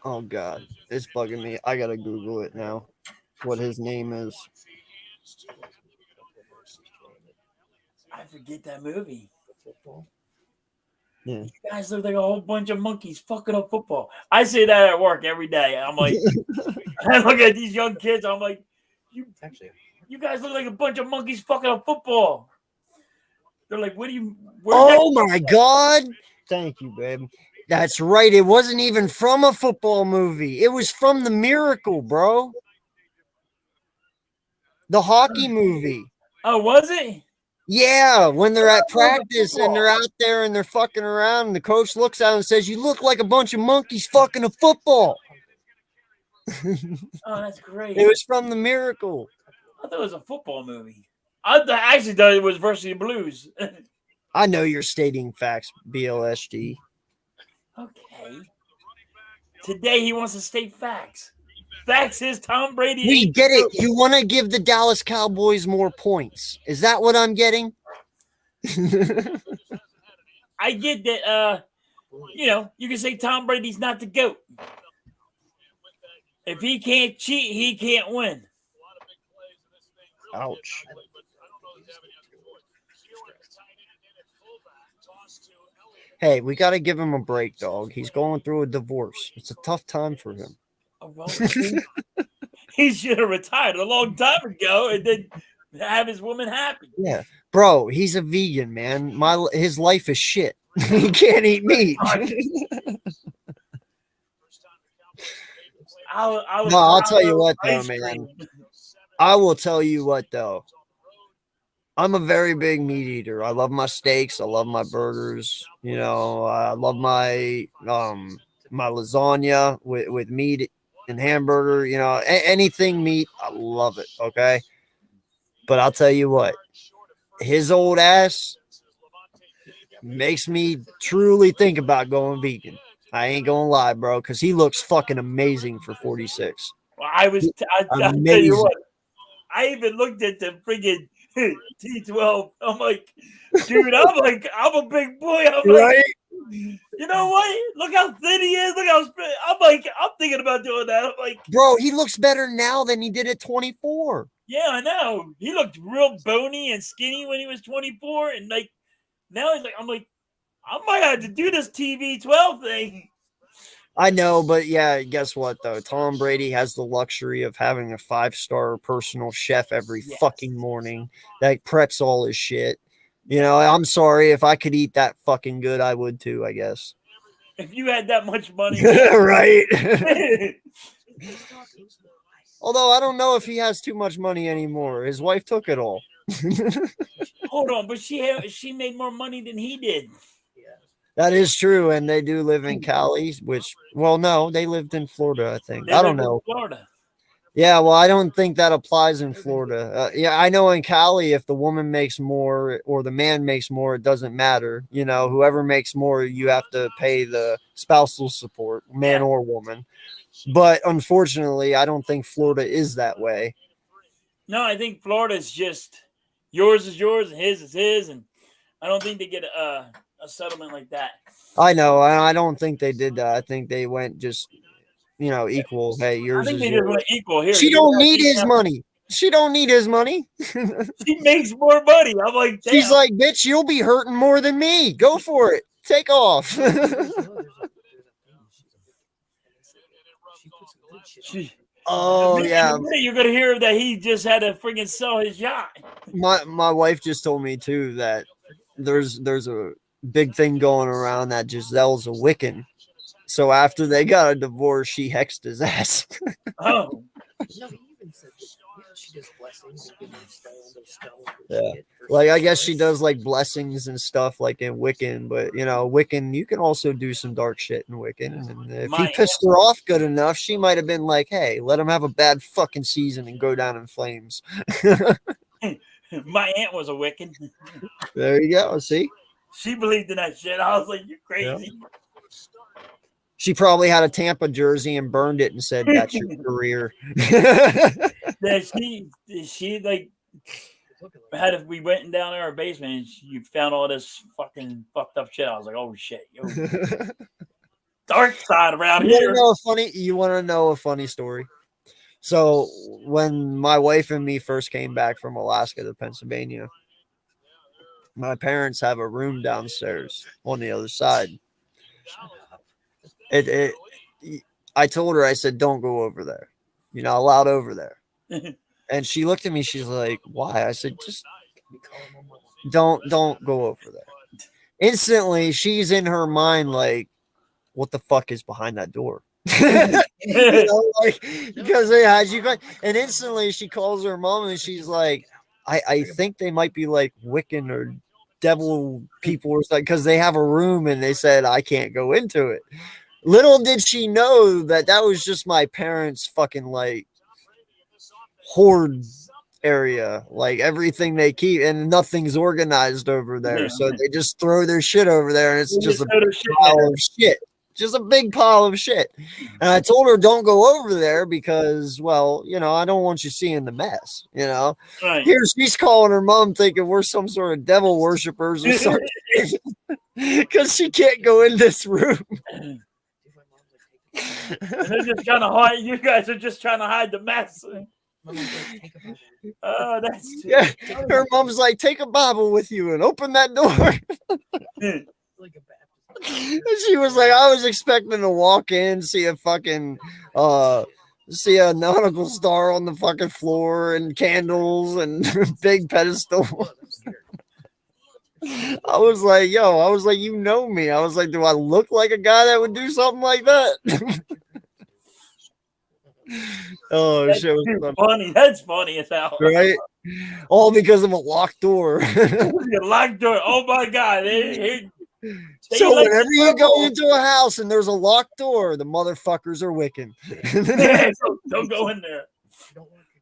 Oh god, it's bugging me. I gotta Google it now. What his name is. I forget that movie. Yeah. You guys look like a whole bunch of monkeys fucking up football. I say that at work every day. I'm like, I look at these young kids. I'm like, you guys look like a bunch of monkeys fucking up football. They're like, what do you? Oh my god! Thank you, babe. That's right. It wasn't even from a football movie. It was from The Miracle, bro. The hockey movie. Oh, was it? Yeah, when they're at practice and they're out there and they're fucking around, and the coach looks at them and says, "You look like a bunch of monkeys fucking a football." Oh, that's great. It was from The Miracle. I thought it was a football movie. I actually thought it was Varsity Blues. I know you're stating facts, BLSD. Okay. Today he wants to state facts. Facts is Tom Brady. We ain't get the it. You want to give the Dallas Cowboys more points. Is that what I'm getting? I get that. You can say Tom Brady's not the GOAT. If he can't cheat, he can't win. Ouch. Hey, we got to give him a break, dog. He's going through a divorce. It's a tough time for him. Oh, well, he should have retired a long time ago and then have his woman happy. Yeah. Bro, he's a vegan, man. His life is shit. He can't eat meat. I'll tell you what, though, man. I will tell you what, though. I'm a very big meat eater. I love my steaks. I love my burgers. I love my my lasagna with meat and hamburger. Anything meat, I love it. Okay, but I'll tell you what, his old ass makes me truly think about going vegan. I ain't gonna lie, bro, because he looks fucking amazing for 46. Well, I'll tell you what. I even looked at the friggin' T12. I'm like, dude, I'm a big boy. I'm right? Like, you know what? Look how thin he is. Look how I'm thinking about doing that. I'm like, bro, he looks better now than he did at 24. Yeah, I know. He looked real bony and skinny when he was 24, and like now I'm like, I might have to do this TV12 thing. I know, but yeah, guess what, though? Tom Brady has the luxury of having a 5-star personal chef every fucking morning that preps all his shit. I'm sorry. If I could eat that fucking good, I would too, I guess. If you had that much money. Right. Although I don't know if he has too much money anymore. His wife took it all. Hold on, but she made more money than he did. That is true, and they do live in Cali, no, they lived in Florida, I think. I don't know. Florida. Yeah, well, I don't think that applies in Florida. I know in Cali, if the woman makes more or the man makes more, it doesn't matter. Whoever makes more, you have to pay the spousal support, man or woman. But unfortunately, I don't think Florida is that way. No, I think Florida is just yours is yours and his is his, and I don't think they get a settlement like that. I know. I don't think they did that. I think they went just, equal. Hey, yours I think is they yours. just went equal here. She don't need his money. She don't need his money. She makes more money. I'm like, damn. She's like, bitch, you'll be hurting more than me. Go for it. Take off. Oh yeah. You're gonna hear that he just had to freaking sell his yacht. My wife just told me too that there's a big thing going around that Giselle's a Wiccan. So after they got a divorce, she hexed his ass. Oh. Yeah. Like I guess she does like blessings and stuff like in Wiccan, but Wiccan, you can also do some dark shit in Wiccan. And if he pissed her off good enough, she might have been like, hey, let him have a bad fucking season and go down in flames. My aunt was a Wiccan. There you go. See? She believed in that shit. I was like, you're crazy. Yeah. She probably had a Tampa jersey and burned it and said, that's your career. Yeah, she like we went down in our basement and you found all this fucking fucked up shit. I was like, oh shit. Dark side around here. You want to know a funny story? So when my wife and me first came back from Alaska to Pennsylvania, my parents have a room downstairs on the other side. I told her, I said, don't go over there. You're not allowed over there. And she looked at me. She's like, why? I said, just don't go over there. Instantly, she's in her mind like, what the fuck is behind that door? Because and instantly she calls her mom and she's like, I think they might be like Wiccan or devil people or something because they have a room and they said I can't go into it. Little did she know that was just my parents' fucking like hoard area, like everything they keep, and nothing's organized over there. So they just throw their shit over there, and it's just a pile of shit. just a big pile of shit. And I told her, don't go over there because, well, I don't want you seeing the mess, Right. Here she's calling her mom thinking we're some sort of devil worshippers or something because she can't go in this room. And they're just trying to hide. You guys are just trying to hide the mess. Oh, that's Yeah. Her mom's like, take a Bible with you and open that door. And she was like, I was expecting to walk in, see a nautical star on the fucking floor and candles and big pedestal. I was like, you know me. I was like, do I look like a guy that would do something like that? Oh, that's shit was funny. That's funny as hell. right? All because of a locked door. The locked door. Oh my God. So whenever you go into a house and there's a locked door, the motherfuckers are Wiccan. Don't go in there.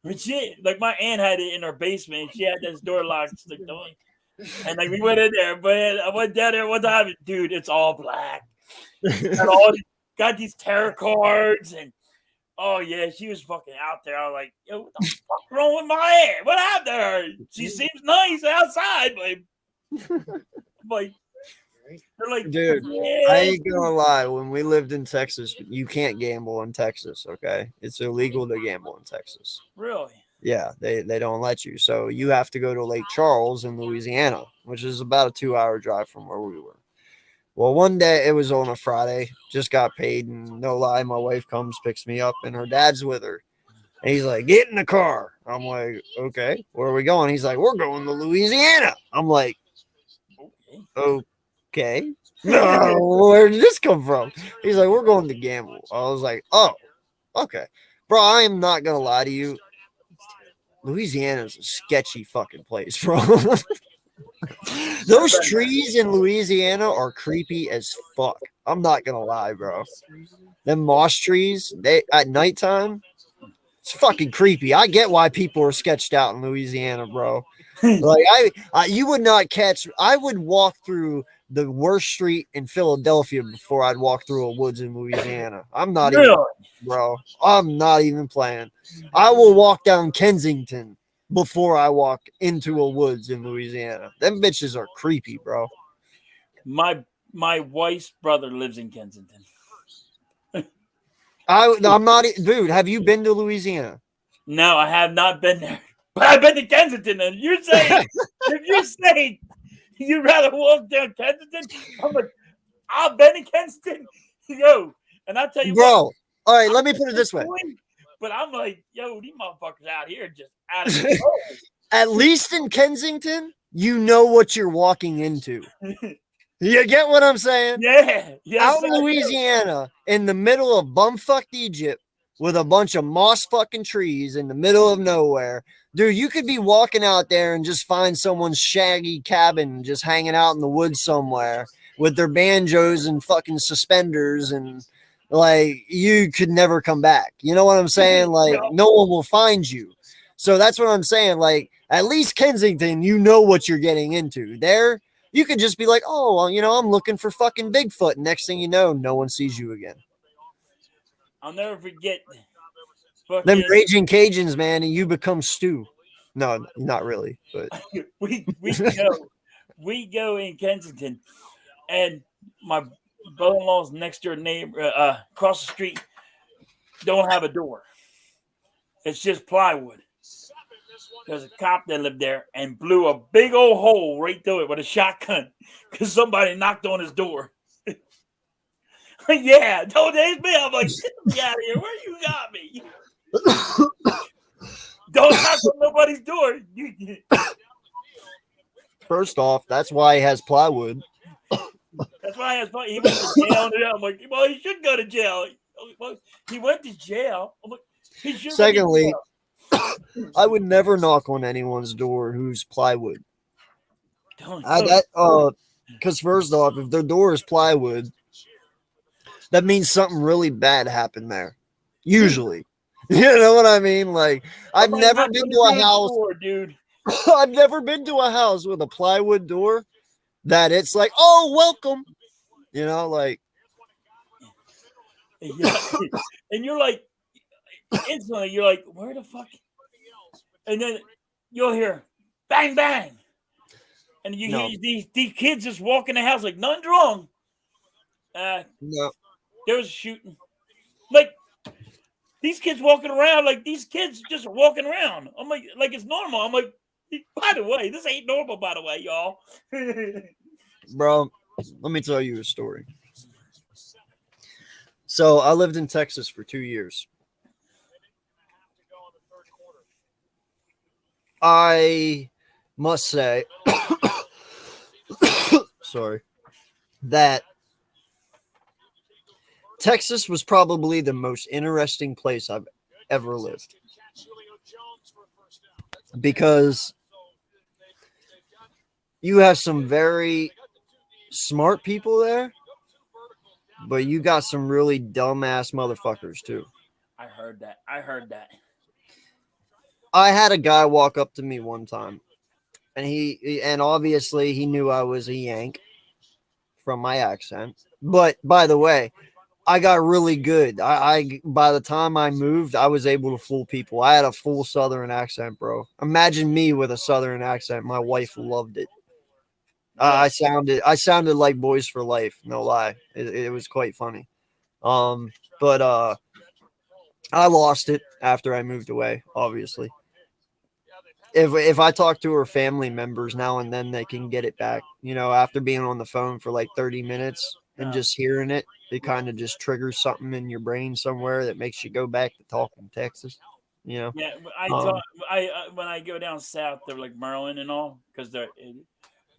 But like my aunt had it in her basement. She had this door locked. And like we went in there, but I went down there one time, dude, it's all black. Got these tarot cards and oh yeah, she was fucking out there. I was like, yo, what the fuck wrong with my aunt? What happened to her? She seems nice outside, but like they're like, dude, yeah. I ain't gonna lie. When we lived in Texas, you can't gamble in Texas. Okay, it's illegal to gamble in Texas. Really? Yeah, they don't let you. So you have to go to Lake Charles in Louisiana, which is about a 2-hour drive from where we were. Well, one day it was on a Friday, just got paid, and no lie, my wife comes, picks me up, and her dad's with her. And he's like, get in the car. I'm like, okay, where are we going? He's like, we're going to Louisiana. I'm like, okay. No, where did this come from? He's like, we're going to gamble. I was like, oh, okay. Bro, I am not going to lie to you. Louisiana is a sketchy fucking place, bro. Those trees in Louisiana are creepy as fuck. I'm not gonna lie, bro. Them moss trees, they at nighttime, it's fucking creepy. I get why people are sketched out in Louisiana, bro. Like you would not catch. I would walk through the worst street in Philadelphia before I'd walk through a woods in Louisiana. I'm not even, bro. I'm not even playing. I will walk down Kensington before I walk into a woods in Louisiana. Them bitches are creepy, bro. My wife's brother lives in Kensington. I'm not, dude. Have you been to Louisiana? No, I have not been there. But I've been to Kensington. And you're saying if you're saying you'd rather walk down Kensington, I'm like, I've been in Kensington, yo. And I'll tell you, bro. What, all right, let me put it this way. But I'm like, yo, these motherfuckers out here just out of control. At least in Kensington, you know what you're walking into. You get what I'm saying? Yeah. Yes, out in Louisiana, in the middle of bumfucked Egypt, with a bunch of moss fucking trees in the middle of nowhere. Dude, you could be walking out there and just find someone's shaggy cabin just hanging out in the woods somewhere with their banjos and fucking suspenders, and like you could never come back. You know what I'm saying? Like no one will find you. So that's what I'm saying. Like at least Kensington, you know what you're getting into. There, you could just be like, oh, well, you know, I'm looking for fucking Bigfoot. Next thing you know, no one sees you again. I'll never forget them Raging Cajuns, man, and you become Stu. No, not really, but we go in Kensington, and my brother-in-law's next door neighbor across the street don't have a door. It's just plywood. There's a cop that lived there and blew a big old hole right through it with a shotgun because somebody knocked on his door. Yeah, don't ask me. I'm like, get me out of here. Where you got me? Don't knock on nobody's door. First off, that's why he has plywood. That's why he went to jail. I'm like, well, he should go to jail. He went to jail. I'm like, he should. Secondly, I would never knock on anyone's door who's plywood. Because first off, if their door is plywood, that means something really bad happened there. Usually. You know what I mean? Like, I've never been to a house, dude. I've never been to a house with a plywood door that it's like, oh, welcome. You know, like, Yeah. And you're like, instantly, you're like, where the fuck? And then you'll hear bang, bang. And you No. hear these kids just walking the house like nothing's wrong. No. There was a shooting. Like, these kids walking around, like these kids just walking around. I'm like it's normal. I'm like, by the way, this ain't normal, by the way, y'all. Bro, let me tell you a story. So I lived in Texas for 2 years. I must say, sorry, that Texas was probably the most interesting place I've ever lived. Because you have some very smart people there, but you got some really dumbass motherfuckers too. I heard that. I had a guy walk up to me one time, and obviously he knew I was a Yank from my accent. But by the way, I got really good. I by the time I moved, I was able to fool people. I had a full Southern accent, bro. Imagine me with a Southern accent. My wife loved it. I sounded like Boys for Life. No lie, it was quite funny. But I lost it after I moved away. Obviously, if I talk to her family members now and then, they can get it back. You know, after being on the phone for like 30 minutes and just hearing it, it kind of just triggers something in your brain somewhere that makes you go back to talking Texas. You know. Yeah, when I go down south, they're like Maryland and all because they're.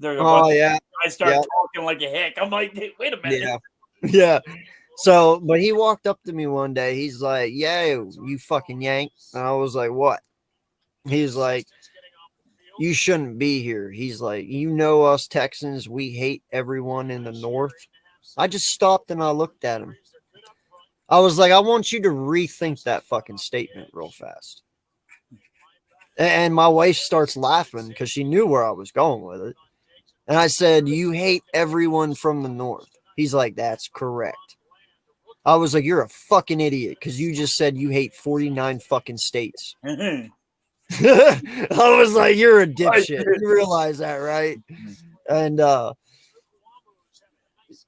Oh yeah. I start talking like a heck. I'm like, hey, wait a minute. Yeah. Yeah. So, but he walked up to me one day. He's like, "Yeah, you fucking Yank." And I was like, "What?" He's like, "You shouldn't be here." He's like, "You know us Texans, we hate everyone in the North." I just stopped and I looked at him. I was like, "I want you to rethink that fucking statement real fast." And my wife starts laughing because she knew where I was going with it. And I said, "You hate everyone from the North." He's like, "That's correct." I was like, "You're a fucking idiot because you just said you hate 49 fucking states." I was like, "You're a dipshit." You realize that, right? And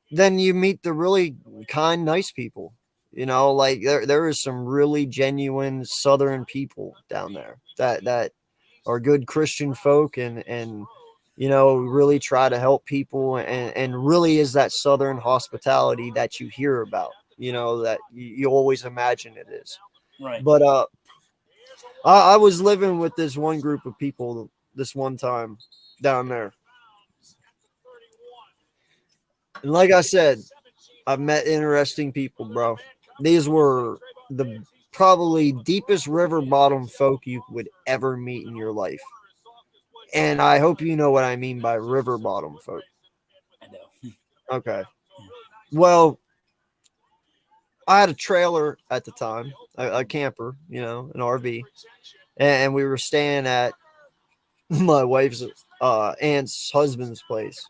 then you meet the really kind, nice people. You know, like there is some really genuine Southern people down there that are good Christian folk and you know, really try to help people and really is that Southern hospitality that you hear about, you know, that you always imagine it is. Right. But I was living with this one group of people this one time down there. And like I said, I've met interesting people, bro. These were the probably deepest river bottom folk you would ever meet in your life. And I hope you know what I mean by river bottom folk. I know. Okay. Well, I had a trailer at the time, a camper, you know, an RV, and we were staying at my wife's aunt's husband's place.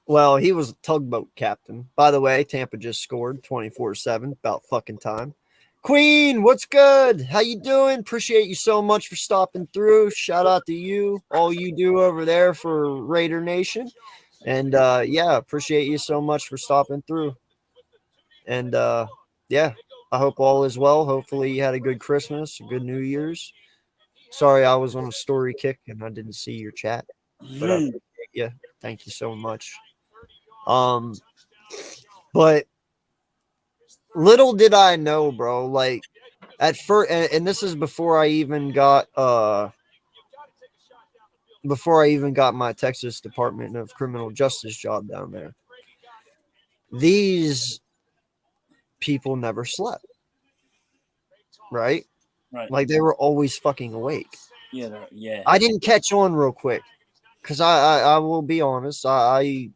Well, he was a tugboat captain. By the way, Tampa just scored 24-7, about fucking time. Queen, what's good? How you doing? Appreciate you so much for stopping through. Shout out to you, all you do over there for Raider Nation. And yeah, appreciate you so much for stopping through. And yeah, I hope all is well. Hopefully you had a good Christmas, a good New Year's. Sorry, I was on a story kick and I didn't see your chat. But I appreciate you. Thank you so much. But little did I know, bro, like at first, and this is before I even got my Texas Department of Criminal Justice job down there. These people never slept. Right? Right. Like they were always fucking awake. Yeah. Yeah. I didn't catch on real quick. Cause I will be honest, I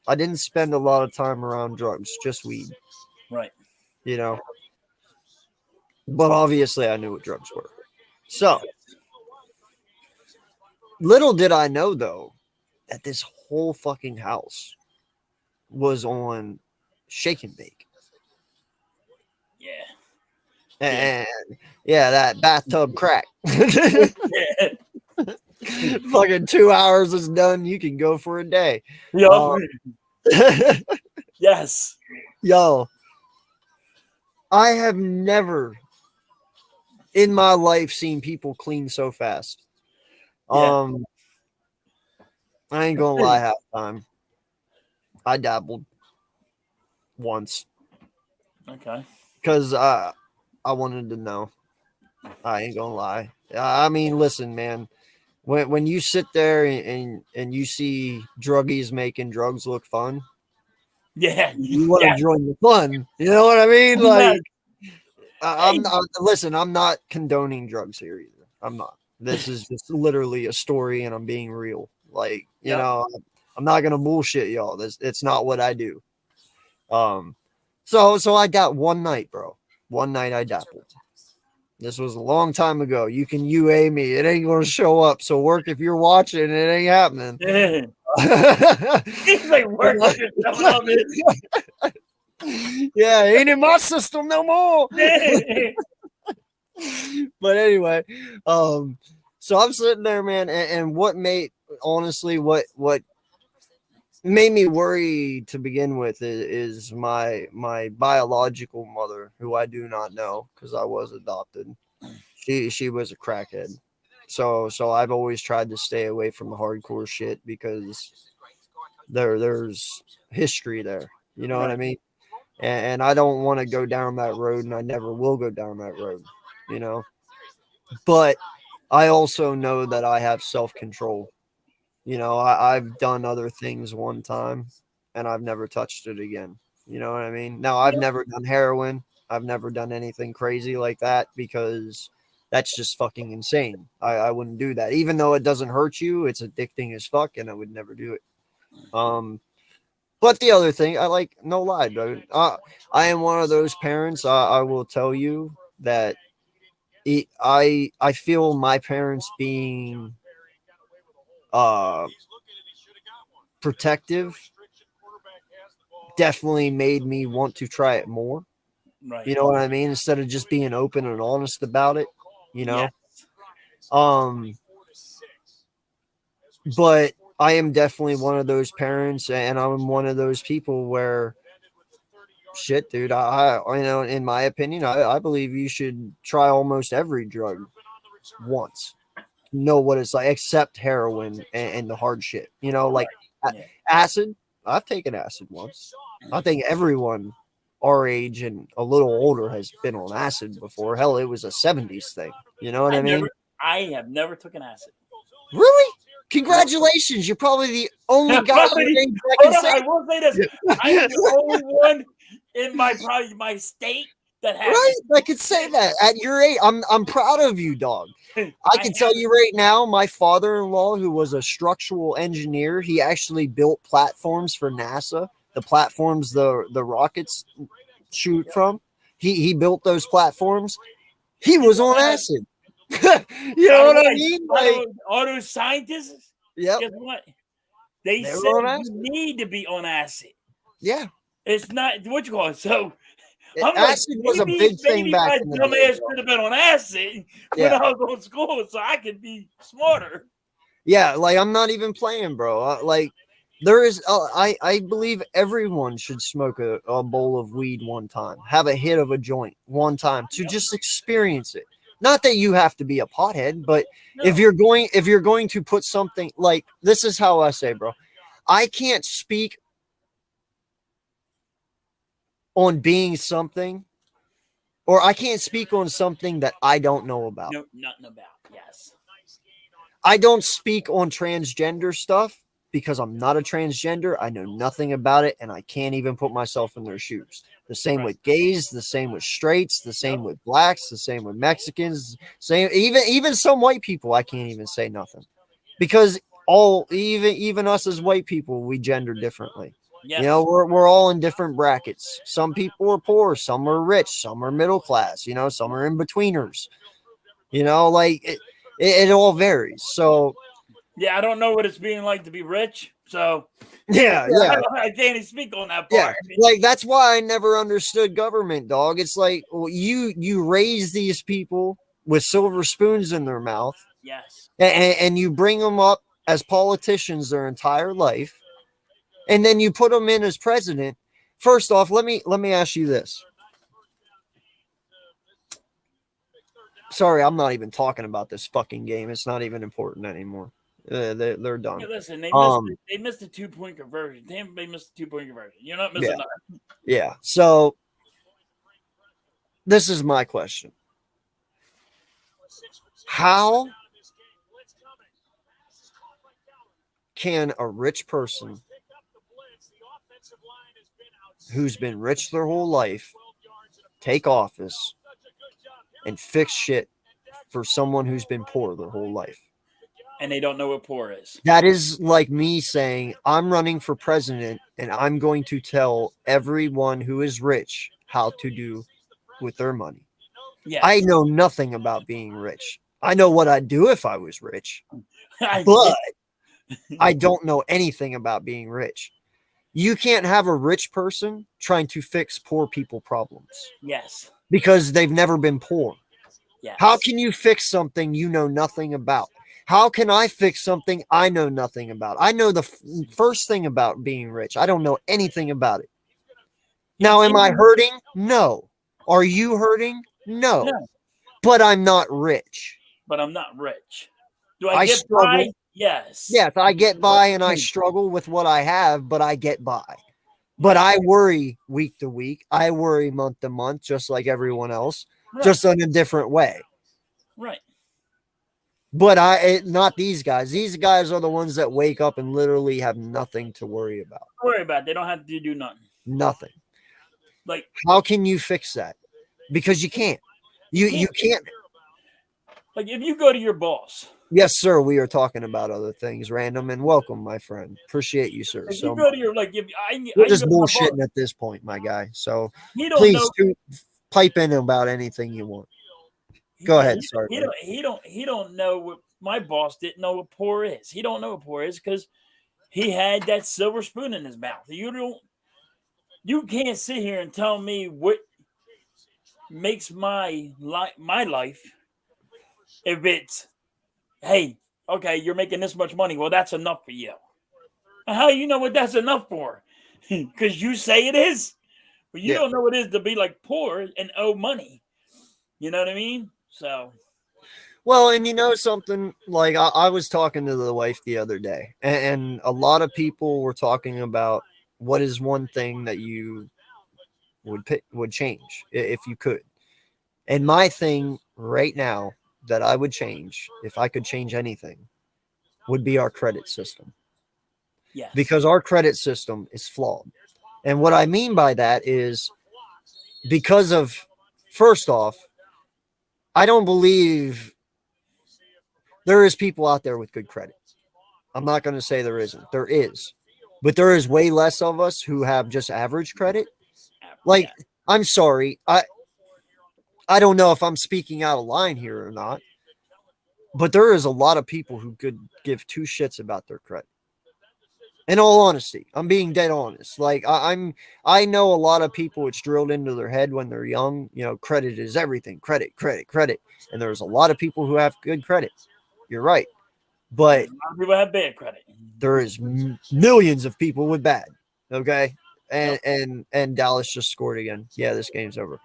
didn't spend a lot of time around drugs, just weed. Right. You know. But obviously I knew what drugs were. So little did I know though that this whole fucking house was on shake and bake. And yeah, that bathtub crack. Yeah. Fucking 2 hours is done. You can go for a day. Yup. Yes. Yo, I have never in my life seen people clean so fast. Yeah. I ain't gonna lie, half time. I dabbled once Okay. because I wanted to know. I ain't gonna lie. I mean, listen, man. When you sit there and you see druggies making drugs look fun, Yeah. you want to Yeah. join the fun. You know what I mean? Yeah. Like, I'm not. Listen, I'm not condoning drugs here either. I'm not. This is just literally a story, and I'm being real. Like, you Yep. know, I'm not gonna bullshit y'all. It's not what I do. So I got one night, bro. One night I dabbled. This was a long time ago. You can UA me. It ain't gonna show up. So work if you're watching. It ain't happening. He's like working yourself on this. Yeah, ain't in my system no more. But anyway, so I'm sitting there, man, and what made made me worry to begin with is my biological mother, who I do not know because I was adopted. She was a crackhead. So I've always tried to stay away from the hardcore shit because there's history there. You know what I mean? And I don't want to go down that road, and I never will go down that road, you know. But I also know that I have self-control. You know, I've done other things one time, and I've never touched it again. You know what I mean? Now, I've never done heroin. I've never done anything crazy like that because that's just fucking insane. I wouldn't do that. Even though it doesn't hurt you, it's addicting as fuck, and I would never do it. But the other thing, no lie, dude. I am one of those parents. I will tell you that I feel my parents being protective definitely made me want to try it more. Right. You know what I mean? Instead of just being open and honest about it, you know. Yeah. But I am definitely one of those parents, and I'm one of those people where shit, dude, I you know, in my opinion, I believe you should try almost every drug once. Know what it's like, except heroin and the hard shit. You know, like acid. I've taken acid once. I think everyone our age and a little older has been on acid before. Hell, it was a 70s thing. You know what I mean? I have never taken acid. Really? Congratulations. You're probably the only guy that can say. I will say this. I am the only one in my state that has Right? I could say that at your age. I'm proud of you, dog. I can tell you right now, my father-in-law, who was a structural engineer, he actually built platforms for NASA, the platforms the rockets shoot from. He built those platforms. He was on acid. You know what I mean? Like, all those scientists, yep. Guess what? They said you need to be on acid. Yeah. It's not what you call it. So acid was a big thing back in the day. My dumbass should have been on acid when I was on school, so I could be smarter. Yeah, like I'm not even playing, bro. Like there is, I believe everyone should smoke a bowl of weed one time, have a hit of a joint one time to just experience it. Not that you have to be a pothead, but if you're going to put something like this, is how I say, bro. I can't speak on being something, or I can't speak on something that I don't know about. No, nothing about. Yes. I don't speak on transgender stuff because I'm not a transgender. I know nothing about it, and I can't even put myself in their shoes. The same with gays, the same with straights, the same with blacks, the same with Mexicans, same even some white people. I can't even say nothing because even us as white people, we gender differently. Yes. You know, we're all in different brackets. Some people are poor, some are rich, some are middle class. You know, some are in betweeners. You know, like it all varies. So yeah, I don't know what it's being like to be rich. So Yeah. I can't even speak on that Yeah, part. like that's why I never understood government, dog. It's like, well, you raise these people with silver spoons in their mouth, Yes. and you bring them up as politicians their entire life, and then you put them in as president. First off, let me ask you this. Sorry, I'm not even talking about this fucking game. It's not even important anymore. They're done. Yeah, listen, Um, they missed a 2-point conversion. Tampa Bay missed a 2-point conversion. You're not missing nothing. Yeah. So this is my question. How can a rich person who's been rich their whole life take office and fix shit for someone who's been poor their whole life? And they don't know what poor is. That is like me saying, I'm running for president and I'm going to tell everyone who is rich how to do with their money. Yes. I know nothing about being rich. I know what I'd do if I was rich, but I don't know anything about being rich. You can't have a rich person trying to fix poor people problems Yes. because they've never been poor. Yes. How can you fix something you know nothing about? How can I fix something I know nothing about? I know the first thing about being rich. I don't know anything about it. Now, am I hurting? No. Are you hurting? No. But I'm not rich. But I'm not rich. Do I I get struggle. by? Yes. Yes, I get by and I struggle with what I have, but I get by. But I worry week to week. I worry month to month, just like everyone else, just in a different way. Right. But not these guys. These guys are the ones that wake up and literally have nothing to worry about. Don't worry about it. They don't have to do nothing. Nothing. Like, how can you fix that? Because you can't. You can't. Like, if you go to your boss. Yes, sir. We are talking about other things, random, and welcome, my friend. Appreciate you, sir. If So you go to your, like, we're just bullshitting at this point, my guy. So please pipe in about anything you want. Go ahead. Sorry. He don't know what my boss didn't know what poor is. He don't know what poor is because he had that silver spoon in his mouth. You can't sit here and tell me what makes my life if it's, hey, okay, you're making this much money. Well, that's enough for you. How you know what that's enough for? Because you say it is. But you don't know what it is to be like poor and owe money. You know what I mean? So. Well, and you know something, like I was talking to the wife the other day, and a lot of people were talking about what is one thing that you would change if you could. And my thing right now that I would change, if I could change anything, would be our credit system. Yes. Because our credit system is flawed. And what I mean by that is because of, first off, I don't believe there is people out there with good credit. I'm not going to say there isn't. There is. But there is way less of us who have just average credit. Like, I'm sorry. I don't know if I'm speaking out of line here or not. But there is a lot of people who could give two shits about their credit. In all honesty, I'm being dead honest. Like, I know a lot of people, it's drilled into their head when they're young. You know, credit is everything. Credit. And there's a lot of people who have good credit. You're right. But a lot of people have bad credit. There is millions of people with bad. Okay. And Dallas just scored again. Yeah, this game's over.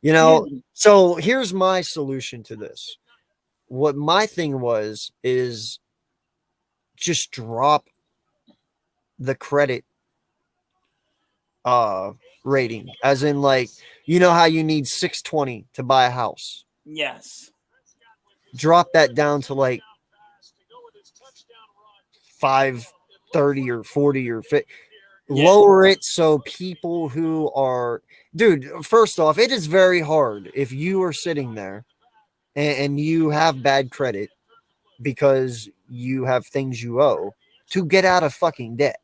You know, so here's my solution to this. What my thing is just drop the credit rating, as in, like, you know how you need 620 to buy a house. Yes. Drop that down to like 530 or 40 or 50. Lower it so people who are, dude, first off, it is very hard if you are sitting there and you have bad credit because you have things you owe to get out of fucking debt.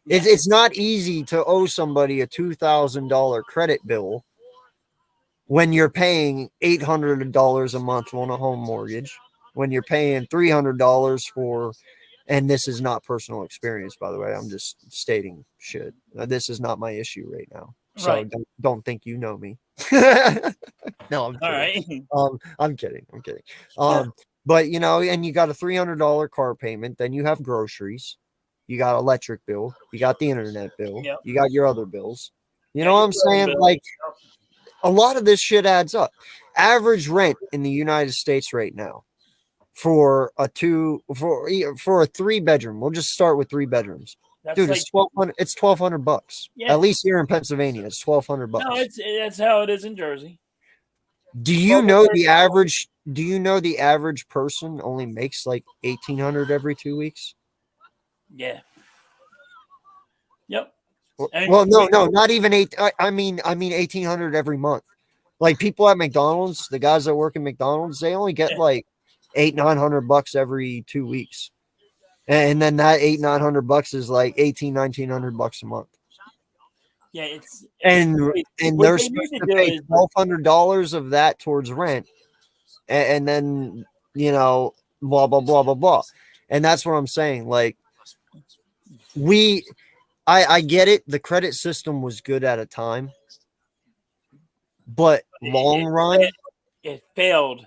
Yes. It's not easy to owe somebody a $2,000 credit bill when you're paying $800 a month on a home mortgage, when you're paying $300 for And this is not personal experience, by the way. I'm just stating shit. This is not my issue right now. So Right. don't think you know me. No, I'm All kidding. right. I'm kidding. But you know, and you got a $300 car payment, then you have groceries, you got electric bill, you got the internet bill, Yep. you got your other bills. You Yeah, know what you I'm got your saying? bills. Like a lot of this shit adds up. Average rent in the United States right now for a 3-bedroom. We'll just start with 3 bedrooms. That's Dude, like it's $1,200. Yeah. At least here in Pennsylvania, it's $1,200. no, that's how it is in Jersey. Do you know the average? Do you know the average person only makes like 1,800 every 2 weeks? Yeah. Yep. Well, no, not even eight. I mean 1,800 every month. Like people at McDonald's, the guys that work at McDonald's, they only get like $800-900 every 2 weeks, and then that $800-900 is like $1,800-1,900 a month. Yeah, it's And what they're they need supposed to to do pay is $1,200 of that towards rent, and then you know blah blah blah blah blah, and that's what I'm saying. Like I get it. The credit system was good at a time, but long run, it failed.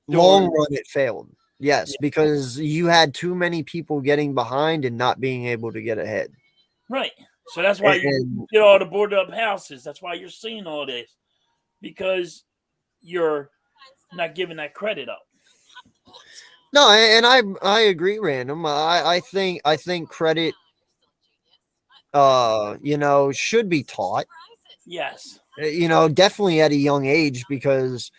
it failed. Yes, because you had too many people getting behind and not being able to get ahead. Right. So that's why you get all the boarded up houses. That's why you're seeing all this, because you're not giving that credit up. No, and I agree, Random. I think credit, you know, should be taught. Yes. You know, definitely at a young age, because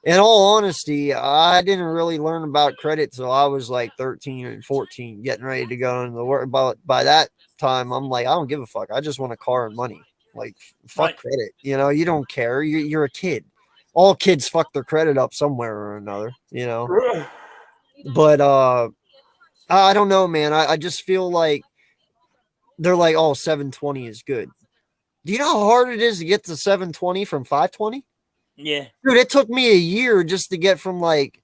in all honesty, I didn't really learn about credit till I was like 13 and 14, getting ready to go into the work. But by that time, I'm like, I don't give a fuck. I just want a car and money. Like, fuck credit. You know, you don't care. You're a kid. All kids fuck their credit up somewhere or another, you know. But I don't know, man. I just feel like they're like, oh, 720 is good. Do you know how hard it is to get to 720 from 520? Yeah. Dude, it took me a year just to get from like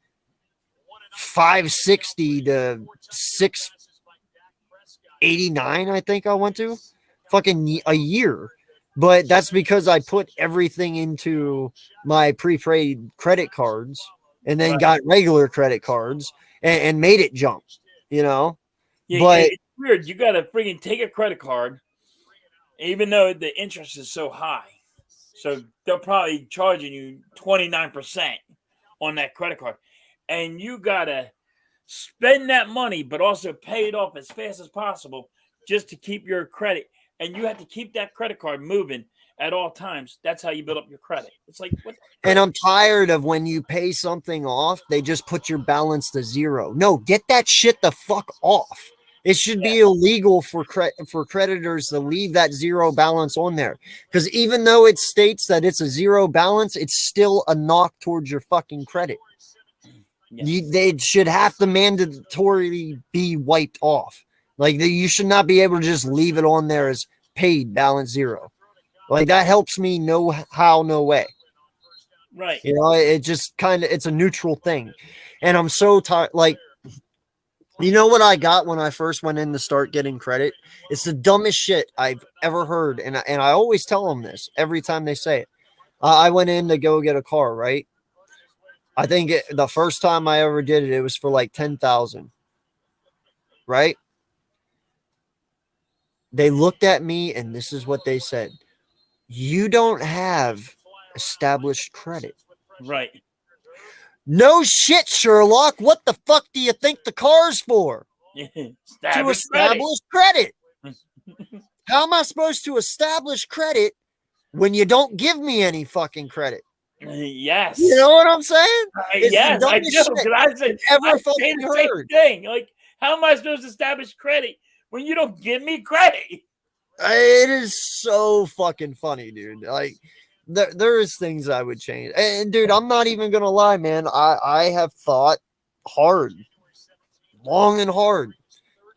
560 to 689, I think I went to. Fucking a year. But that's because I put everything into my prepaid credit cards and then got regular credit cards and made it jump, you know? Yeah, but it's weird. You got to freaking take a credit card, even though the interest is so high. So they're probably charging you 29% on that credit card. And you got to spend that money, but also pay it off as fast as possible just to keep your credit. And you have to keep that credit card moving at all times. That's how you build up your credit. It's like, what? And I'm tired of when you pay something off, they just put your balance to zero. No, get that shit the fuck off. It should be illegal for creditors to leave that zero balance on there, because even though it states that it's a zero balance, it's still a knock towards your fucking credit. They should have to mandatorily be wiped off. Like you should not be able to just leave it on there as paid balance zero. Like that helps me no how, no way. Right. You know, it just it's a neutral thing. And I'm so tired. Like, you know what I got when I first went in to start getting credit? It's the dumbest shit I've ever heard. And I always tell them this every time they say it. I went in to go get a car, right? I think the first time I ever did it, it was for like $10,000, right? They looked at me and this is what they said. You don't have established credit. Right. No shit, Sherlock. What the fuck do you think the car's for? To establish credit. How am I supposed to establish credit when you don't give me any fucking credit? Yes. You know what I'm saying? Yes, I do. I say the same thing. Like, how am I supposed to establish credit when you don't give me credit? It is so fucking funny, dude. Like, there is things I would change. And, dude, I'm not even going to lie, man. I have thought long and hard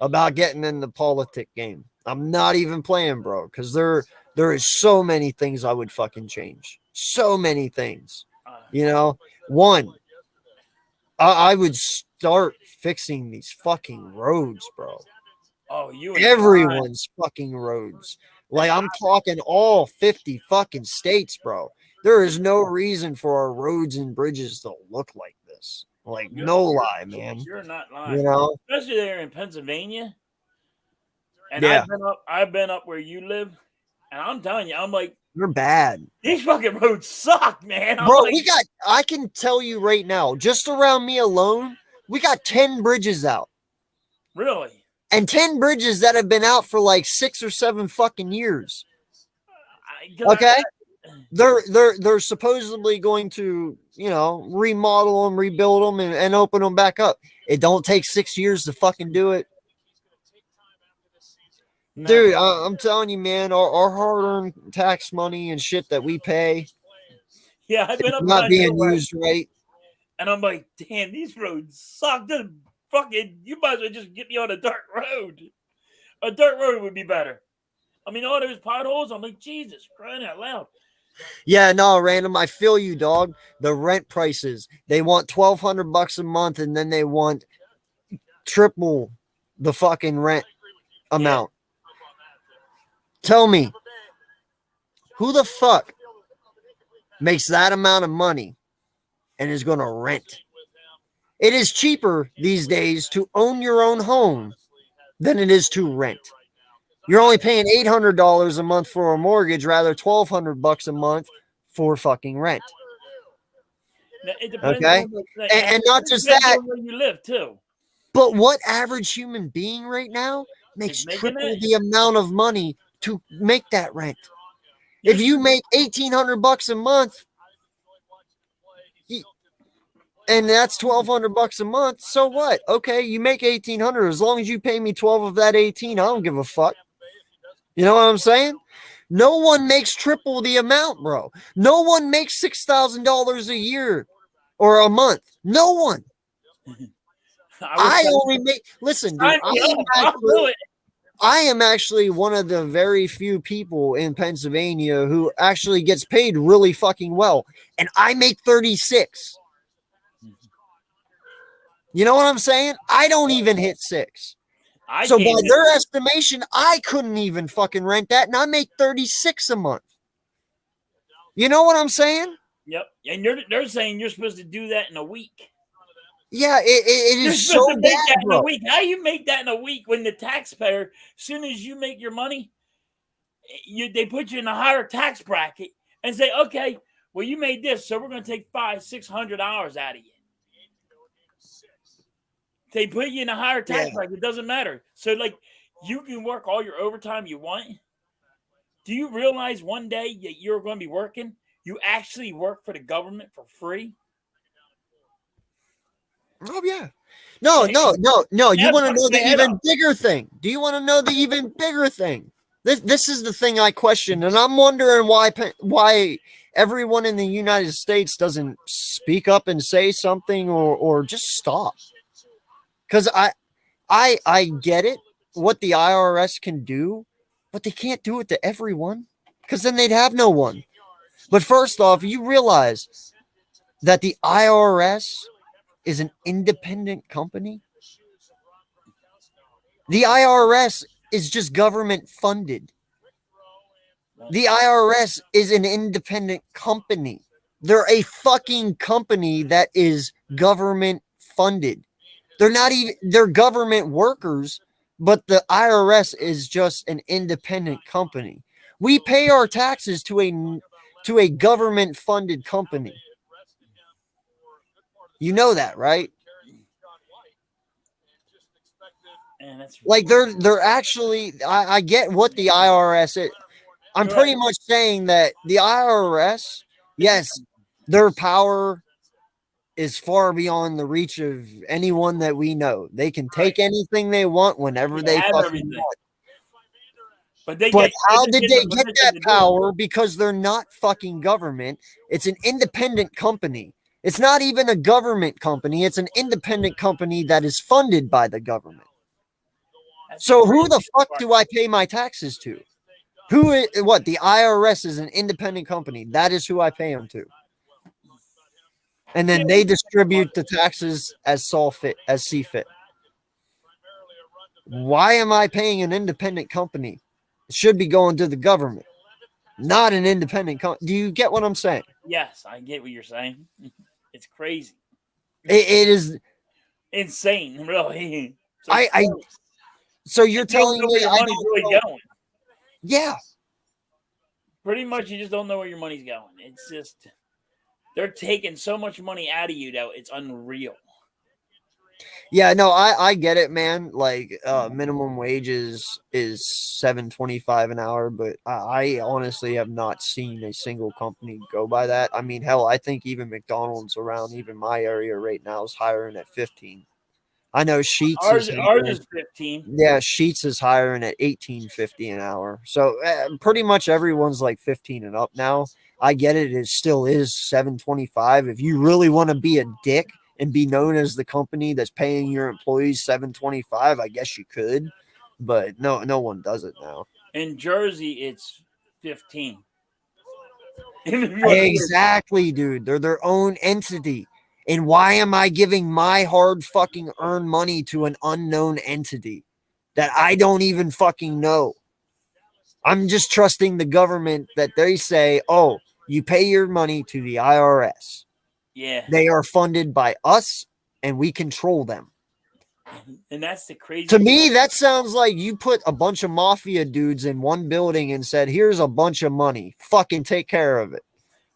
about getting in the politic game. I'm not even playing, bro, because there is so many things I would fucking change. So many things. You know, one, I would start fixing these fucking roads, bro. Oh, you Everyone's fucking roads. Like, I'm talking all 50 fucking states, bro. There is no reason for our roads and bridges to look like this. Like, no lie, man. You're not lying. You know? Especially there in Pennsylvania. And Yeah. I've been up where you live, and I'm telling you, I'm like, They're bad. these fucking roads suck, man. Bro, I can tell you right now, just around me alone, we got 10 bridges out. Really? And 10 bridges that have been out for like 6 or 7 fucking years. Okay? They're supposedly going to, remodel them, rebuild them, and open them back up. It don't take 6 years to fucking do it. No. Dude, I'm telling you, man, our hard-earned tax money and shit that we pay, I've been up not being used right. And I'm like, damn, these roads suck. You might as well just get me on a dirt road. A dirt road would be better. I mean, all those potholes, I'm like, Jesus, crying out loud. Yeah, no, Random, I feel you, dog. The rent prices, they want $1,200 a month, and then they want triple the fucking rent amount. Tell me, who the fuck makes that amount of money and is going to rent? It is cheaper these days to own your own home than it is to rent. You're only paying $800 a month for a mortgage, rather $1,200 a month for fucking rent. Okay, and not just that. Where you live too. But what average human being right now makes triple the amount of money to make that rent? If you make $1,800 a month, and that's $1,200 a month, so what? Okay, you make $1,800. As long as you pay me 12 of that 18, I don't give a fuck. You know what I'm saying? No one makes triple the amount, bro. No one makes $6,000 a year or a month. No one. I only make. Listen, dude, I am actually one of the very few people in Pennsylvania who actually gets paid really fucking well, and I make 36. You know what I'm saying? I don't even hit 6. So by their estimation, I couldn't even fucking rent that, and I make 36 a month. You know what I'm saying? Yep. And they're saying you're supposed to do that in a week. Yeah, it is so bad, bro. In a week. How you make that in a week when the taxpayer, as soon as you make your money, they put you in a higher tax bracket and say, okay, well, you made this, so we're going to take $500-600 out of you. They put you in a higher tax bracket. It doesn't matter. So, like, you can work all your overtime you want. Do you realize one day that you're going to be working? You actually work for the government for free? Oh, yeah. No. You want to know the even bigger thing. Do you want to know the even bigger thing? This is the thing I question, and I'm wondering why everyone in the United States doesn't speak up and say something or just stop. Because I get it, what the IRS can do, but they can't do it to everyone, because then they'd have no one. But first off, you realize that the IRS is an independent company? The IRS is just government funded. The IRS is an independent company. They're a fucking company that is government funded. They're government workers, but the IRS is just an independent company. We pay our taxes to a government funded company. You know that, right? Like they're actually, I get what the IRS is. I'm pretty much saying that the IRS, yes, their power is far beyond the reach of anyone that we know. They can take anything they want whenever they fucking want. But how did they get that power? Because they're not fucking government. It's an independent company. It's not even a government company. It's an independent company that is funded by the government. So who the fuck do I pay my taxes to? The IRS is an independent company. That is who I pay them to. and then they distribute the taxes as see fit. Why am I paying an independent company? It should be going to the government, not an independent company. Do you get what I'm saying? Yes, I get what you're saying. It's crazy. It is insane, really. So you're you telling don't know me where your I money's don't really know. going. Yeah. Pretty much, you just don't know where your money's going. It's just they're taking so much money out of you that it's unreal. Yeah, no, I get it, man. Like minimum wages is $7.25 an hour, but I honestly have not seen a single company go by that. I mean, hell, I think even McDonald's around even my area right now is hiring at 15. I know Sheets Ours is is 15. Yeah, Sheets is hiring at $18.50 an hour. So pretty much everyone's like 15 and up now. I get it. It still is $7.25. If you really want to be a dick and be known as the company that's paying your employees $7.25, I guess you could. But no one does it now. In Jersey, it's 15. Exactly, dude. They're their own entity. And why am I giving my hard fucking earned money to an unknown entity that I don't even fucking know? I'm just trusting the government that they say, oh, you pay your money to the IRS. Yeah. They are funded by us and we control them. And that's the crazy To me, that sounds like you put a bunch of mafia dudes in one building and said, here's a bunch of money. Fucking take care of it.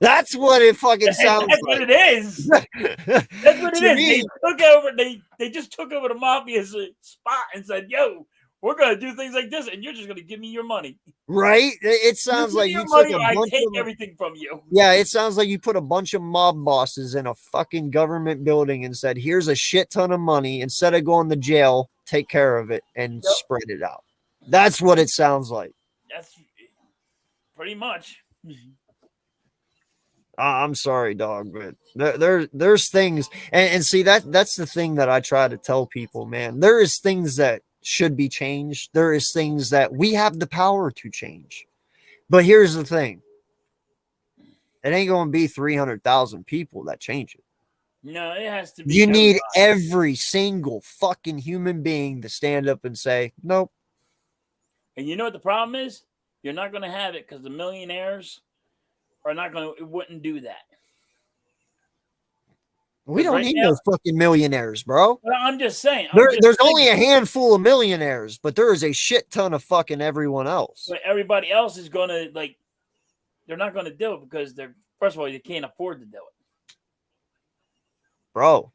That's what it fucking sounds That's like. what it is. That's what it is. Me, They just took over the mafia's spot and said, yo, we're going to do things like this, and you're just going to give me your money. Right? It sounds like you took a bunch take of everything from you. Yeah, it sounds like you put a bunch of mob bosses in a fucking government building and said, here's a shit ton of money. Instead of going to jail, take care of it and spread it out. That's what it sounds like. That's pretty much. I'm sorry, dog, but there's things, and see that's the thing that I try to tell people, man. There is things that should be changed. There is things that we have the power to change. But here's the thing. It ain't going to be 300,000 people that change it. No, it has to be. You need every single fucking human being to stand up and say, nope. And you know what the problem is? You're not going to have it because the millionaires are not going to, wouldn't do that. We don't need no fucking millionaires, bro. Well, I'm just saying. There's only a handful of millionaires, but there is a shit ton of fucking everyone else. But everybody else is going to, like, they're not going to do it because they're, first of all, they can't afford to do it. Bro,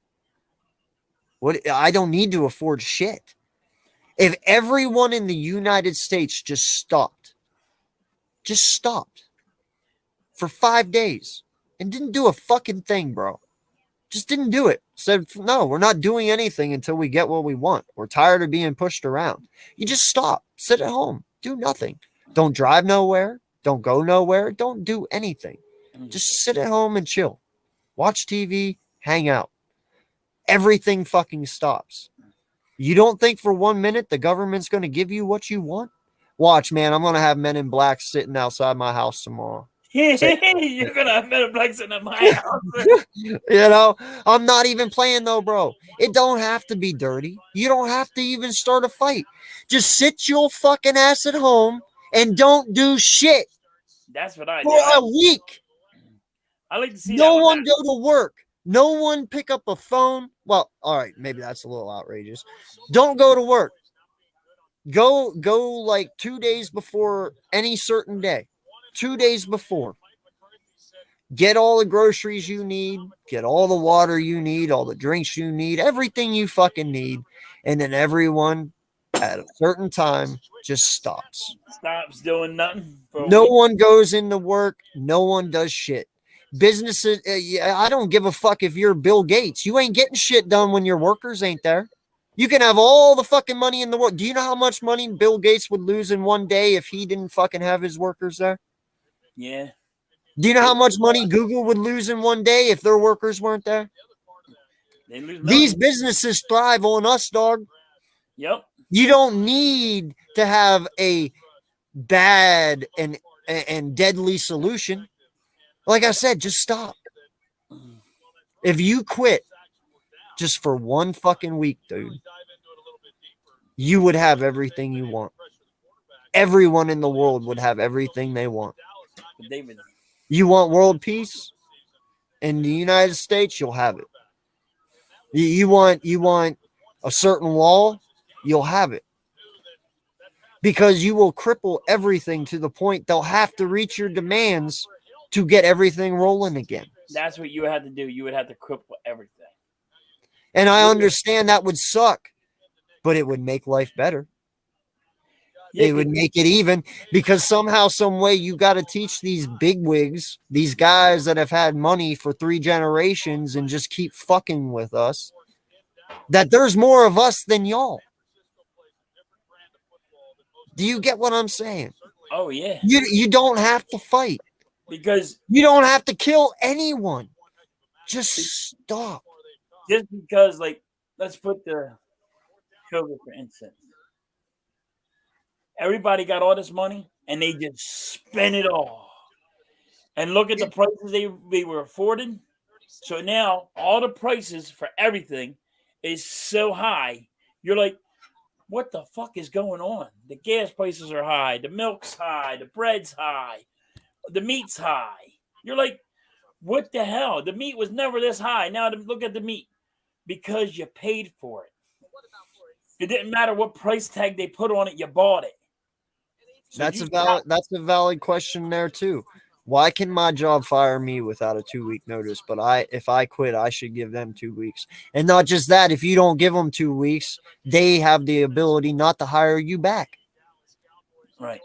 I don't need to afford shit. If everyone in the United States just stopped for 5 days and didn't do a fucking thing, bro. Just didn't do it. Said, no, we're not doing anything until we get what we want. We're tired of being pushed around. You just stop. Sit at home. Do nothing. Don't drive nowhere. Don't go nowhere. Don't do anything. Just sit at home and chill. Watch TV. Hang out. Everything fucking stops. You don't think for 1 minute the government's going to give you what you want? Watch, man. I'm going to have men in black sitting outside my house tomorrow. You're going to have men in black sitting at my house. You know, I'm not even playing though, bro. It don't have to be dirty. You don't have to even start a fight. Just sit your fucking ass at home and don't do shit. That's what I do. For a week. I like to see no one go to work. No one pick up a phone. Well, all right, maybe that's a little outrageous. Don't go to work. Go like 2 days before any certain day. 2 days before. Get all the groceries you need. Get all the water you need. All the drinks you need. Everything you fucking need. And then everyone at a certain time just stops. Stops doing nothing. No one goes into work. No one does shit. Businesses, I don't give a fuck if you're Bill Gates. You ain't getting shit done when your workers ain't there. You can have all the fucking money in the world. Do you know how much money Bill Gates would lose in one day if he didn't fucking have his workers there? Yeah. Do you know how much money Google would lose in one day if their workers weren't there? They lose These businesses thrive on us, dog. Yep. You don't need to have a bad and deadly solution. Like I said, just stop. If you quit just for one fucking week, dude, you would have everything you want. Everyone in the world would have everything they want. But David, You want world peace in the United States, you'll have it. You want a certain law, you'll have it. Because you will cripple everything to the point they'll have to reach your demands to get everything rolling again. that's what you would have to do. You would have to cripple everything. And I understand that would suck, but it would make life better. It would make it even, because somehow, some way, you got to teach these bigwigs, these guys that have had money for 3 generations and just keep fucking with us, that there's more of us than y'all. Do you get what I'm saying? Oh yeah. You don't have to fight. Because You don't have to kill anyone. Just stop. just because, like, let's put the COVID for instance. Everybody got all this money and they just spent it all. And look at the prices they were affording. So now all the prices for everything is so high. You're like, what the fuck is going on? The gas prices are high, the milk's high, the bread's high, the meat's high. You're like, what the hell? The meat was never this high. Now look at the meat. Because you paid for it. It didn't matter what price tag they put on it, you bought it. So That's a valid question there too. Why can my job fire me without a 2-week notice? But if I quit, I should give them 2 weeks. And not just that, if you don't give them 2 weeks, they have the ability not to hire you back. Right.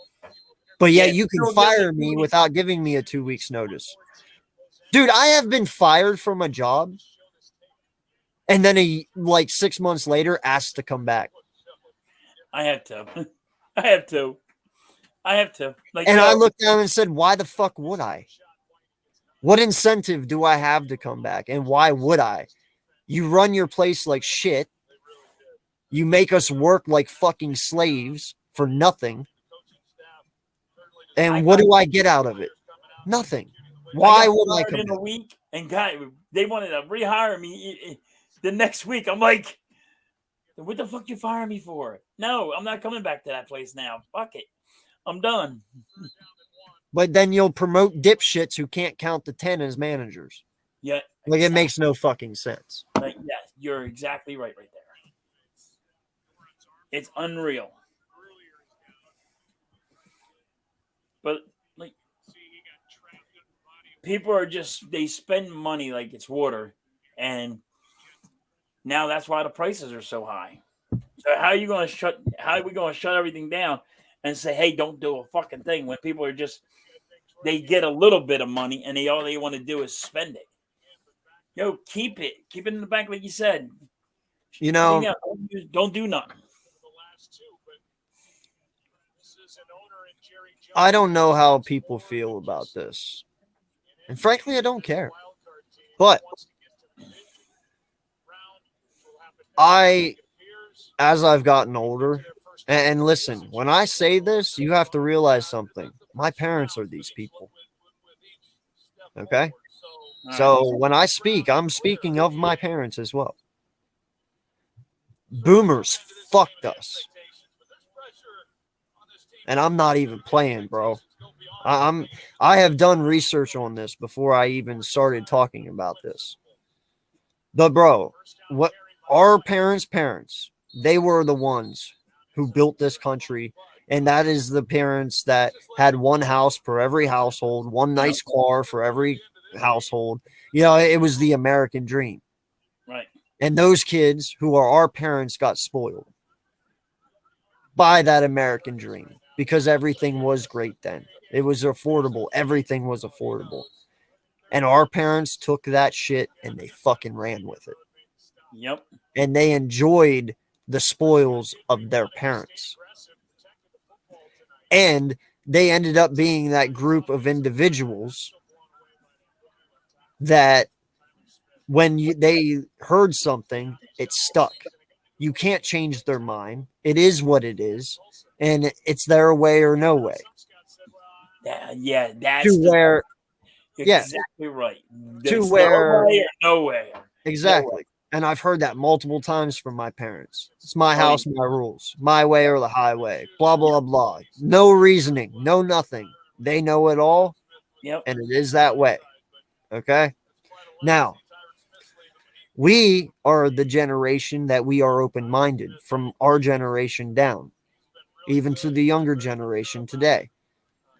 But yet Yeah, you can so fire just- me without giving me a 2 weeks notice. Dude, I have been fired from a job and then 6 months later asked to come back. I have to. I have to. Like, And yo, I looked down and said, why the fuck would I? What incentive do I have to come back? And why would I? You run your place like shit. You make us work like fucking slaves for nothing. And what do I get out of it? Nothing. Why would I fired come in back? a week and they wanted to rehire me the next week. I'm like, what the fuck you fire me for? No, I'm not coming back to that place now. Fuck it. I'm done. But then you'll promote dipshits who can't count to 10 as managers. Yeah. Like, it makes no fucking sense. Like, yes, you're exactly right there. It's unreal. But like, people are they spend money like it's water, and now that's why the prices are so high. So how are we going to shut everything down and say, hey, don't do a fucking thing when people are they get a little bit of money and all they want to do is spend it. Yo, keep it in the bank, like you said. You know, don't do nothing. I don't know how people feel about this. And frankly, I don't care. But as I've gotten older, and listen, when I say this, you have to realize something. My parents are these people. Okay? So when I speak, I'm speaking of my parents as well. Boomers fucked us. And I'm not even playing, bro. I have done research on this before I even started talking about this. But bro, what our parents, they were the ones who built this country, and that is the parents that had one house for every household, one nice car for every household. You know, it was the American dream. Right. And those kids who are our parents got spoiled by that American dream because everything was great then. It was affordable. Everything was affordable. And our parents took that shit and they fucking ran with it. Yep. And they enjoyed the spoils of their parents. And they ended up being that group of individuals that when they heard something, it stuck. You can't change their mind. It is what it is. And it's their way or no way. Yeah, that's To where Yeah. Exactly right. To There's where no way or nowhere. exactly. And I've heard that multiple times from my parents. It's my Oh, house, my rules, my way or the highway, blah, blah, blah. No reasoning, no nothing. They know it all, Yep. and it is that way. Okay. Now, we are the generation that we are open minded from our generation down, even to the younger generation today.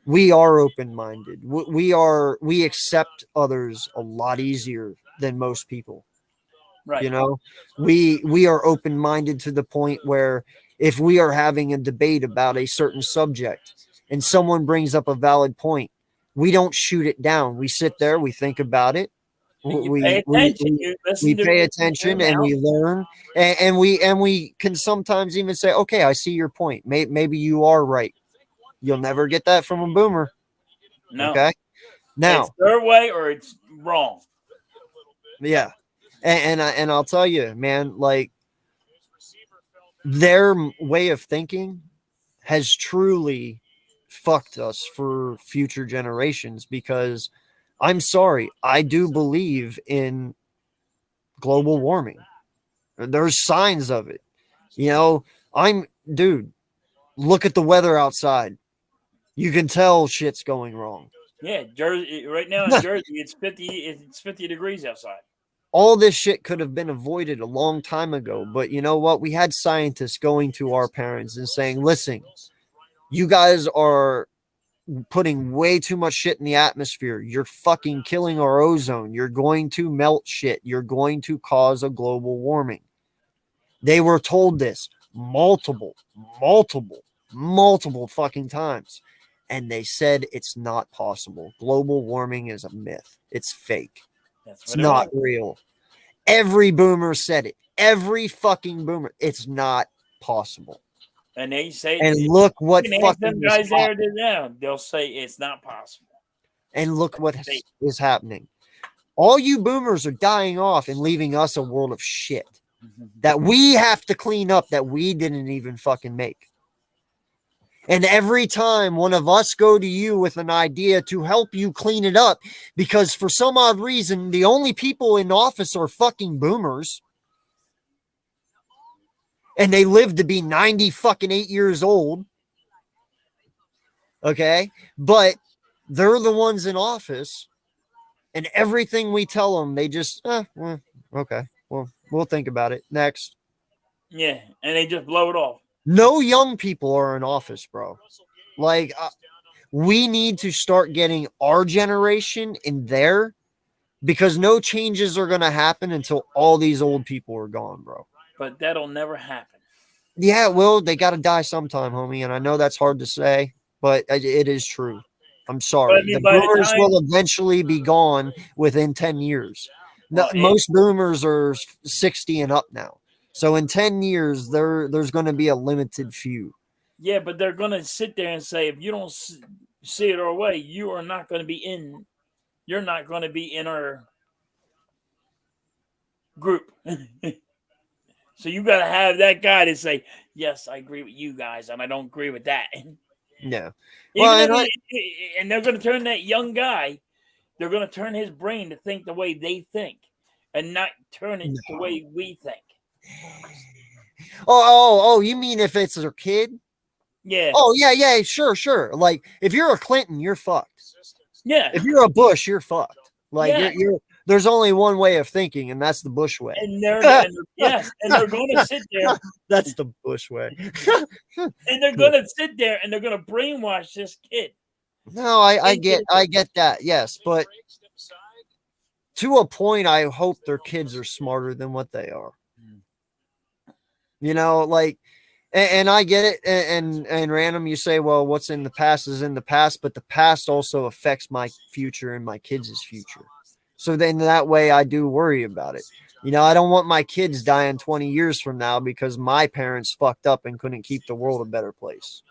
We are open minded. We accept others a lot easier than most people. Right. You know, we are open minded to the point where if we are having a debate about a certain subject and someone brings up a valid point, we don't shoot it down. We sit there, we think about it, And you pay attention. You we listen to pay their attention and mouth. we learn, and we can sometimes even say, okay, I see your point. Maybe you are right. You'll never get that from a boomer. No. Okay. Now, It's their way or it's wrong. yeah, and I'll tell you, man, like their way of thinking has truly fucked us for future generations because I'm sorry, I do believe in global warming. There's signs of it. You know, dude, look at the weather outside. You can tell shit's going wrong. Yeah, Jersey right now in Jersey, it's 50 degrees outside. All this shit could have been avoided a long time ago. But you know what? We had scientists going to our parents and saying, listen, you guys are putting way too much shit in the atmosphere. You're fucking killing our ozone. You're going to melt shit. You're going to cause a global warming. They were told this multiple fucking times. And they said it's not possible. Global warming is a myth. It's fake. It's not real. Every boomer said it. Every fucking boomer. It's not possible. And they say, and look what fucking fucking guys there now. They'll say it's not possible. And look what is happening. All you boomers are dying off and leaving us a world of shit that we have to clean up that we didn't even fucking make. And every time one of us go to you with an idea to help you clean it up, because for some odd reason, the only people in office are fucking boomers. And they live to be 90 fucking 8 years old. Okay. But they're the ones in office. And everything we tell them, they just, okay. Well, we'll think about it. Next. Yeah. And they just blow it off. No young people are in office, bro. Like, we need to start getting our generation in there because no changes are going to happen until all these old people are gone, bro. But that'll never happen. Yeah, well, they got to die sometime, homie. And I know that's hard to say, but it is true. I'm sorry. The boomers will eventually be gone within 10 years. Most boomers are 60 and up now. So in 10 years, there's going to be a limited few. Yeah, but they're going to sit there and say, if you don't see it our way, you are not going to be in. You're not going to be in our group. So you got to have that guy to say, yes, I agree with you guys, and I don't agree with that. Yeah. Well, and they're going to turn that young guy. They're going to turn his brain to think the way they think, and not turn it the way we think. Oh, you mean if it's their kid? Yeah. Oh, yeah, sure. Like, if you're a Clinton, you're fucked. Yeah. If you're a Bush, you're fucked. Like, there's only one way of thinking, and that's the Bush way. And they're going to sit there. That's the Bush way. And they're going to sit there, and they're going to brainwash this kid. No, I get that, yes, but to a point, I hope their kids are smarter than what they are. You know, like, and I get it. And random, you say, well, what's in the past is in the past, but the past also affects my future and my kids' future. So then that way I do worry about it. You know, I don't want my kids dying 20 years from now because my parents fucked up and couldn't keep the world a better place.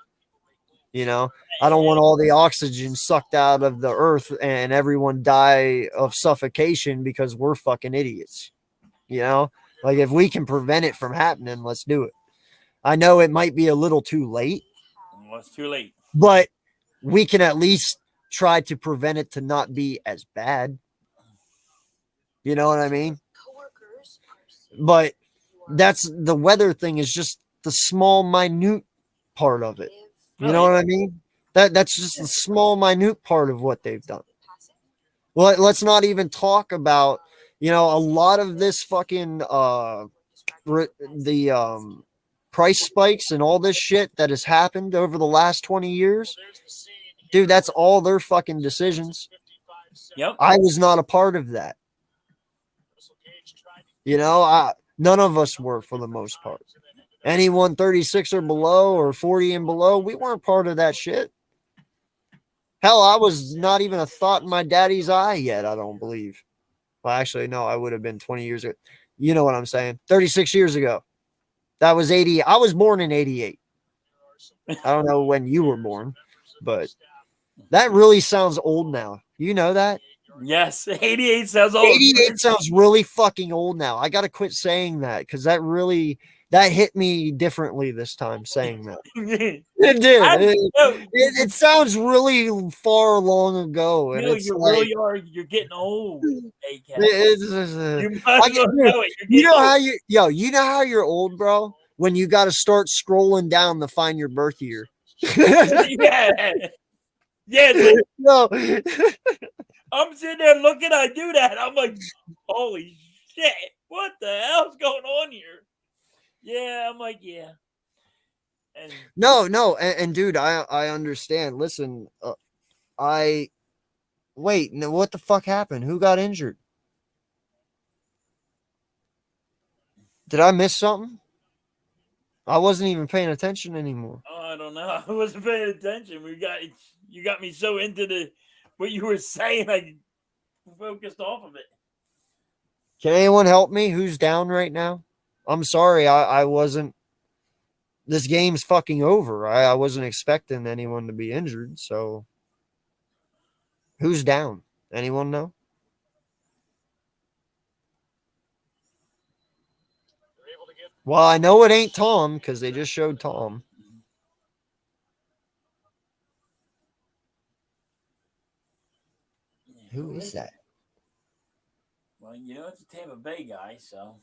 You know, I don't want all the oxygen sucked out of the earth and everyone die of suffocation because we're fucking idiots. You know, like if we can prevent it from happening, let's do it. I know it might be a little too late. Well, it's too late. But we can at least try to prevent it to not be as bad. You know what I mean? But that's the weather thing is just the small, minute part of it. You know what I mean? That's just the small, minute part of what they've done. Well, let's not even talk about, a lot of this fucking price spikes and all this shit that has happened over the last 20 years. Dude, that's all their fucking decisions. Yep. I was not a part of that. None of us were for the most part. Anyone 36 or below or 40 and below, we weren't part of that shit. Hell, I was not even a thought in my daddy's eye yet, I don't believe. Well, actually, no, I would have been 20 years ago. You know what I'm saying? 36 years ago. That was 80. I was born in 88. I don't know when you were born, but that really sounds old now. You know that? Yes, 88 sounds old. 88 sounds really fucking old now. I got to quit saying that because that hit me differently this time saying that. It did. It sounds really far long ago. And it's really are. You're getting old. You know how you're old, bro? When you got to start scrolling down to find your birth year. Yeah. No. I'm sitting there looking. I do that. I'm like, holy shit! What the hell's going on here? Yeah, I'm like, yeah. And no, and dude, I understand. Listen, what the fuck happened? Who got injured? Did I miss something? I wasn't even paying attention anymore. Oh, I don't know. I wasn't paying attention. You got me so into what you were saying, I focused off of it. Can anyone help me? Who's down right now? I'm sorry, I wasn't. This game's fucking over. I wasn't expecting anyone to be injured, so who's down? Anyone know? Well, I know it ain't Tom because they just showed Tom. Who is that? Well, it's a Tampa Bay guy, so.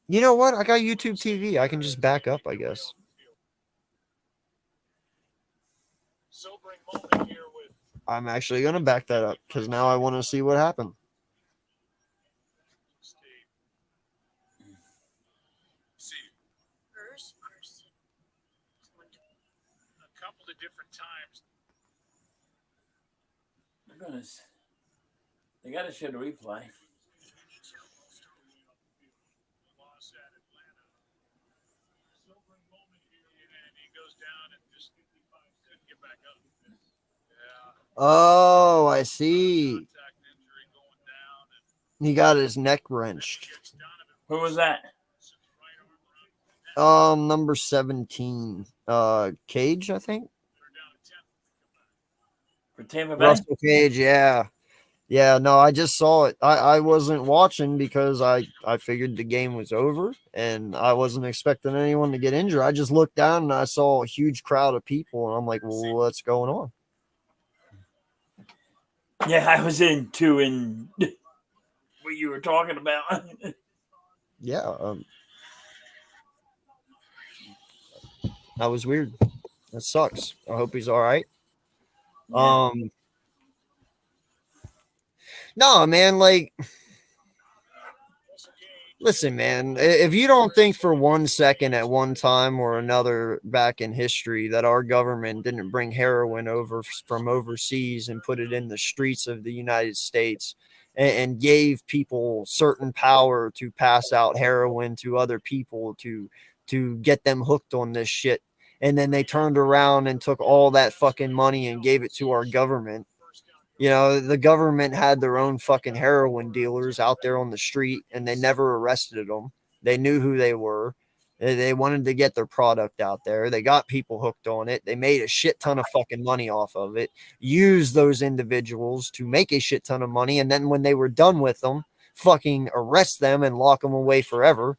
You know what? I got YouTube TV. I can just back up, I guess. I'm actually going to back that up because now I want to see what happened. A couple of different times. Goodness. They got to show the replay. Oh, I see. He got his neck wrenched. Who was that? Number 17. Cage, I think. For Tampa Bay? Russell Cage, yeah. Yeah, no, I just saw it. I wasn't watching because I figured the game was over and I wasn't expecting anyone to get injured. I just looked down and I saw a huge crowd of people and I'm like, well, what's going on? Yeah, I was in what you were talking about. Yeah. That was weird. That sucks. I hope he's all right. Yeah. No, man, listen, man, if you don't think for 1 second at one time or another back in history that our government didn't bring heroin over from overseas and put it in the streets of the United States and gave people certain power to pass out heroin to other people to get them hooked on this shit. And then they turned around and took all that fucking money and gave it to our government. The government had their own fucking heroin dealers out there on the street and they never arrested them. They knew who they were. They wanted to get their product out there. They got people hooked on it. They made a shit ton of fucking money off of it, used those individuals to make a shit ton of money. And then when they were done with them, fucking arrest them and lock them away forever.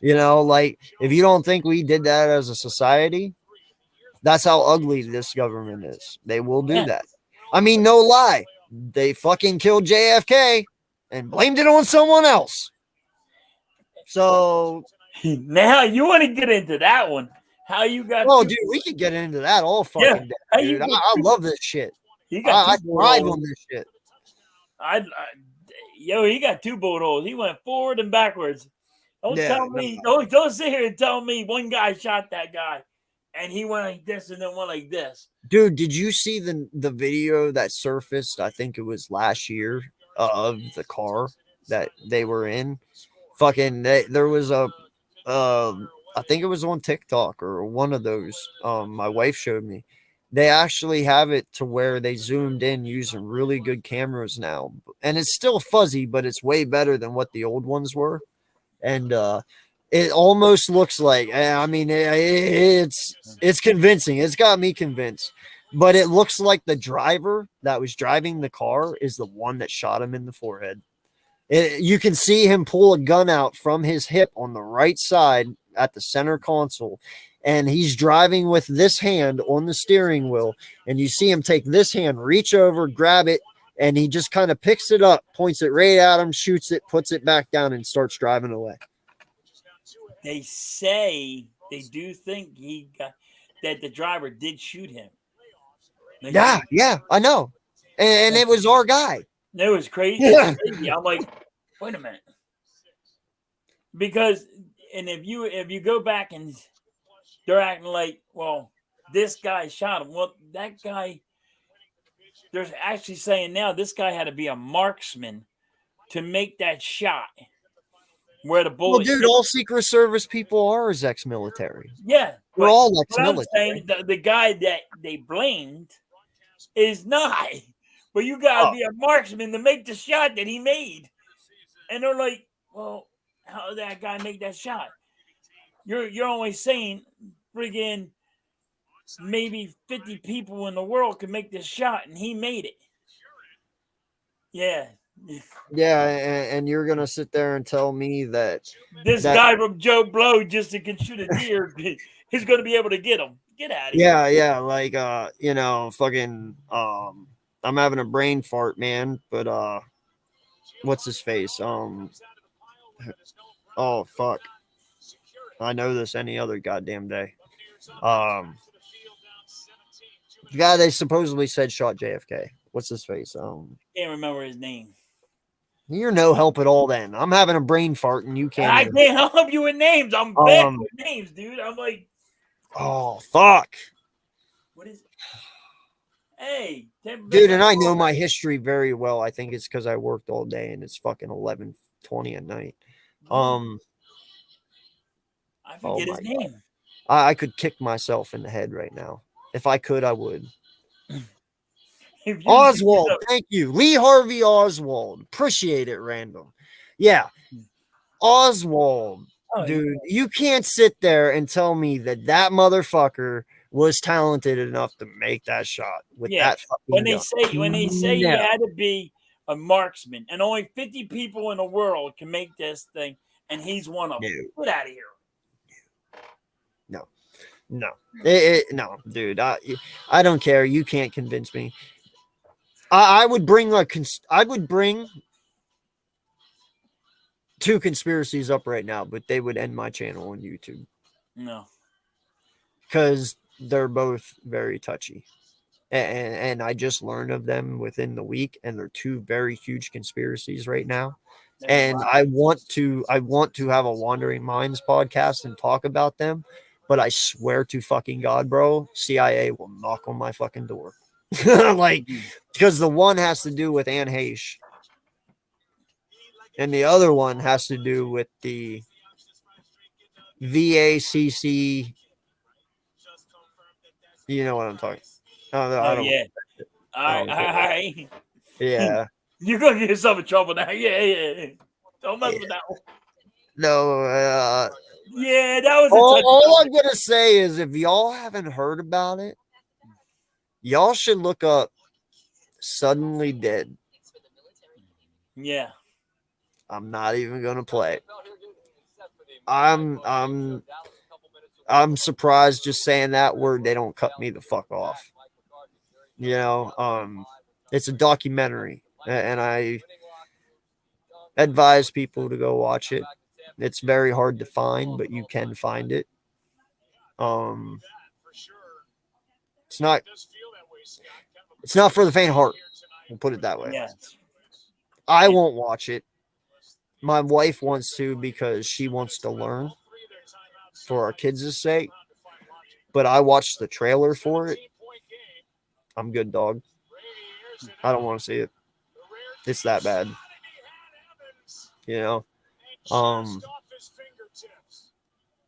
If you don't think we did that as a society, That's how ugly this government is. They will do that. I mean, no lie. They fucking killed JFK and blamed it on someone else. So now you want to get into that one? How you got? Oh, dude, we could get into that all fucking day, dude. I love this shit. I thrive on this shit. He got 2 bullet holes. He went forward and backwards. Don't tell me. Don't sit here and tell me one guy shot that guy, and he went like this and then went like this. Dude, did you see the video that surfaced? I think it was last year of the car that they were in. There was a. I think it was on TikTok or one of those. My wife showed me. They actually have it to where they zoomed in using really good cameras now. And it's still fuzzy, but it's way better than what the old ones were. And it almost looks like, I mean, it's convincing. It's got me convinced. But it looks like the driver that was driving the car is the one that shot him in the forehead. You can see him pull a gun out from his hip on the right side at the center console, and he's driving with this hand on the steering wheel, and you see him take this hand, reach over, grab it, and he just kind of picks it up, points it right at him, shoots it, puts it back down, and starts driving away. They say they do think that the driver did shoot him. Yeah, I know, and it was our guy. It was crazy. Yeah. I'm like, wait a minute, because if you go back and they're acting like, well, this guy shot him. Well, that guy, they're actually saying now this guy had to be a marksman to make that shot where the bullet. Well, dude, all Secret Service people are is ex-military. Yeah, we're all ex-military. I'm saying the guy that they blamed is not. But you gotta be a marksman to make the shot that he made. And they're like, well, how did that guy make that shot? You're only saying friggin' maybe 50 people in the world could make this shot, and he made it. Yeah. Yeah, and you're gonna sit there and tell me that this guy from Joe Blow just can shoot a deer is gonna be able to get him. Get out of here. Yeah, like fucking I'm having a brain fart, man. But what's his face? Oh fuck. I know this any other goddamn day. The guy they supposedly said shot JFK. What's his face? Can't remember his name. You're no help at all then. I'm having a brain fart and you can't. I can't help you with names. I'm bad with names, dude. I'm like, oh fuck. What is it? Hey, dude, and I know my history very well. I think it's because I worked all day and it's fucking 11:20 at night. I forget his name. I could kick myself in the head right now. If I could, I would. Oswald, thank you. Lee Harvey Oswald. Appreciate it, Random. Yeah. Oswald, dude, you can't sit there and tell me that motherfucker was talented enough to make that shot with that fucking when gun. they say you had to be a marksman, and only 50 people in the world can make this thing, and he's one of them. Get out of here. No, no, dude. I don't care. You can't convince me. I would bring I would bring 2 conspiracies up right now, but they would end my channel on YouTube. No, because they're both very touchy, and I just learned of them within the week, and they're 2 very huge conspiracies right now. And I want to have a Wandering Minds podcast and talk about them. But I swear to fucking God, bro, CIA will knock on my fucking door. Like, because the one has to do with Anne Heche. And the other one has to do with the VACC. You know what I'm talking about. Yeah. You're going to get yourself in trouble now. Yeah. Don't mess with that one. No, yeah, that was all I'm gonna say is if y'all haven't heard about it, y'all should look up Suddenly Dead. Yeah. I'm not even gonna play it. I'm I'm surprised just saying that word, they don't cut me the fuck off. It's a documentary, and I advise people to go watch it. It's very hard to find, but you can find it. It's not for the faint of heart. We'll put it that way. Yeah. I won't watch it. My wife wants to because she wants to learn for our kids' sake. But I watched the trailer for it. I'm good, dog. I don't want to see it. It's that bad.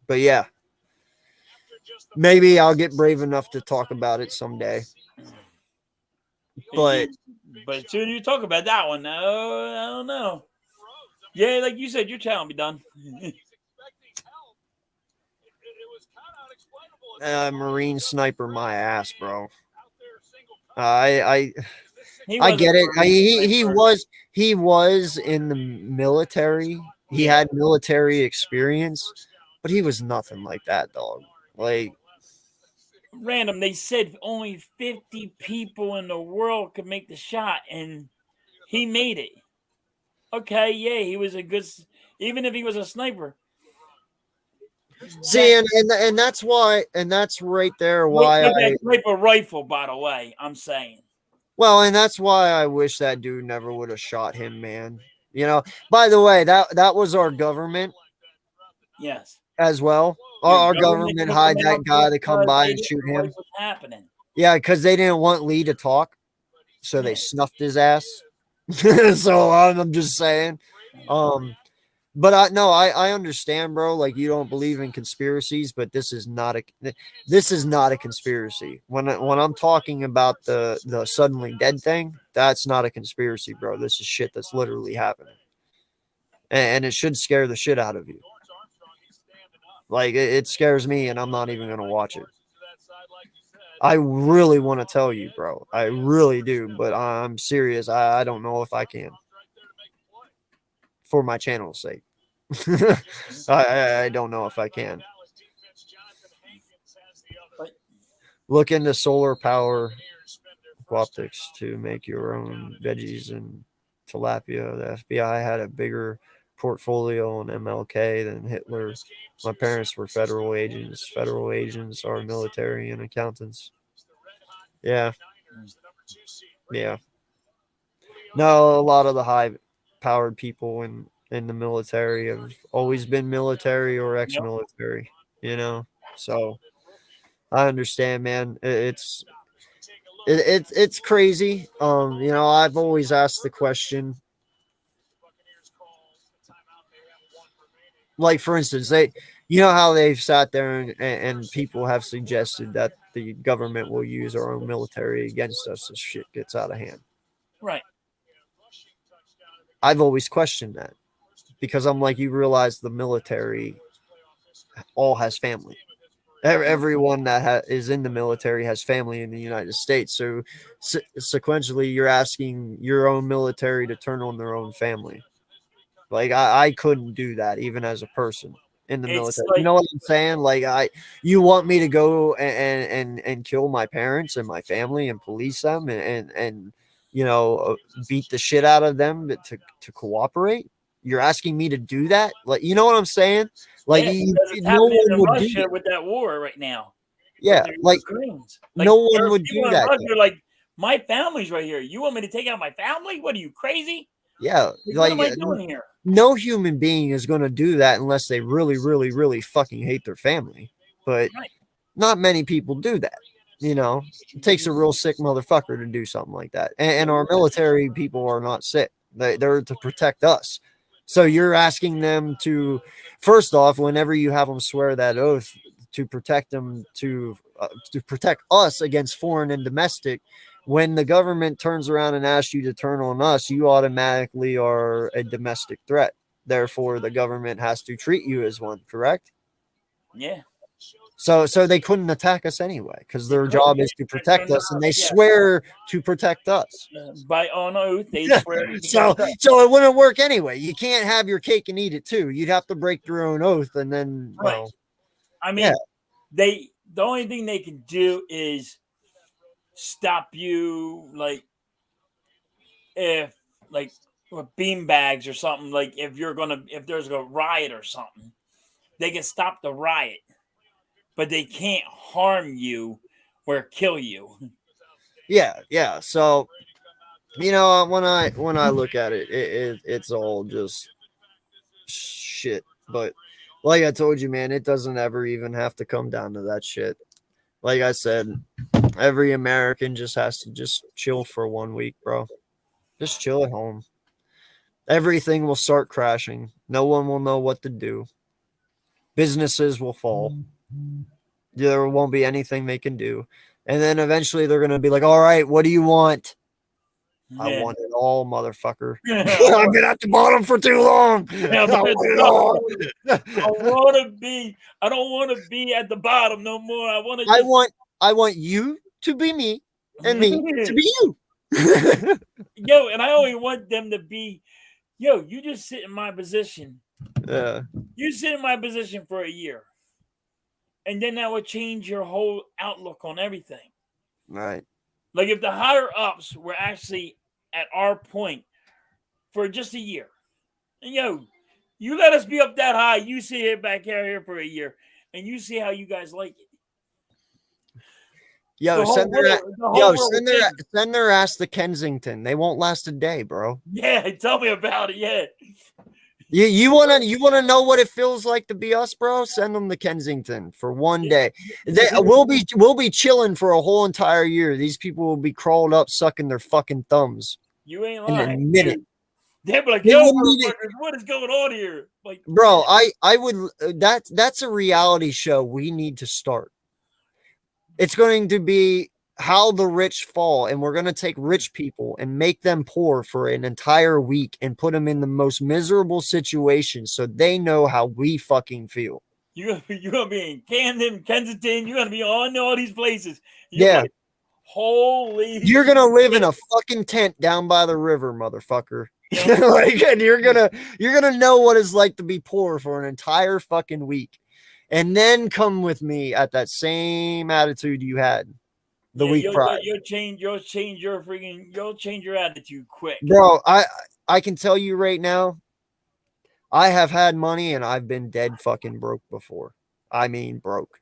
But yeah. Maybe I'll get brave enough to talk about it someday. But as soon as you talk about that one, no, I don't know. Yeah, like you said, your channel will be done. Marine sniper my ass, bro. I get it. He was in the military. He had military experience, but he was nothing like that, dog. Like random, they said only 50 people in the world could make the shot, and he made it. Okay, yeah, he was a good, even if he was a sniper. See, and that's why, and that's right there why that sniper rifle, by the way, I'm saying. Well, and that's why I wish that dude never would have shot him, man. By the way, that was our government. Yes. As well. Our government hired that guy to come by and shoot him. What's happening? Yeah, because they didn't want Lee to talk, so they snuffed his ass. So I'm just saying. But I understand, bro. Like, you don't believe in conspiracies, but this is not a conspiracy. When I'm talking about the suddenly dead thing, that's not a conspiracy, bro. This is shit that's literally happening, and it should scare the shit out of you. Like, it scares me, and I'm not even gonna watch it. I really want to tell you, bro. I really do, but I'm serious. I don't know if I can. For my channel's sake. I don't know if I can. Look into solar power optics to make your own veggies and tilapia. The FBI had a bigger portfolio on MLK than Hitler. My parents were federal agents. Federal agents are military and accountants. Yeah. No, a lot of the high-powered people in the military have always been military or ex-military, So I understand, man. It's crazy. I've always asked the question. Like, for instance, how they've sat there and people have suggested that the government will use our own military against us if shit gets out of hand. Right. I've always questioned that because I'm like, you realize the military all has family. Everyone that is in the military has family in the United States. So sequentially, you're asking your own military to turn on their own family. Like, I couldn't do that even as a person in the military. You know what I'm saying? Like, you want me to go and kill my parents and my family and police them and beat the shit out of them to cooperate? You're asking me to do that? Like, you know what I'm saying? Like, no one would do that with that war right now. Yeah, like no one would do that. They're like, my family's right here. You want me to take out my family? What are you, crazy? Yeah, what am I doing here? No human being is going to do that unless they really, really, really fucking hate their family. But not many people do that. It takes a real sick motherfucker to do something like that. And our military people are not sick. They're to protect us. So you're asking them to, first off, whenever you have them swear that oath to protect them, to protect us against foreign and domestic, when the government turns around and asks you to turn on us, you automatically are a domestic threat. Therefore, the government has to treat you as one, correct? Yeah. So they couldn't attack us anyway because their job is to protect us, and they swear to protect us. By on oath, they swear. So it wouldn't work anyway. You can't have your cake and eat it too. You'd have to break your own oath, and then I mean, the only thing they can do is stop you, like if like with bean bags or something. Like if there's a riot or something, they can stop the riot, but they can't harm you or kill you. Yeah. So when I look at it, it's all just shit. But like I told you, man, it doesn't ever even have to come down to that shit. Like I said, every American just has to just chill for 1 week, bro. Just chill at home. Everything will start crashing. No one will know what to do. Businesses will fall. There won't be anything they can do. And then eventually they're going to be like, all right, what do you want? I Yeah. want it all, motherfucker. I've been at the bottom for too long. I want it all. I don't want to be at the bottom no more. I want you to be me and me to be you. Yo, and I only want them to be, you just sit in my position. Yeah. You sit in my position for a year. And then that would change your whole outlook on everything. Right. Like if the higher ups were actually at our point for just a year. And you let us be up that high, you sit here back here for a year, and you see how you guys like it. Send their ass to Kensington. They won't last a day, bro. Yeah, tell me about it. Yeah. You wanna know what it feels like to be us, bro? Send them to Kensington for 1 day. We'll be chilling for a whole entire year. These people will be crawled up, sucking their fucking thumbs. You ain't in lying. a minute. They'd be like, motherfuckers, what is going on here? Like, bro, I would. That's a reality show we need to start. It's going to be how the rich fall, and we're going to take rich people and make them poor for an entire week and put them in the most miserable situation so they know how we fucking feel. You're gonna be in Camden, Kensington. You're gonna be on all these places. Like, holy! You're gonna live in a fucking tent down by the river, motherfucker. And you're gonna know what it's like to be poor for an entire fucking week, and then come with me at that same attitude you had the week prior. You'll change your attitude quick, bro. I can tell you right now, I have had money and I've been dead fucking broke before. I mean broke,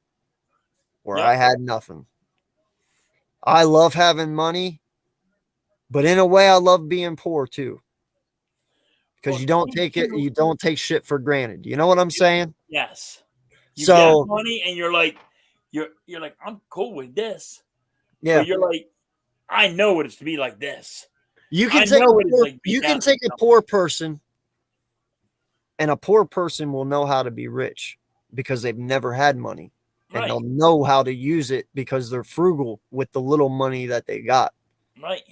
where I had nothing. I love having money, but in a way, I love being poor too. Because you don't take shit for granted. You know what I'm saying? Yes. You so get money and you're like, I'm cool with this. Yeah. But you're like, I know what it's to be like this. You can take a poor person, and a poor person will know how to be rich because they've never had money. And they'll know how to use it because they're frugal with the little money that they got. Right.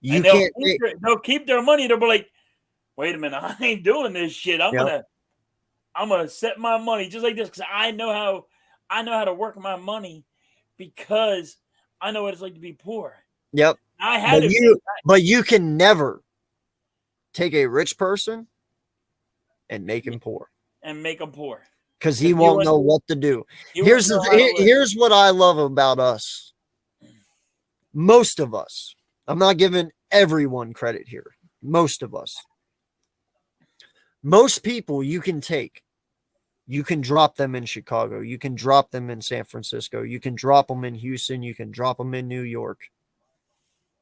They'll keep their money. They'll be like, wait a minute, I ain't doing this shit. I'm gonna set my money just like this because I know how to work my money because I know what it's like to be poor. Yep. But you can never take a rich person and make him poor. Because he won't know what to do. Here's what I love about us. Most of us. I'm not giving everyone credit here. Most of us. Most people you can take. You can drop them in Chicago. You can drop them in San Francisco. You can drop them in Houston. You can drop them in New York.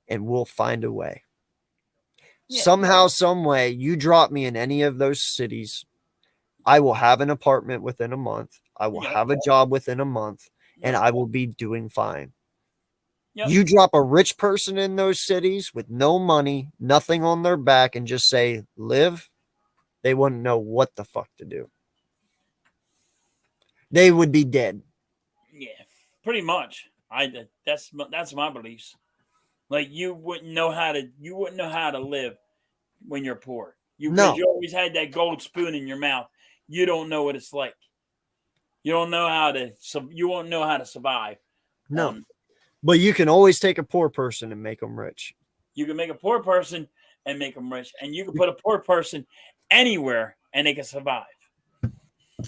And we'll find a way. Yeah. Somehow, some way, you drop me in any of those cities, I will have an apartment within a month. I will have a job within a month, and I will be doing fine. Yep. You drop a rich person in those cities with no money, nothing on their back, and just say, live, they wouldn't know what the fuck to do. They would be dead. Yeah, pretty much. That's my beliefs. Like you wouldn't know how to live when you're poor. You always had that gold spoon in your mouth. You don't know what it's like. You don't know you won't know how to survive. No. But you can always take a poor person and make them rich. You can make a poor person and make them rich. And you can put a poor person anywhere and they can survive.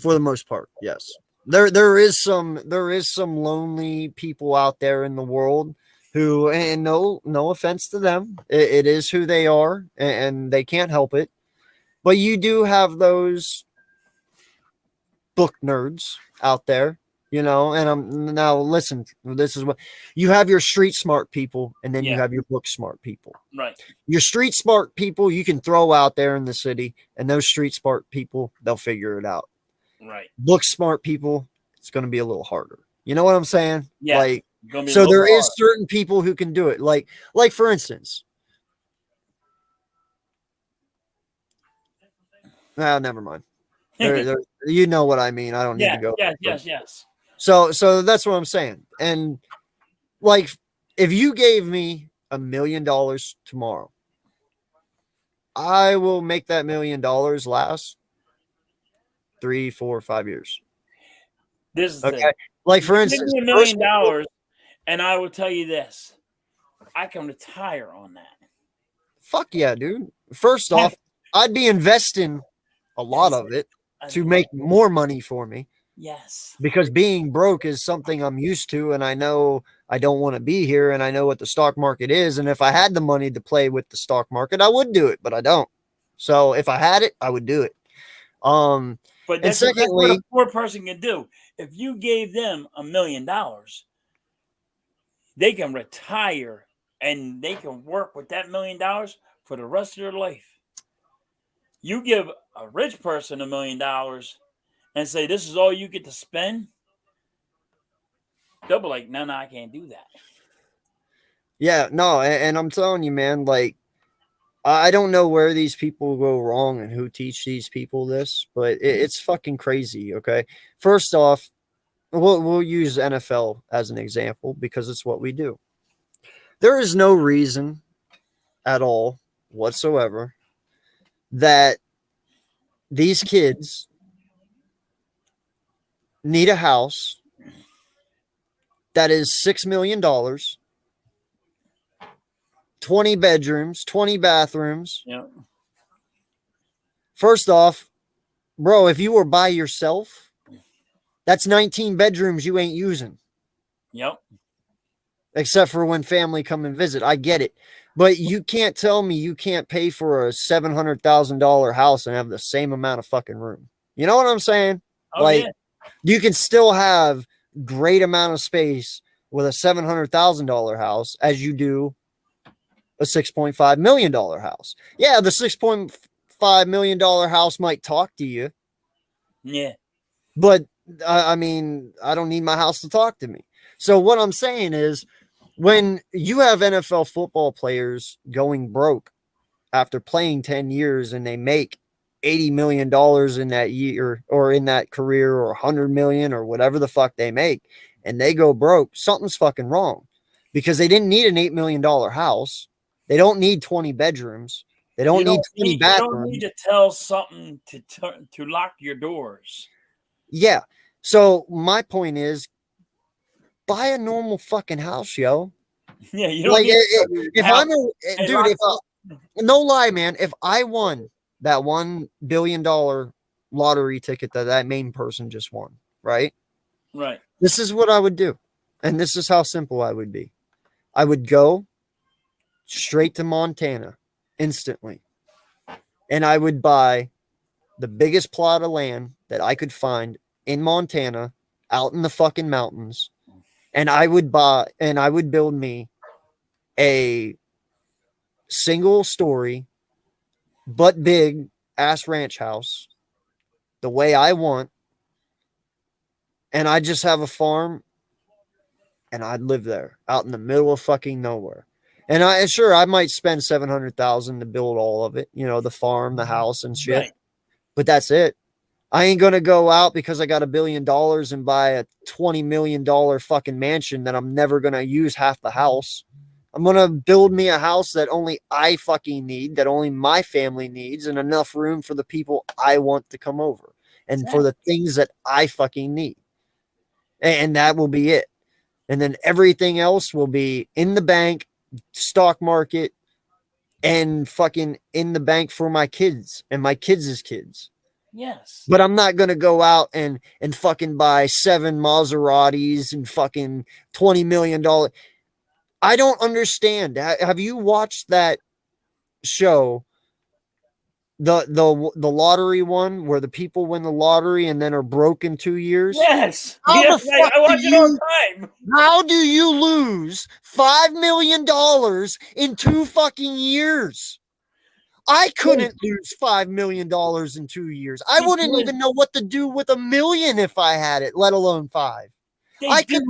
For the most part, yes. There is some lonely people out there in the world who, and no offense to them, it is who they are, and they can't help it. But you do have those book nerds out there, you know. And I'm now listen. This is what you have: your street smart people, and then you have your book smart people. Right. Your street smart people you can throw out there in the city, and those street smart people, they'll figure it out. Right. Book smart people, it's going to be a little harder. You know what I'm saying? Yeah. Like, Gonna be a so little there is hard. certain people who can do it. Like for instance, never mind. You know what I mean. I don't need to go. Yes. So that's what I'm saying. And like, if you gave me $1 million tomorrow, I will make that $1 million last 3, 4, 5 years. This is okay. Like for give instance, me $1 million, and I will tell you this: I can retire on that. Fuck yeah, dude. First off, I'd be investing a lot of it to make more money for me. Yes. Because being broke is something I'm used to, and I know I don't want to be here, and I know what the stock market is. And if I had the money to play with the stock market, I would do it, but I don't. So if I had it, I would do it. But that's what a poor person can do. If you gave them $1 million, they can retire and they can work with that $1 million for the rest of their life. You give a rich person $1 million and say, this is all you get to spend, they'll be like, no, I can't do that. Yeah, no, and I'm telling you, man, like, I don't know where these people go wrong and who teach these people this, but it's fucking crazy, okay? First off, we'll use NFL as an example because it's what we do. There is no reason at all whatsoever that these kids need a house that is $6 million, 20 bedrooms, 20 bathrooms. Yeah. First off, bro, if you were by yourself, that's 19 bedrooms you ain't using. Yep. Except for when family come and visit. I get it. But you can't tell me you can't pay for a $700,000 house and have the same amount of fucking room. You know what I'm saying? Oh, yeah. You can still have great amount of space with a $700,000 house as you do a $6.5 million house. Yeah, the $6.5 million house might talk to you. Yeah. But I mean, I don't need my house to talk to me. So what I'm saying is, when you have NFL football players going broke after playing 10 years and they make $80 million in that year or in that career or $100 million or whatever the fuck they make, and they go broke, something's fucking wrong, because they didn't need an $8 million house. They don't need 20 bedrooms. They don't need 20 bathrooms. You don't need to tell something to lock your doors. Yeah. So my point is, buy a normal fucking house, yo. Yeah, you don't like need if I'm a dude, no lie, man, if I won that $1 billion lottery ticket that main person just won, right? Right. This is what I would do. And this is how simple I would be. I would go straight to Montana instantly. And I would buy the biggest plot of land that I could find in Montana, out in the fucking mountains. And I would build me a single story, but big ass ranch house the way I want. And I just have a farm and I'd live there out in the middle of fucking nowhere. And I might spend $700,000 to build all of it, you know, the farm, the house and shit. Right. But that's it. I ain't going to go out because I got $1 billion and buy a $20 million fucking mansion that I'm never going to use half the house. I'm going to build me a house that only I fucking need, that only my family needs, and enough room for the people I want to come over and for the things that I fucking need. And that will be it. And then everything else will be in the bank, stock market, and fucking in the bank for my kids and my kids' kids. Yes. But I'm not gonna go out and fucking buy 7 Maseratis and fucking $20 million. I don't understand. Have you watched that show? The lottery one where the people win the lottery and then are broke in 2 years? Yes. How Yes, the fuck I watch it all the time. How do you lose $5 million in 2 fucking years? I couldn't lose $5 million in 2 years. I wouldn't even know what to do with $1 million if I had it, let alone 5. I could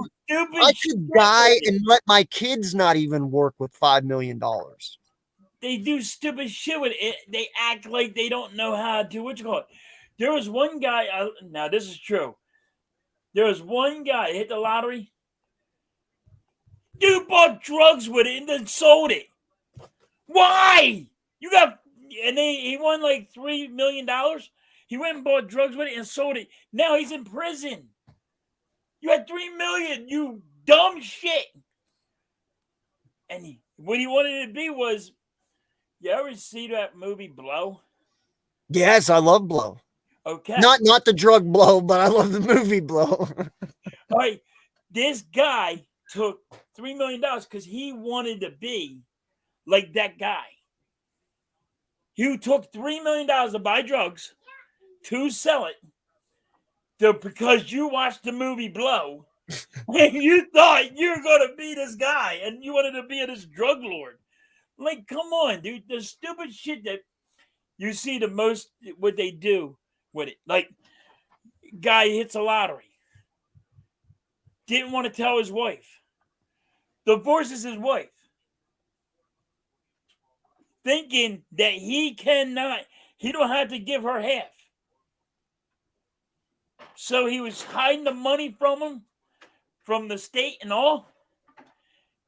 die and let my kids not even work with $5 million. They do stupid shit with it. They act like they don't know how to do what you call it. There was one guy. Now this is true. There was one guy hit the lottery. Dude bought drugs with it and then sold it. Why? You got and he won like $3 million. He went and bought drugs with it and sold it. Now he's in prison. You had $3 million. You dumb shit. And what he wanted to be was. You ever see that movie Blow? Yes, I love Blow. Okay. Not the drug Blow, but I love the movie Blow. All right. This guy took $3 million because he wanted to be like that guy. He took $3 million to buy drugs, to sell it, because you watched the movie Blow, and you thought you were going to be this guy, and you wanted to be this drug lord. Like, come on, dude. The stupid shit that you see the most, what they do with it. Like, guy hits a lottery. Didn't want to tell his wife. Divorces his wife. Thinking that he don't have to give her half. So he was hiding the money from him, from the state and all.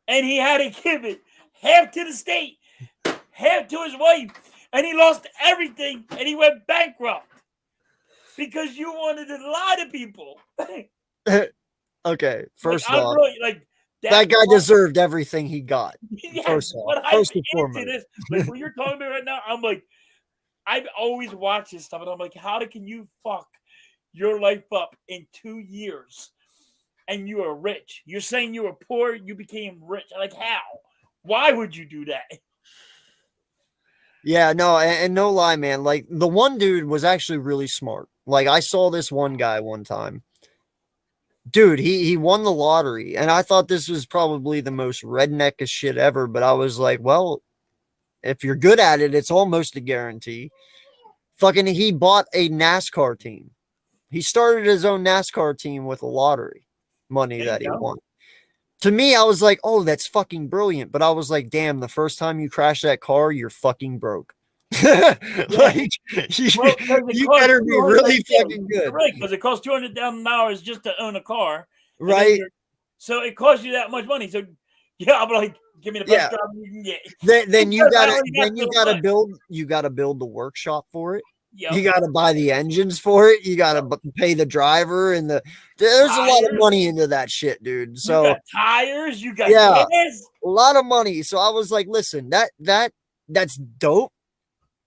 And he had to give it. Half to the state, half to his wife, and he lost everything, and he went bankrupt because you wanted to lie to people. Okay, first off, really, that guy deserved everything he got. Yes, first off, but first I'm and foremost. this. Like what you're talking about right now, I'm like, I've always watched this stuff, and I'm like, how can you fuck your life up in 2 years, and you are rich? You're saying you were poor, you became rich. Like how? Why would you do that? Yeah, no, and no lie, man. Like the one dude was actually really smart. Like I saw this one guy one time. Dude, he won the lottery, and I thought this was probably the most redneckest shit ever. But I was like, well, if you're good at it, it's almost a guarantee. Fucking, he bought a NASCAR team. He started his own NASCAR team with a lottery money that he won. To me, I was like, oh, that's fucking brilliant. But I was like, damn, the first time you crash that car, you're fucking broke. Like, you better be really fucking good. Right, because it costs $200,000 just to own a car. Right. So it costs you that much money. So yeah, I'm like, give me the best job you can get. Then you gotta build the workshop for it. Yep. You got to buy the engines for it. You got to pay the driver and there's tires. A lot of money into that shit, dude. So you got tires, you got gas. A lot of money. So I was like, listen, that's dope.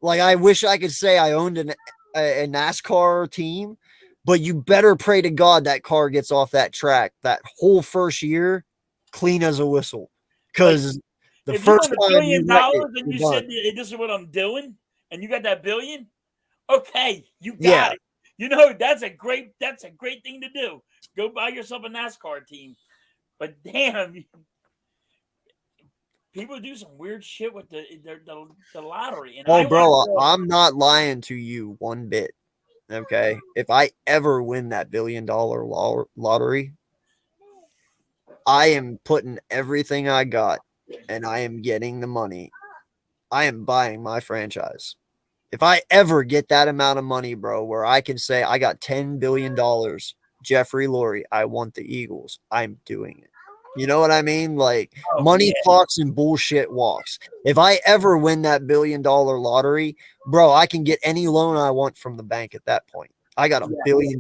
Like I wish I could say I owned a NASCAR team, but you better pray to God that car gets off that track that whole first year clean as a whistle. Because the first time $1 billion and you said this is what I'm doing, and you got that billion. Okay, you got it. You know, that's a great thing to do. Go buy yourself a NASCAR team. But damn, people do some weird shit with the lottery. And bro, I'm not lying to you one bit. Okay, if I ever win that $1 billion lottery, I am putting everything I got, and I am getting the money. I am buying my franchise. If I ever get that amount of money, bro, where I can say I got $10 billion, Jeffrey Lurie, I want the Eagles, I'm doing it. You know what I mean? Like money talks and bullshit walks. If I ever win that $1 billion lottery, bro, I can get any loan I want from the bank at that point. I got $1 billion.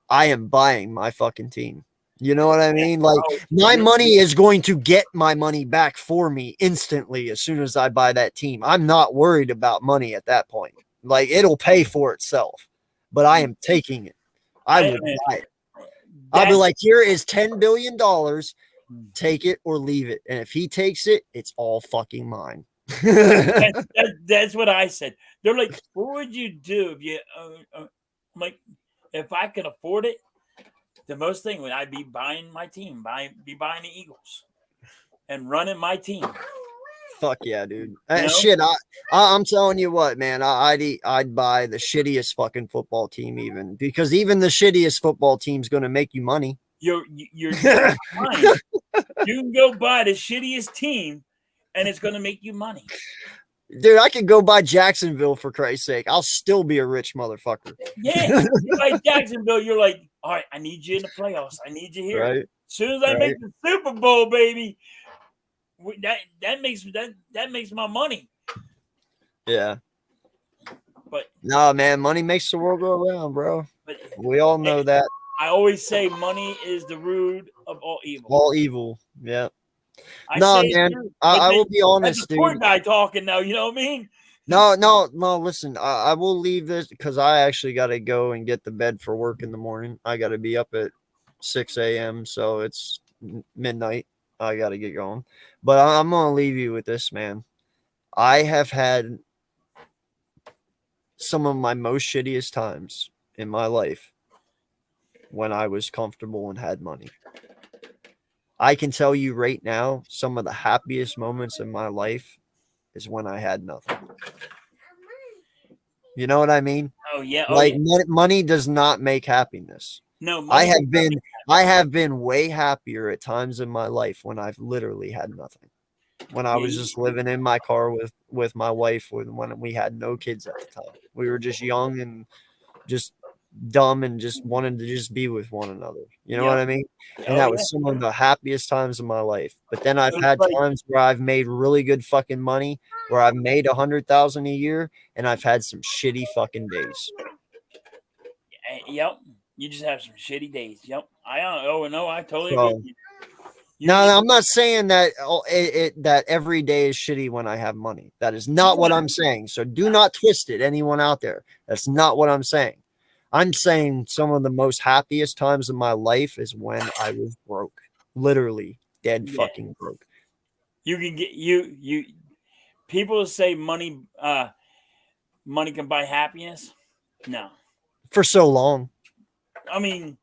I am buying my fucking team. You know what I mean? Like my money is going to get my money back for me instantly as soon as I buy that team. I'm not worried about money at that point. Like it'll pay for itself. but I am taking it. I will buy it. I'll be like, here is $10 billion. Take it or leave it. And if he takes it, it's all fucking mine. That's what I said. They're like, what would you do if you, like, if I could afford it? The most thing would I be buying my team, be buying the Eagles, and running my team. Fuck yeah, dude. You know? Shit, I'm telling you what, man. I'd buy the shittiest fucking football team, even because even the shittiest football team's gonna make you money. You're fine. You can go buy the shittiest team, and it's gonna make you money. Dude, I could go buy Jacksonville for Christ's sake. I'll still be a rich motherfucker. Yeah, you like Jacksonville, you're like, all right, I need you in the playoffs. I need you here. Right. As soon as I make the Super Bowl, baby, that makes my money. Yeah. But no, man, money makes the world go around, bro. But we all know that. I always say money is the root of all evil. All evil. Yeah. No, man. I will be honest, that's the poor guy talking now. You know what I mean? No. Listen, I will leave this because I actually got to go and get the bed for work in the morning. I got to be up at 6 a.m. So it's midnight. I got to get going. But I'm going to leave you with this, man. I have had some of my most shittiest times in my life when I was comfortable and had money. I can tell you right now, some of the happiest moments in my life is when I had nothing. You know what I mean? Oh yeah. Money does not make happiness. No, I have been way happier at times in my life when I've literally had nothing. When I was just living in my car with my wife, when we had no kids at the time. We were just young and just dumb and just wanted to just be with one another. You know what I mean? And that was some of the happiest times of my life. But then I've had times where I've made really good fucking money, where I've made $100,000 a year, and I've had some shitty fucking days. Yep. You just have some shitty days. Yep. I totally agree. No, I'm not saying that that every day is shitty when I have money. That is not what I'm saying. So do not twist it, anyone out there. That's not what I'm saying. I'm saying some of the most happiest times of my life is when I was broke. Literally dead fucking broke. You can get you people say money can buy happiness. No. For so long. I mean,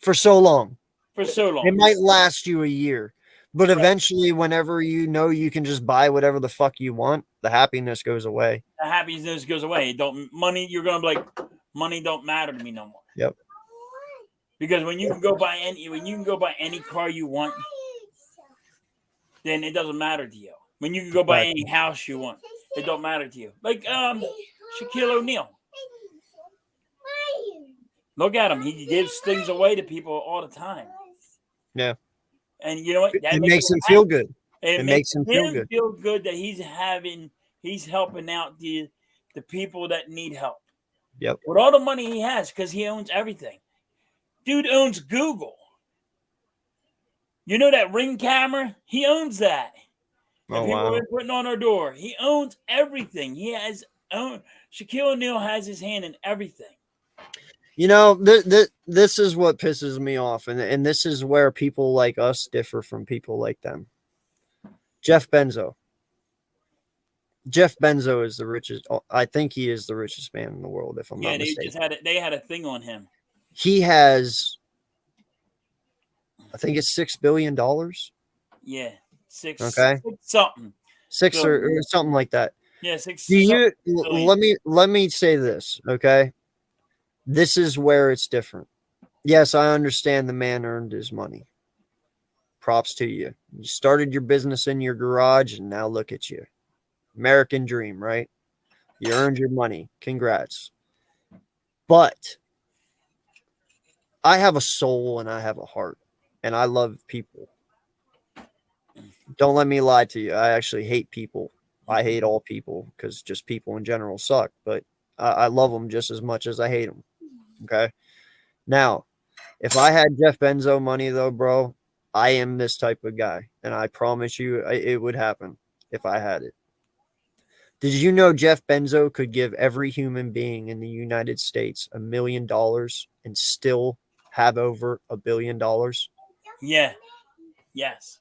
for so long. It might last you a year, but eventually, whenever you know you can just buy whatever the fuck you want, the happiness goes away. The happiness goes away. You're gonna be like, money don't matter to me no more. Yep. Because when you can go buy any car you want, then it doesn't matter to you. When you can go buy any house you want, it don't matter to you. Like Shaquille O'Neal. Look at him. He gives things away to people all the time. Yeah. And you know what? It makes him feel good. It makes him feel good that he's helping out the people that need help. Yep. With all the money he has, because he owns everything. Dude owns Google. You know that Ring camera? He owns that. Oh, people wow. are putting on our door. He owns everything. Shaquille O'Neal has his hand in everything. You know, this is what pisses me off, and this is where people like us differ from people like them. Jeff Bezos. Jeff Bezos is the richest. I think he is the richest man in the world, if I'm not mistaken. They had a thing on him. He has, I think it's $6 billion. Yeah, six. Okay, something. Six or something like that. Yeah, six. Let me say this, okay? This is where it's different. Yes, I understand the man earned his money. Props to you. You started your business in your garage, and now look at you. American dream, right? You earned your money. Congrats. But I have a soul and I have a heart, and I love people. Don't let me lie to you. I actually hate people. I hate all people because just people in general suck, but I love them just as much as I hate them. Okay. Now, if I had Jeff Bezos money, though, bro, I am this type of guy, and I promise you it would happen if I had it. Did you know Jeff Bezos could give every human being in the United States $1 million and still have over $1 billion? Yeah. Yes.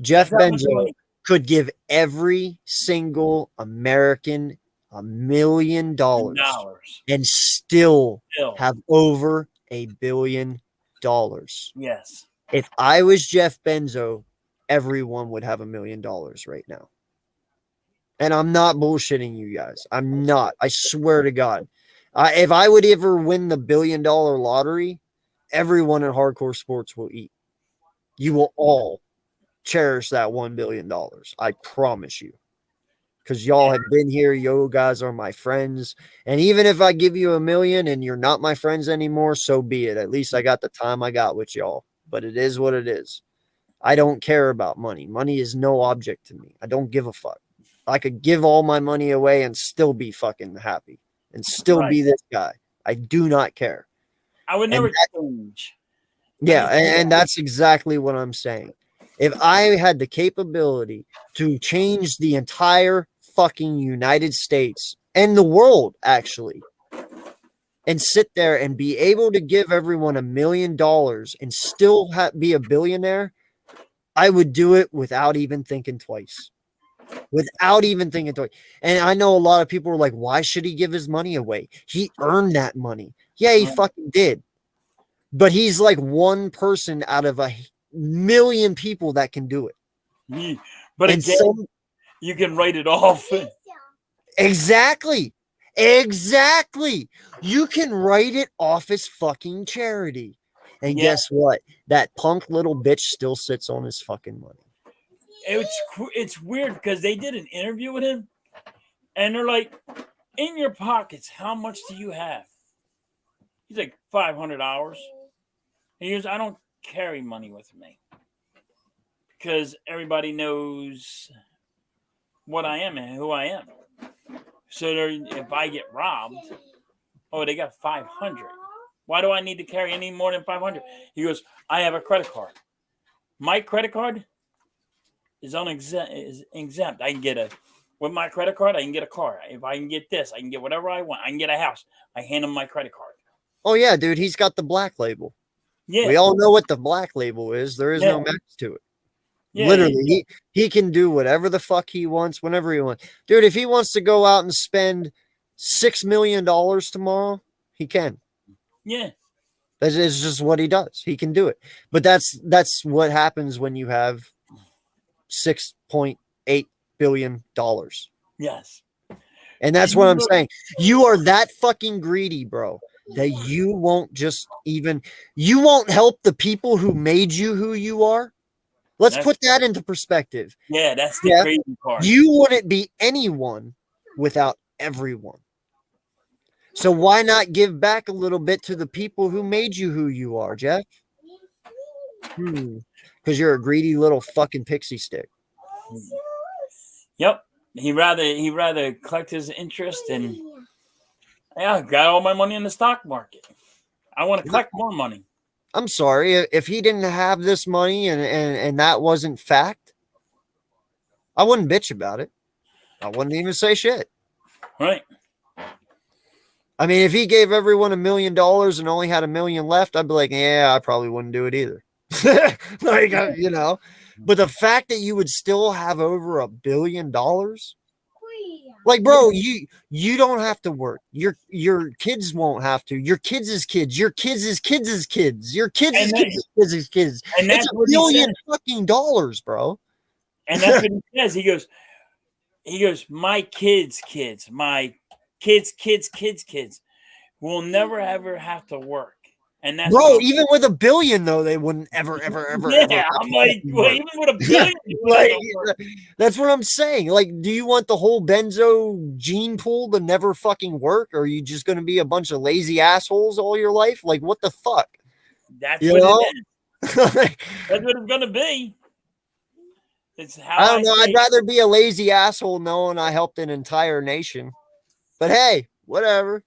Jeff That's how much Bezos money. could give every single American $1 million Dollars. and still Still. have over $1 billion. Yes. If I was Jeff Bezos, everyone would have $1 million right now. And I'm not bullshitting you guys. I'm not. I swear to God. If I would ever win the $1 billion lottery, everyone in hardcore sports will eat. You will all cherish that $1 billion. I promise you. Because y'all have been here. You guys are my friends. And even if I give you $1 million and you're not my friends anymore, so be it. At least I got the time I got with y'all. But it is what it is. I don't care about money. Money is no object to me. I don't give a fuck. I could give all my money away and still be fucking happy and still be this guy. I do not care. I would never change. Yeah, and that's exactly what I'm saying. If I had the capability to change the entire fucking United States and the world, actually, and sit there and be able to give everyone $1 million and still be a billionaire, I would do it without even thinking twice. Without even thinking twice. And I know a lot of people are like, why should he give his money away? He earned that money. Yeah, he fucking did. But he's like one person out of 1 million people that can do it. But And again, you can write it off. Exactly. You can write it off as fucking charity. And guess what? That punk little bitch still sits on his fucking money. It's weird because they did an interview with him and they're like, in your pockets, how much do you have? He's like, $500. He goes, I don't carry money with me because everybody knows what I am and who I am. So if I get robbed, they got 500. Why do I need to carry any more than 500? He goes, I have a credit card. My credit card is exempt. I can with my credit card, I can get a car. If I can get this, I can get whatever I want. I can get a house. I hand him my credit card. Oh, yeah, dude. He's got the black label. Yeah. We all know what the black label is. There is no max to it. Yeah, literally, he can do whatever the fuck he wants, whenever he wants. Dude, if he wants to go out and spend $6 million tomorrow, he can. Yeah. That is just what he does. He can do it. But that's what happens when you have $6.8 billion. Yes. And that's what I'm saying. You are that fucking greedy, bro, that you won't you won't help the people who made you who you are. Let's put that into perspective. Yeah, that's the crazy part. You wouldn't be anyone without everyone. So why not give back a little bit to the people who made you who you are, Jeff? Because you're a greedy little fucking pixie stick. Yep. He rather collect his interest and got all my money in the stock market. I want to collect more money. I'm sorry, if he didn't have this money and that wasn't fact, I wouldn't bitch about it. I wouldn't even say shit. Right. I mean, if he gave everyone $1 million and only had $1 million left, I'd be like, yeah, I probably wouldn't do it either. But the fact that you would still have over $1 billion, like, bro, you don't have to work. Your kids won't have to. Your kids' kids. Your kids' kids' kids. Your kids' kids' kids. And it's $1 billion fucking dollars, bro. And that's what he says. He goes, my kids' kids, my kids will never ever have to work. And that's bro, even with $1 billion though, they wouldn't ever. Yeah, I'm like, well, even with $1 billion, that's what I'm saying. Like, do you want the whole benzo gene pool to never fucking work? Or are you just gonna be a bunch of lazy assholes all your life? Like, what the fuck? That's what it is. That's what it's gonna be. It's how I don't know. I'd rather be a lazy asshole knowing I helped an entire nation. But hey, whatever.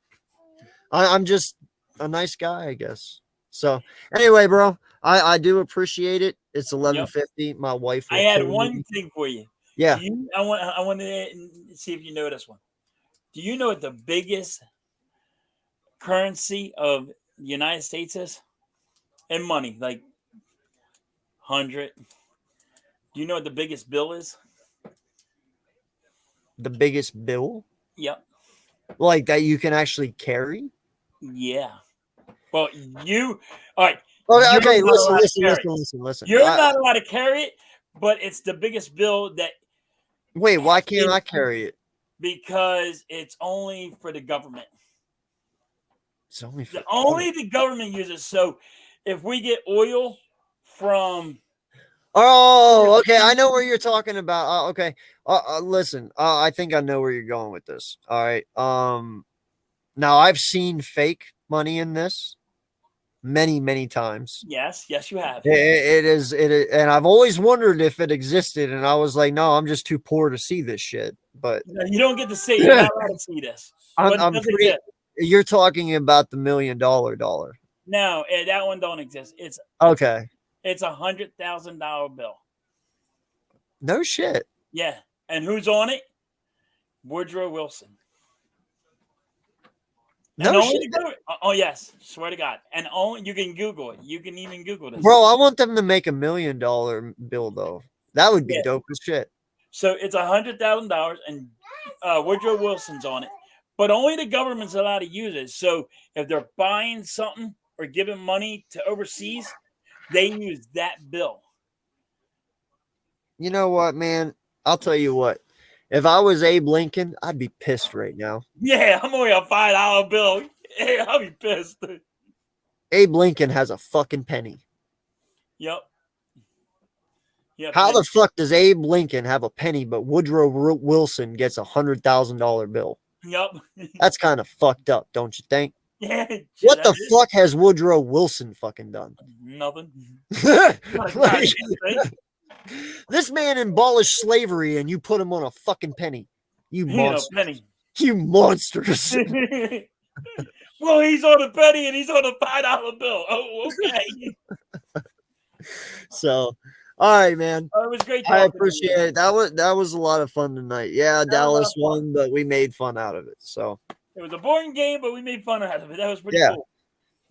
I'm just a nice guy, I guess. So anyway, bro, I do appreciate it. It's 11:50. My wife. I had one thing for you. Yeah. I want to see if you know this one. Do you know what the biggest currency of the United States is? In money, like 100. Do you know what the biggest bill is? The biggest bill? Yep. Like that you can actually carry? Yeah. Well, all right. Okay, You're okay, not allowed to carry it. listen. You're not allowed to carry it, but it's the biggest bill that Wait, why can't I carry it? because it's only for the government. It's only for Only the government uses. So if we get oil from Oh, okay. I know where you're talking about. Okay. Listen. I think I know where you're going with this. All right. Now I've seen fake money in this many, many times. yes, you have. It is, and I've always wondered if it existed, and I was like, no, I'm just too poor to see this shit. But No, you don't get to see. You're not allowed to see this. But it I'm doesn't pretty. exist. You're talking about the $1 million dollar. No, that one don't exist. It's Okay. $100,000 bill. No shit. Yeah, and who's on it? Woodrow Wilson. And No only shit. the government. Oh yes, swear to God. And only you can Google it. You can even Google this. Bro, I want them to make $1 million bill though. That would be Yeah. dope as shit. So it's $100,000, and Woodrow Wilson's on it, but only the government's allowed to use it. So if they're buying something or giving money to overseas, they use that bill. You know what, man? I'll tell you what. If I was Abe Lincoln, I'd be pissed right now. Yeah, I'm only a $5 bill. Hey, I'll be pissed. Abe Lincoln has a fucking penny. Yep. How the fuck does Abe Lincoln have a penny, but Woodrow Wilson gets $100,000 bill? Yep. That's kind of fucked up, don't you think? Yeah. What the fuck has Woodrow Wilson fucking done? Nothing. Like, this man abolished slavery, and you put him on a fucking penny. You monsters! Penny. You monsters! Well, he's on a penny and he's on a $5 bill. Oh, okay. So, all right, man. Oh, it was great. I appreciate it. That was a lot of fun tonight. Yeah, Dallas won, won, but we made fun out of it. So it was a boring game, but we made fun out of it. That was pretty cool.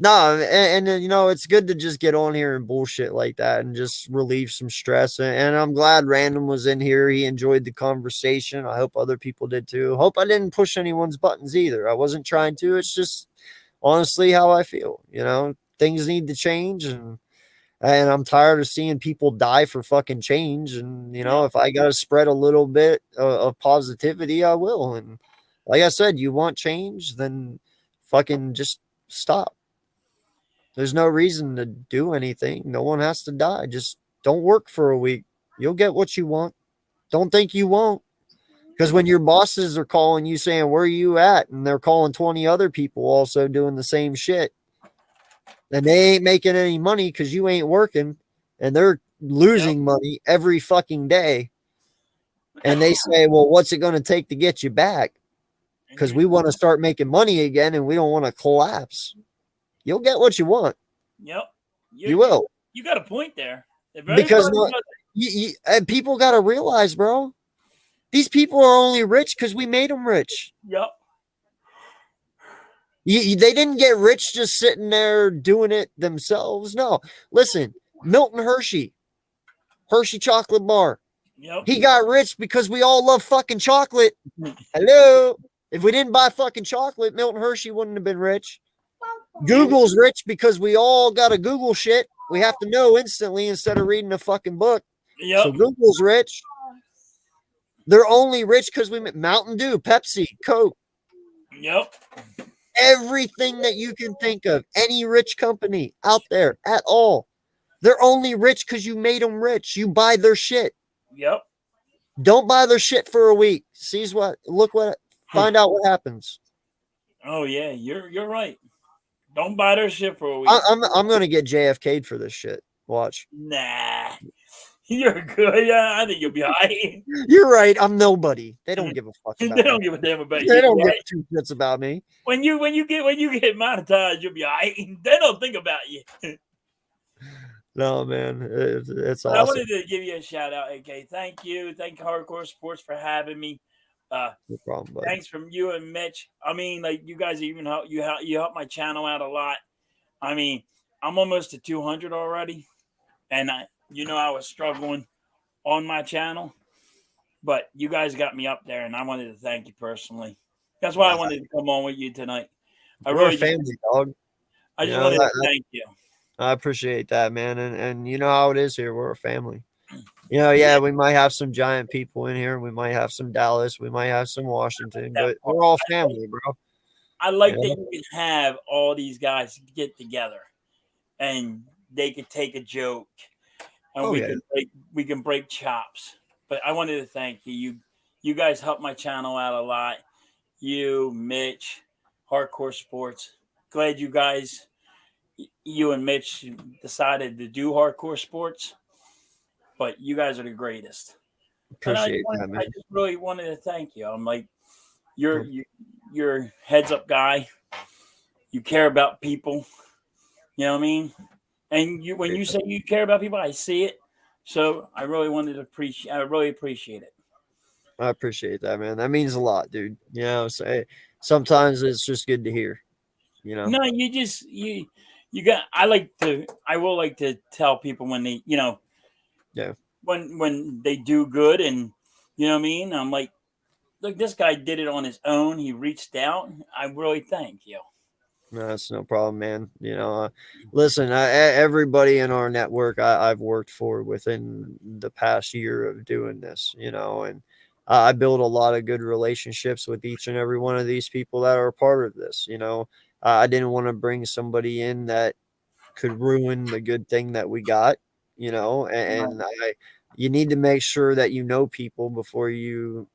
No, and you know, it's good to just get on here and bullshit like that and just relieve some stress. And I'm glad Random was in here. He enjoyed the conversation. I hope other people did too. Hope I didn't push anyone's buttons either. I wasn't trying to. It's just honestly how I feel. You know, things need to change, and I'm tired of seeing people die for fucking change. And you know, if I gotta spread a little bit of positivity, I will. And like I said, you want change, then fucking just stop. There's no reason to do anything. No one has to die. Just don't work for a week. You'll get what you want. Don't think you won't. Because when your bosses are calling you saying, where are you at? And they're calling 20 other people also doing the same shit. And they ain't making any money because you ain't working. And they're losing money every fucking day. And they say, well, what's it going to take to get you back? Because we want to start making money again and we don't want to collapse. You'll get what you want. Yep. You will. You got a point there. Because and people got to realize, bro, these people are only rich because we made them rich. Yep. They didn't get rich just sitting there doing it themselves. No. Listen, Milton Hershey chocolate bar. Yep. He got rich because we all love fucking chocolate. Hello. If we didn't buy fucking chocolate, Milton Hershey wouldn't have been rich. Google's rich because we all got to Google shit. We have to know instantly instead of reading a fucking book. Yep. So Google's rich. They're only rich because we Mountain Dew, Pepsi, Coke. Yep. Everything that you can think of, any rich company out there at all, they're only rich because you made them rich. You buy their shit. Yep. Don't buy their shit for a week. Find out what happens. Oh yeah, you're right. Don't buy their shit for a week. I'm gonna get JFK'd for this shit. Watch. Nah, you're good. Yeah, I think you'll be all right. You're right. I'm nobody. They don't give a fuck. About They don't me. give a damn about you. They don't right? give two shits about me. When you get monetized, you'll be all right. They don't think about you. No, man, it's But I awesome. wanted to give you a shout out, AK. Thank you. Thank Hardcore Sports for having me. No problem, bud. Thanks from you and Mitch. I mean, like you guys even help my channel out a lot. I mean, I'm almost to 200 already, and I was struggling on my channel, but you guys got me up there, and I wanted to thank you personally. That's why I wanted to come on with you tonight. We're a family, dog. I just You know, wanted to thank you. I appreciate that, man. And you know how it is here. We're a family. You know, yeah, we might have some giant people in here. We might have some Dallas. We might have some Washington, but we're all family, bro. I like Yeah. that you can have all these guys get together, and they could take a joke, and we can break chops. But I wanted to thank you. You guys helped my channel out a lot. You, Mitch, Hardcore Sports. Glad you and Mitch decided to do Hardcore Sports. But you guys are the greatest. Appreciate that, man. I just really wanted to thank you. I'm like, you're heads up guy. You care about people. You know what I mean? And when you say you care about people, I see it. So I really appreciate it. I appreciate that, man. That means a lot, dude. You know, sometimes it's just good to hear. You know? No, you got. I will like to tell people when they, Yeah. when they do good, and you know what I mean. I'm like, look, this guy did it on his own. He reached out. I really thank you. No, that's no problem, man. You know, listen, everybody in our network I've worked for within the past year of doing this, you know, and I build a lot of good relationships with each and every one of these people that are a part of this. You know, I didn't want to bring somebody in that could ruin the good thing that we got, you know, and you need to make sure that you know people before you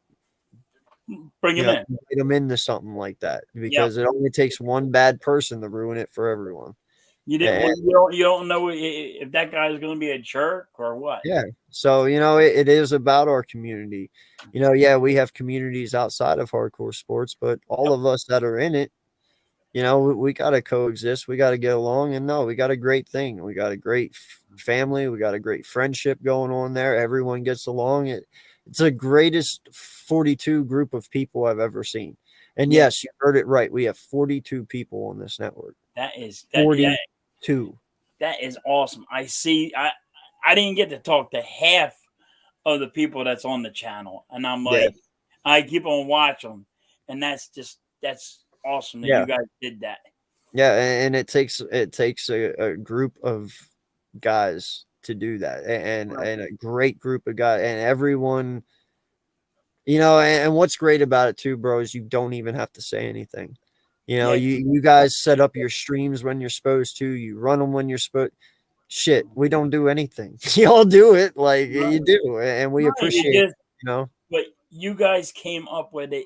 Bring him in. get them into something like that, because it only takes one bad person to ruin it for everyone. You don't know if that guy is going to be a jerk or what. Yeah. So, you know, it is about our community. You know, yeah, we have communities outside of hardcore sports, but all of us that are in it, you know, we got to coexist. We got to get along. And no, we got a great thing. We got a great family. We got a great friendship going on there. Everyone gets along. It's the greatest 42 group of people I've ever seen. And yes, you heard it right. We have 42 people on this network. That is 42. That is awesome. I didn't get to talk to half of the people that's on the channel, and I'm like, I keep on watching, and that's awesome that you guys did that. Yeah, and it takes a group of guys to do that, and a great group of guys, and everyone, you know, and what's great about it too, bro, is you don't even have to say anything. You know, you guys set up your streams when you're supposed to, you run them when you're supposed. Shit, we don't do anything. Y'all do it like you do, and we appreciate it, you know. But you guys came up with it,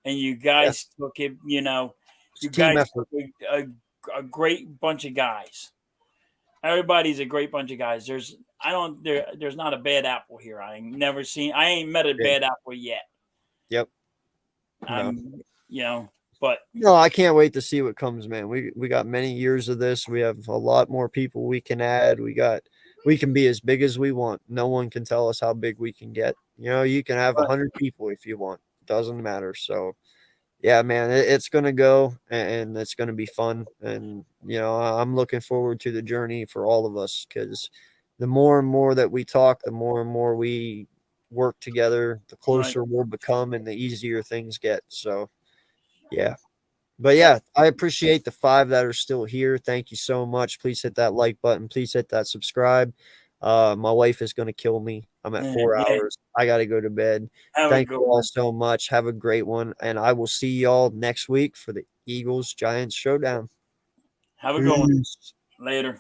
and you guys took it, you know. You guys took a great bunch of guys. Everybody's a great bunch of guys. There's not a bad apple here. I ain't met a bad apple yet. Yep. You know, but no, I can't wait to see what comes, man. We got many years of this. We have a lot more people we can add. We can be as big as we want. No one can tell us how big we can get. You know, you can have 100 people if you want. Doesn't matter. So yeah, man, it's going to go, and it's going to be fun. And, you know, I'm looking forward to the journey for all of us, because the more and more that we talk, the more and more we work together, the closer we'll become and the easier things get. So, yeah. But, yeah, I appreciate the 5 that are still here. Thank you so much. Please hit that like button. Please hit that subscribe. My wife is going to kill me. I'm at 4 hours. I got to go to bed. Thank you all so much. Have a great one. And I will see y'all next week for the Eagles-Giants showdown. Have a good one. Later.